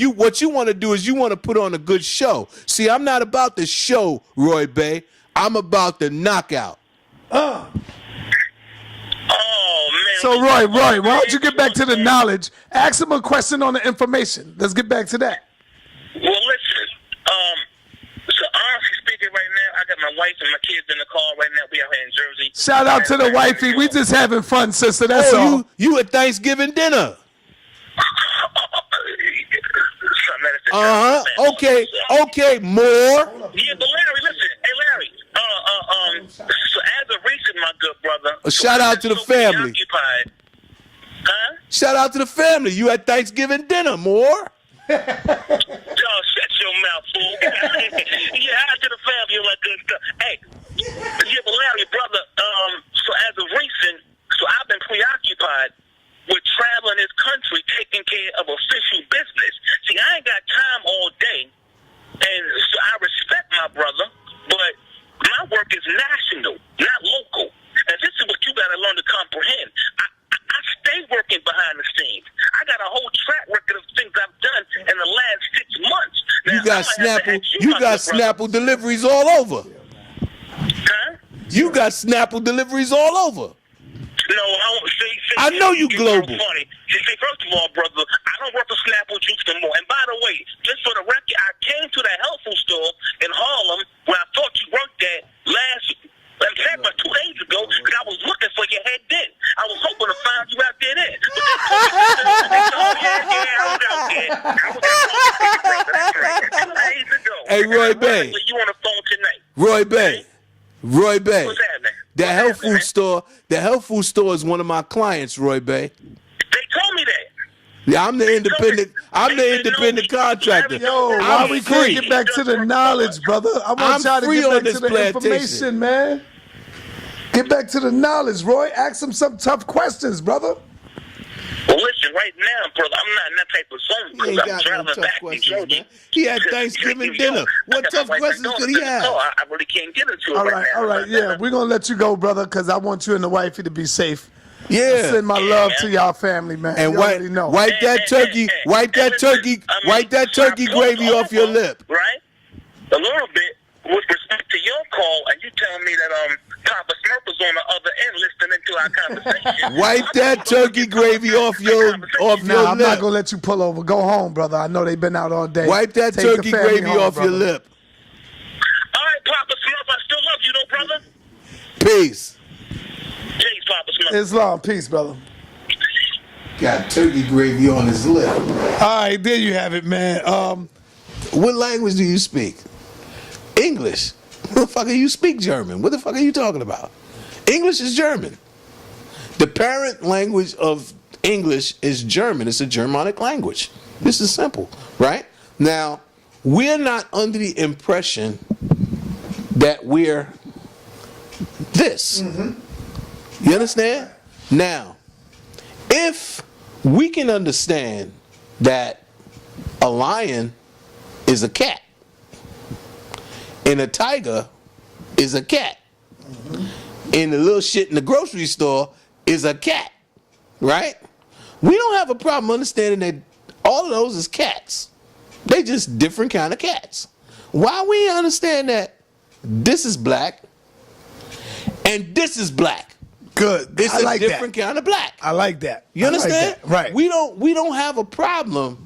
What you want to do is you want to put on a good show. See, I'm not about the show, Roy Bay. I'm about the knockout. Oh man. So Roy, why don't you get back to the knowledge? Ask him a question on the information. Let's get back to that. Well, listen. So honestly speaking, right now, I got my wife and my kids in the car right now. We out here in Jersey. Shout out to the wifey. We just having fun, sister. That's all. You at Thanksgiving dinner. Okay, more. Yeah, but Larry, listen. Hey, Larry. So as of recent, my good brother. Shout out to the family. Occupied. Huh? Shout out to the family. You at Thanksgiving dinner, more. Y'all shut your mouth, fool. Yeah, out to the family, all that good stuff. Hey, yeah, but Larry, brother. So as of recent, I've been preoccupied with traveling this country, taking care of official business. See, I ain't got time all day, and so I respect my brother, but my work is national, not local. And this is what you got to learn to comprehend. I stay working behind the scenes. I got a whole track record of things I've done in the last 6 months. Now, you got Snapple deliveries all over. Huh? You got Snapple deliveries all over. No, I don't see. I know you global. Funny. See, first of all, brother, I don't work for Snapple Juice no more. And by the way, just for the record, I came to that health food store in Harlem where I thought you worked at about 2 days ago, because I was looking for your head then. I was hoping to find you out there then. Hey, Roy Bay. You on the phone tonight? Roy Bay. What's happening? The health food store is one of my clients, Roy Bay. They told me that. Yeah, I'm the independent contractor. Yo, why we can't get back to the knowledge, brother? I want y'all to get back to the information, man. Get back to the knowledge, Roy. Ask him some tough questions, brother. Well, listen, right now, brother, I'm not in that type of zone because I'm traveling back to Jersey. Man. He had Thanksgiving dinner. What tough questions could he have? I really can't get into it all right now. All right, yeah. We're going to let you go, brother, because I want you and the wifey to be safe. Yeah. I send my love to y'all family, man. And wipe that turkey gravy off your lip. Right? A little bit with respect to your call, and you tell me that Papa Smurf was on the other end listening to our conversation. Wipe that turkey gravy off your lip. I'm not gonna let you pull over. Go home, brother. I know they've been out all day. Wipe that turkey gravy off your lip. All right, Papa Smurf, I still love you, though, brother. Peace. Peace, Papa Smurf. Islam, peace, brother. Got turkey gravy on his lip. All right, there you have it, man. What language do you speak? English. Motherfucker, you speak German. What the fuck are you talking about? English is German. The parent language of English is German. It's a Germanic language. This is simple, right? Now, we're not under the impression that we're this. You understand? Now, if we can understand that a lion is a cat, and a tiger is a cat. And the little shit in the grocery store is a cat. Right? We don't have a problem understanding that all of those is cats. They just different kind of cats. Why we understand that this is black and this is black. Good. It's a different kind of black. I like that. You understand? Like right. We don't have a problem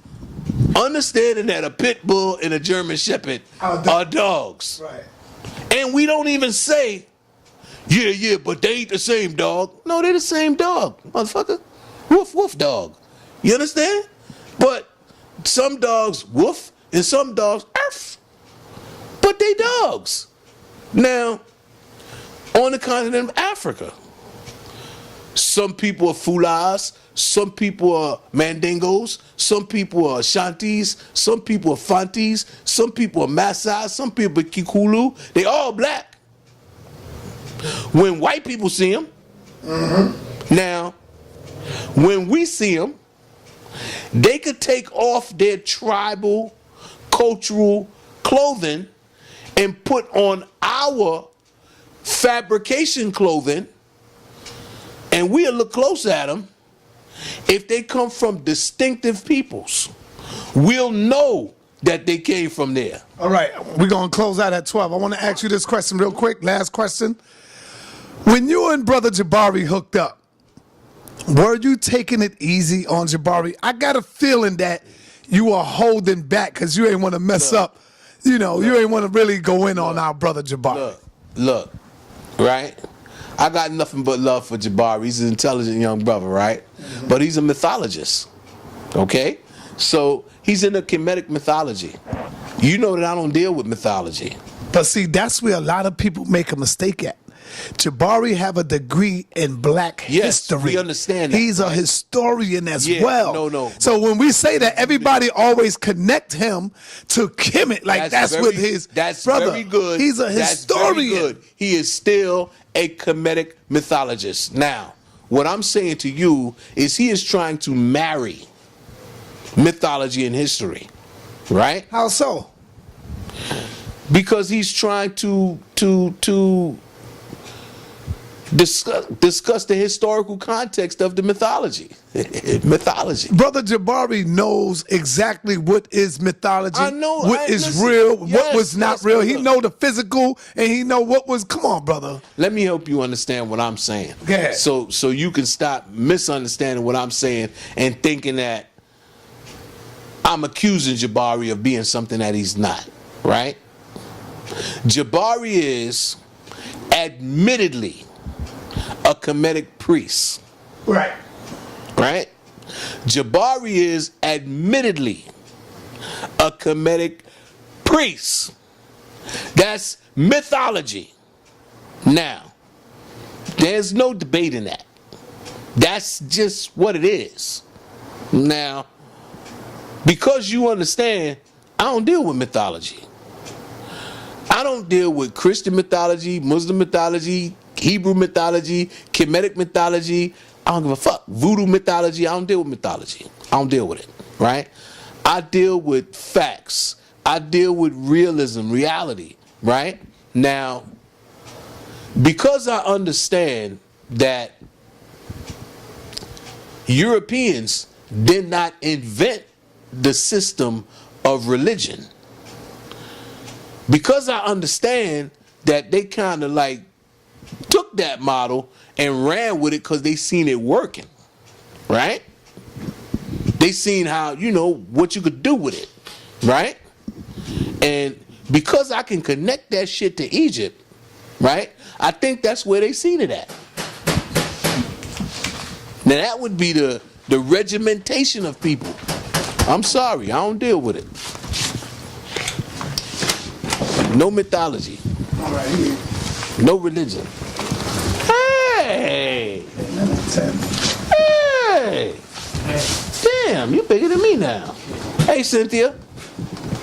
understanding that a pit bull and a German shepherd are dogs. Right. And we don't even say, yeah, but they ain't the same dog. No, they're the same dog, motherfucker. Woof, woof dog. You understand? But some dogs woof and some dogs arf. But they dogs. Now, on the continent of Africa, some people are Fulas, some people are Mandingos, some people are Ashantis, some people are Fantis, some people are Maasai, some people are Kikulu. They all black. When white people see them, now, when we see them, they could take off their tribal, cultural clothing and put on our fabrication clothing And we'll look close at them. If they come from distinctive peoples, we'll know that they came from there. All right, we're going to close out at 12. I want to ask you this question real quick. Last question. When you and Brother Jabari hooked up, were you taking it easy on Jabari? I got a feeling that you were holding back because you ain't want to mess up. You know, you ain't want to really go in on our Brother Jabari. Look, right? I got nothing but love for Jabari. He's an intelligent young brother, right? Mm-hmm. But he's a mythologist, okay? So he's in the Kemetic mythology. You know that I don't deal with mythology. But see, that's where a lot of people make a mistake at. Jabari have a degree in black history. We understand that. He's a historian as well. No. So when we say that, everybody always connect him to Kemet. Like that's with his brother. Very good. He's a historian. Very good. He is still a Kemetic mythologist. Now, what I'm saying to you is he is trying to marry mythology and history, right? How so? Because he's trying to discuss the historical context of the mythology. Brother Jabari knows exactly what is mythology, I know, what is real, what was not real. He know the physical, and he know what was. Come on, brother. Let me help you understand what I'm saying. Go ahead. So you can stop misunderstanding what I'm saying and thinking that I'm accusing Jabari of being something that he's not, right? Jabari is admittedly a Kemetic priest. Right. Right? Jabari is admittedly a Kemetic priest. That's mythology. Now, there's no debating that. That's just what it is. Now, because you understand, I don't deal with mythology. I don't deal with Christian mythology, Muslim mythology, Hebrew mythology, Kemetic mythology. I don't give a fuck. Voodoo mythology. I don't deal with mythology. I don't deal with it, right? I deal with facts. I deal with realism, reality, right? Now, because I understand that Europeans did not invent the system of religion, because I understand that they kind of like took that model and ran with it because they seen it working, right? They seen how, what you could do with it, right? And because I can connect that shit to Egypt, right? I think that's where they seen it at. Now that would be the regimentation of people. I'm sorry, I don't deal with it. No mythology. All right. No religion. Hey! Hey! Damn, you're bigger than me now. Hey, Cynthia.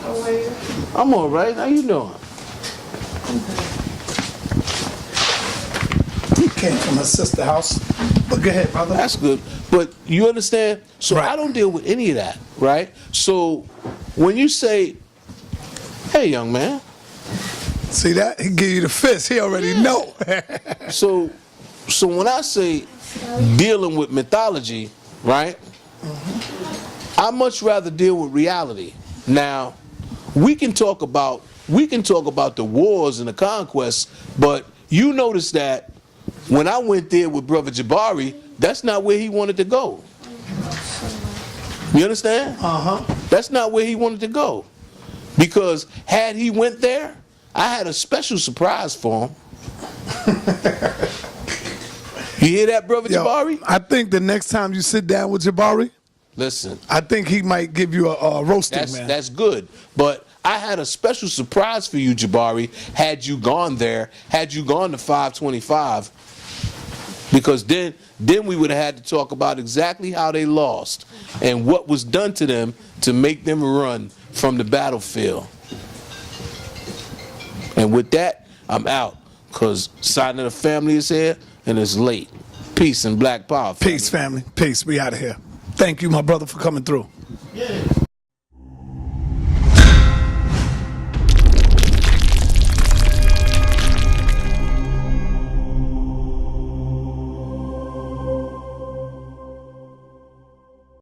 How are you? I'm all right. How you doing? He came from his sister's house. But go ahead, brother. That's good. But you understand? So Right. I don't deal with any of that, right? So when you say, hey, young man. See that? He give you the fist. He already know. So when I say dealing with mythology, right? I much rather deal with reality. Now, we can talk about the wars and the conquests, but you notice that when I went there with Brother Jabari, that's not where he wanted to go. You understand? That's not where he wanted to go. Because had he went there, I had a special surprise for him. You hear that, Brother Jabari? I think the next time you sit down with Jabari, listen, I think he might give you a roasting, man. That's good. But I had a special surprise for you, Jabari, had you gone there, had you gone to 525, because then we would have had to talk about exactly how they lost and what was done to them to make them run from the battlefield. And with that, I'm out, because Sign of the Family is here and it's late. Peace and Black Power. Peace, family. Peace. We out of here. Thank you, my brother, for coming through. Yeah.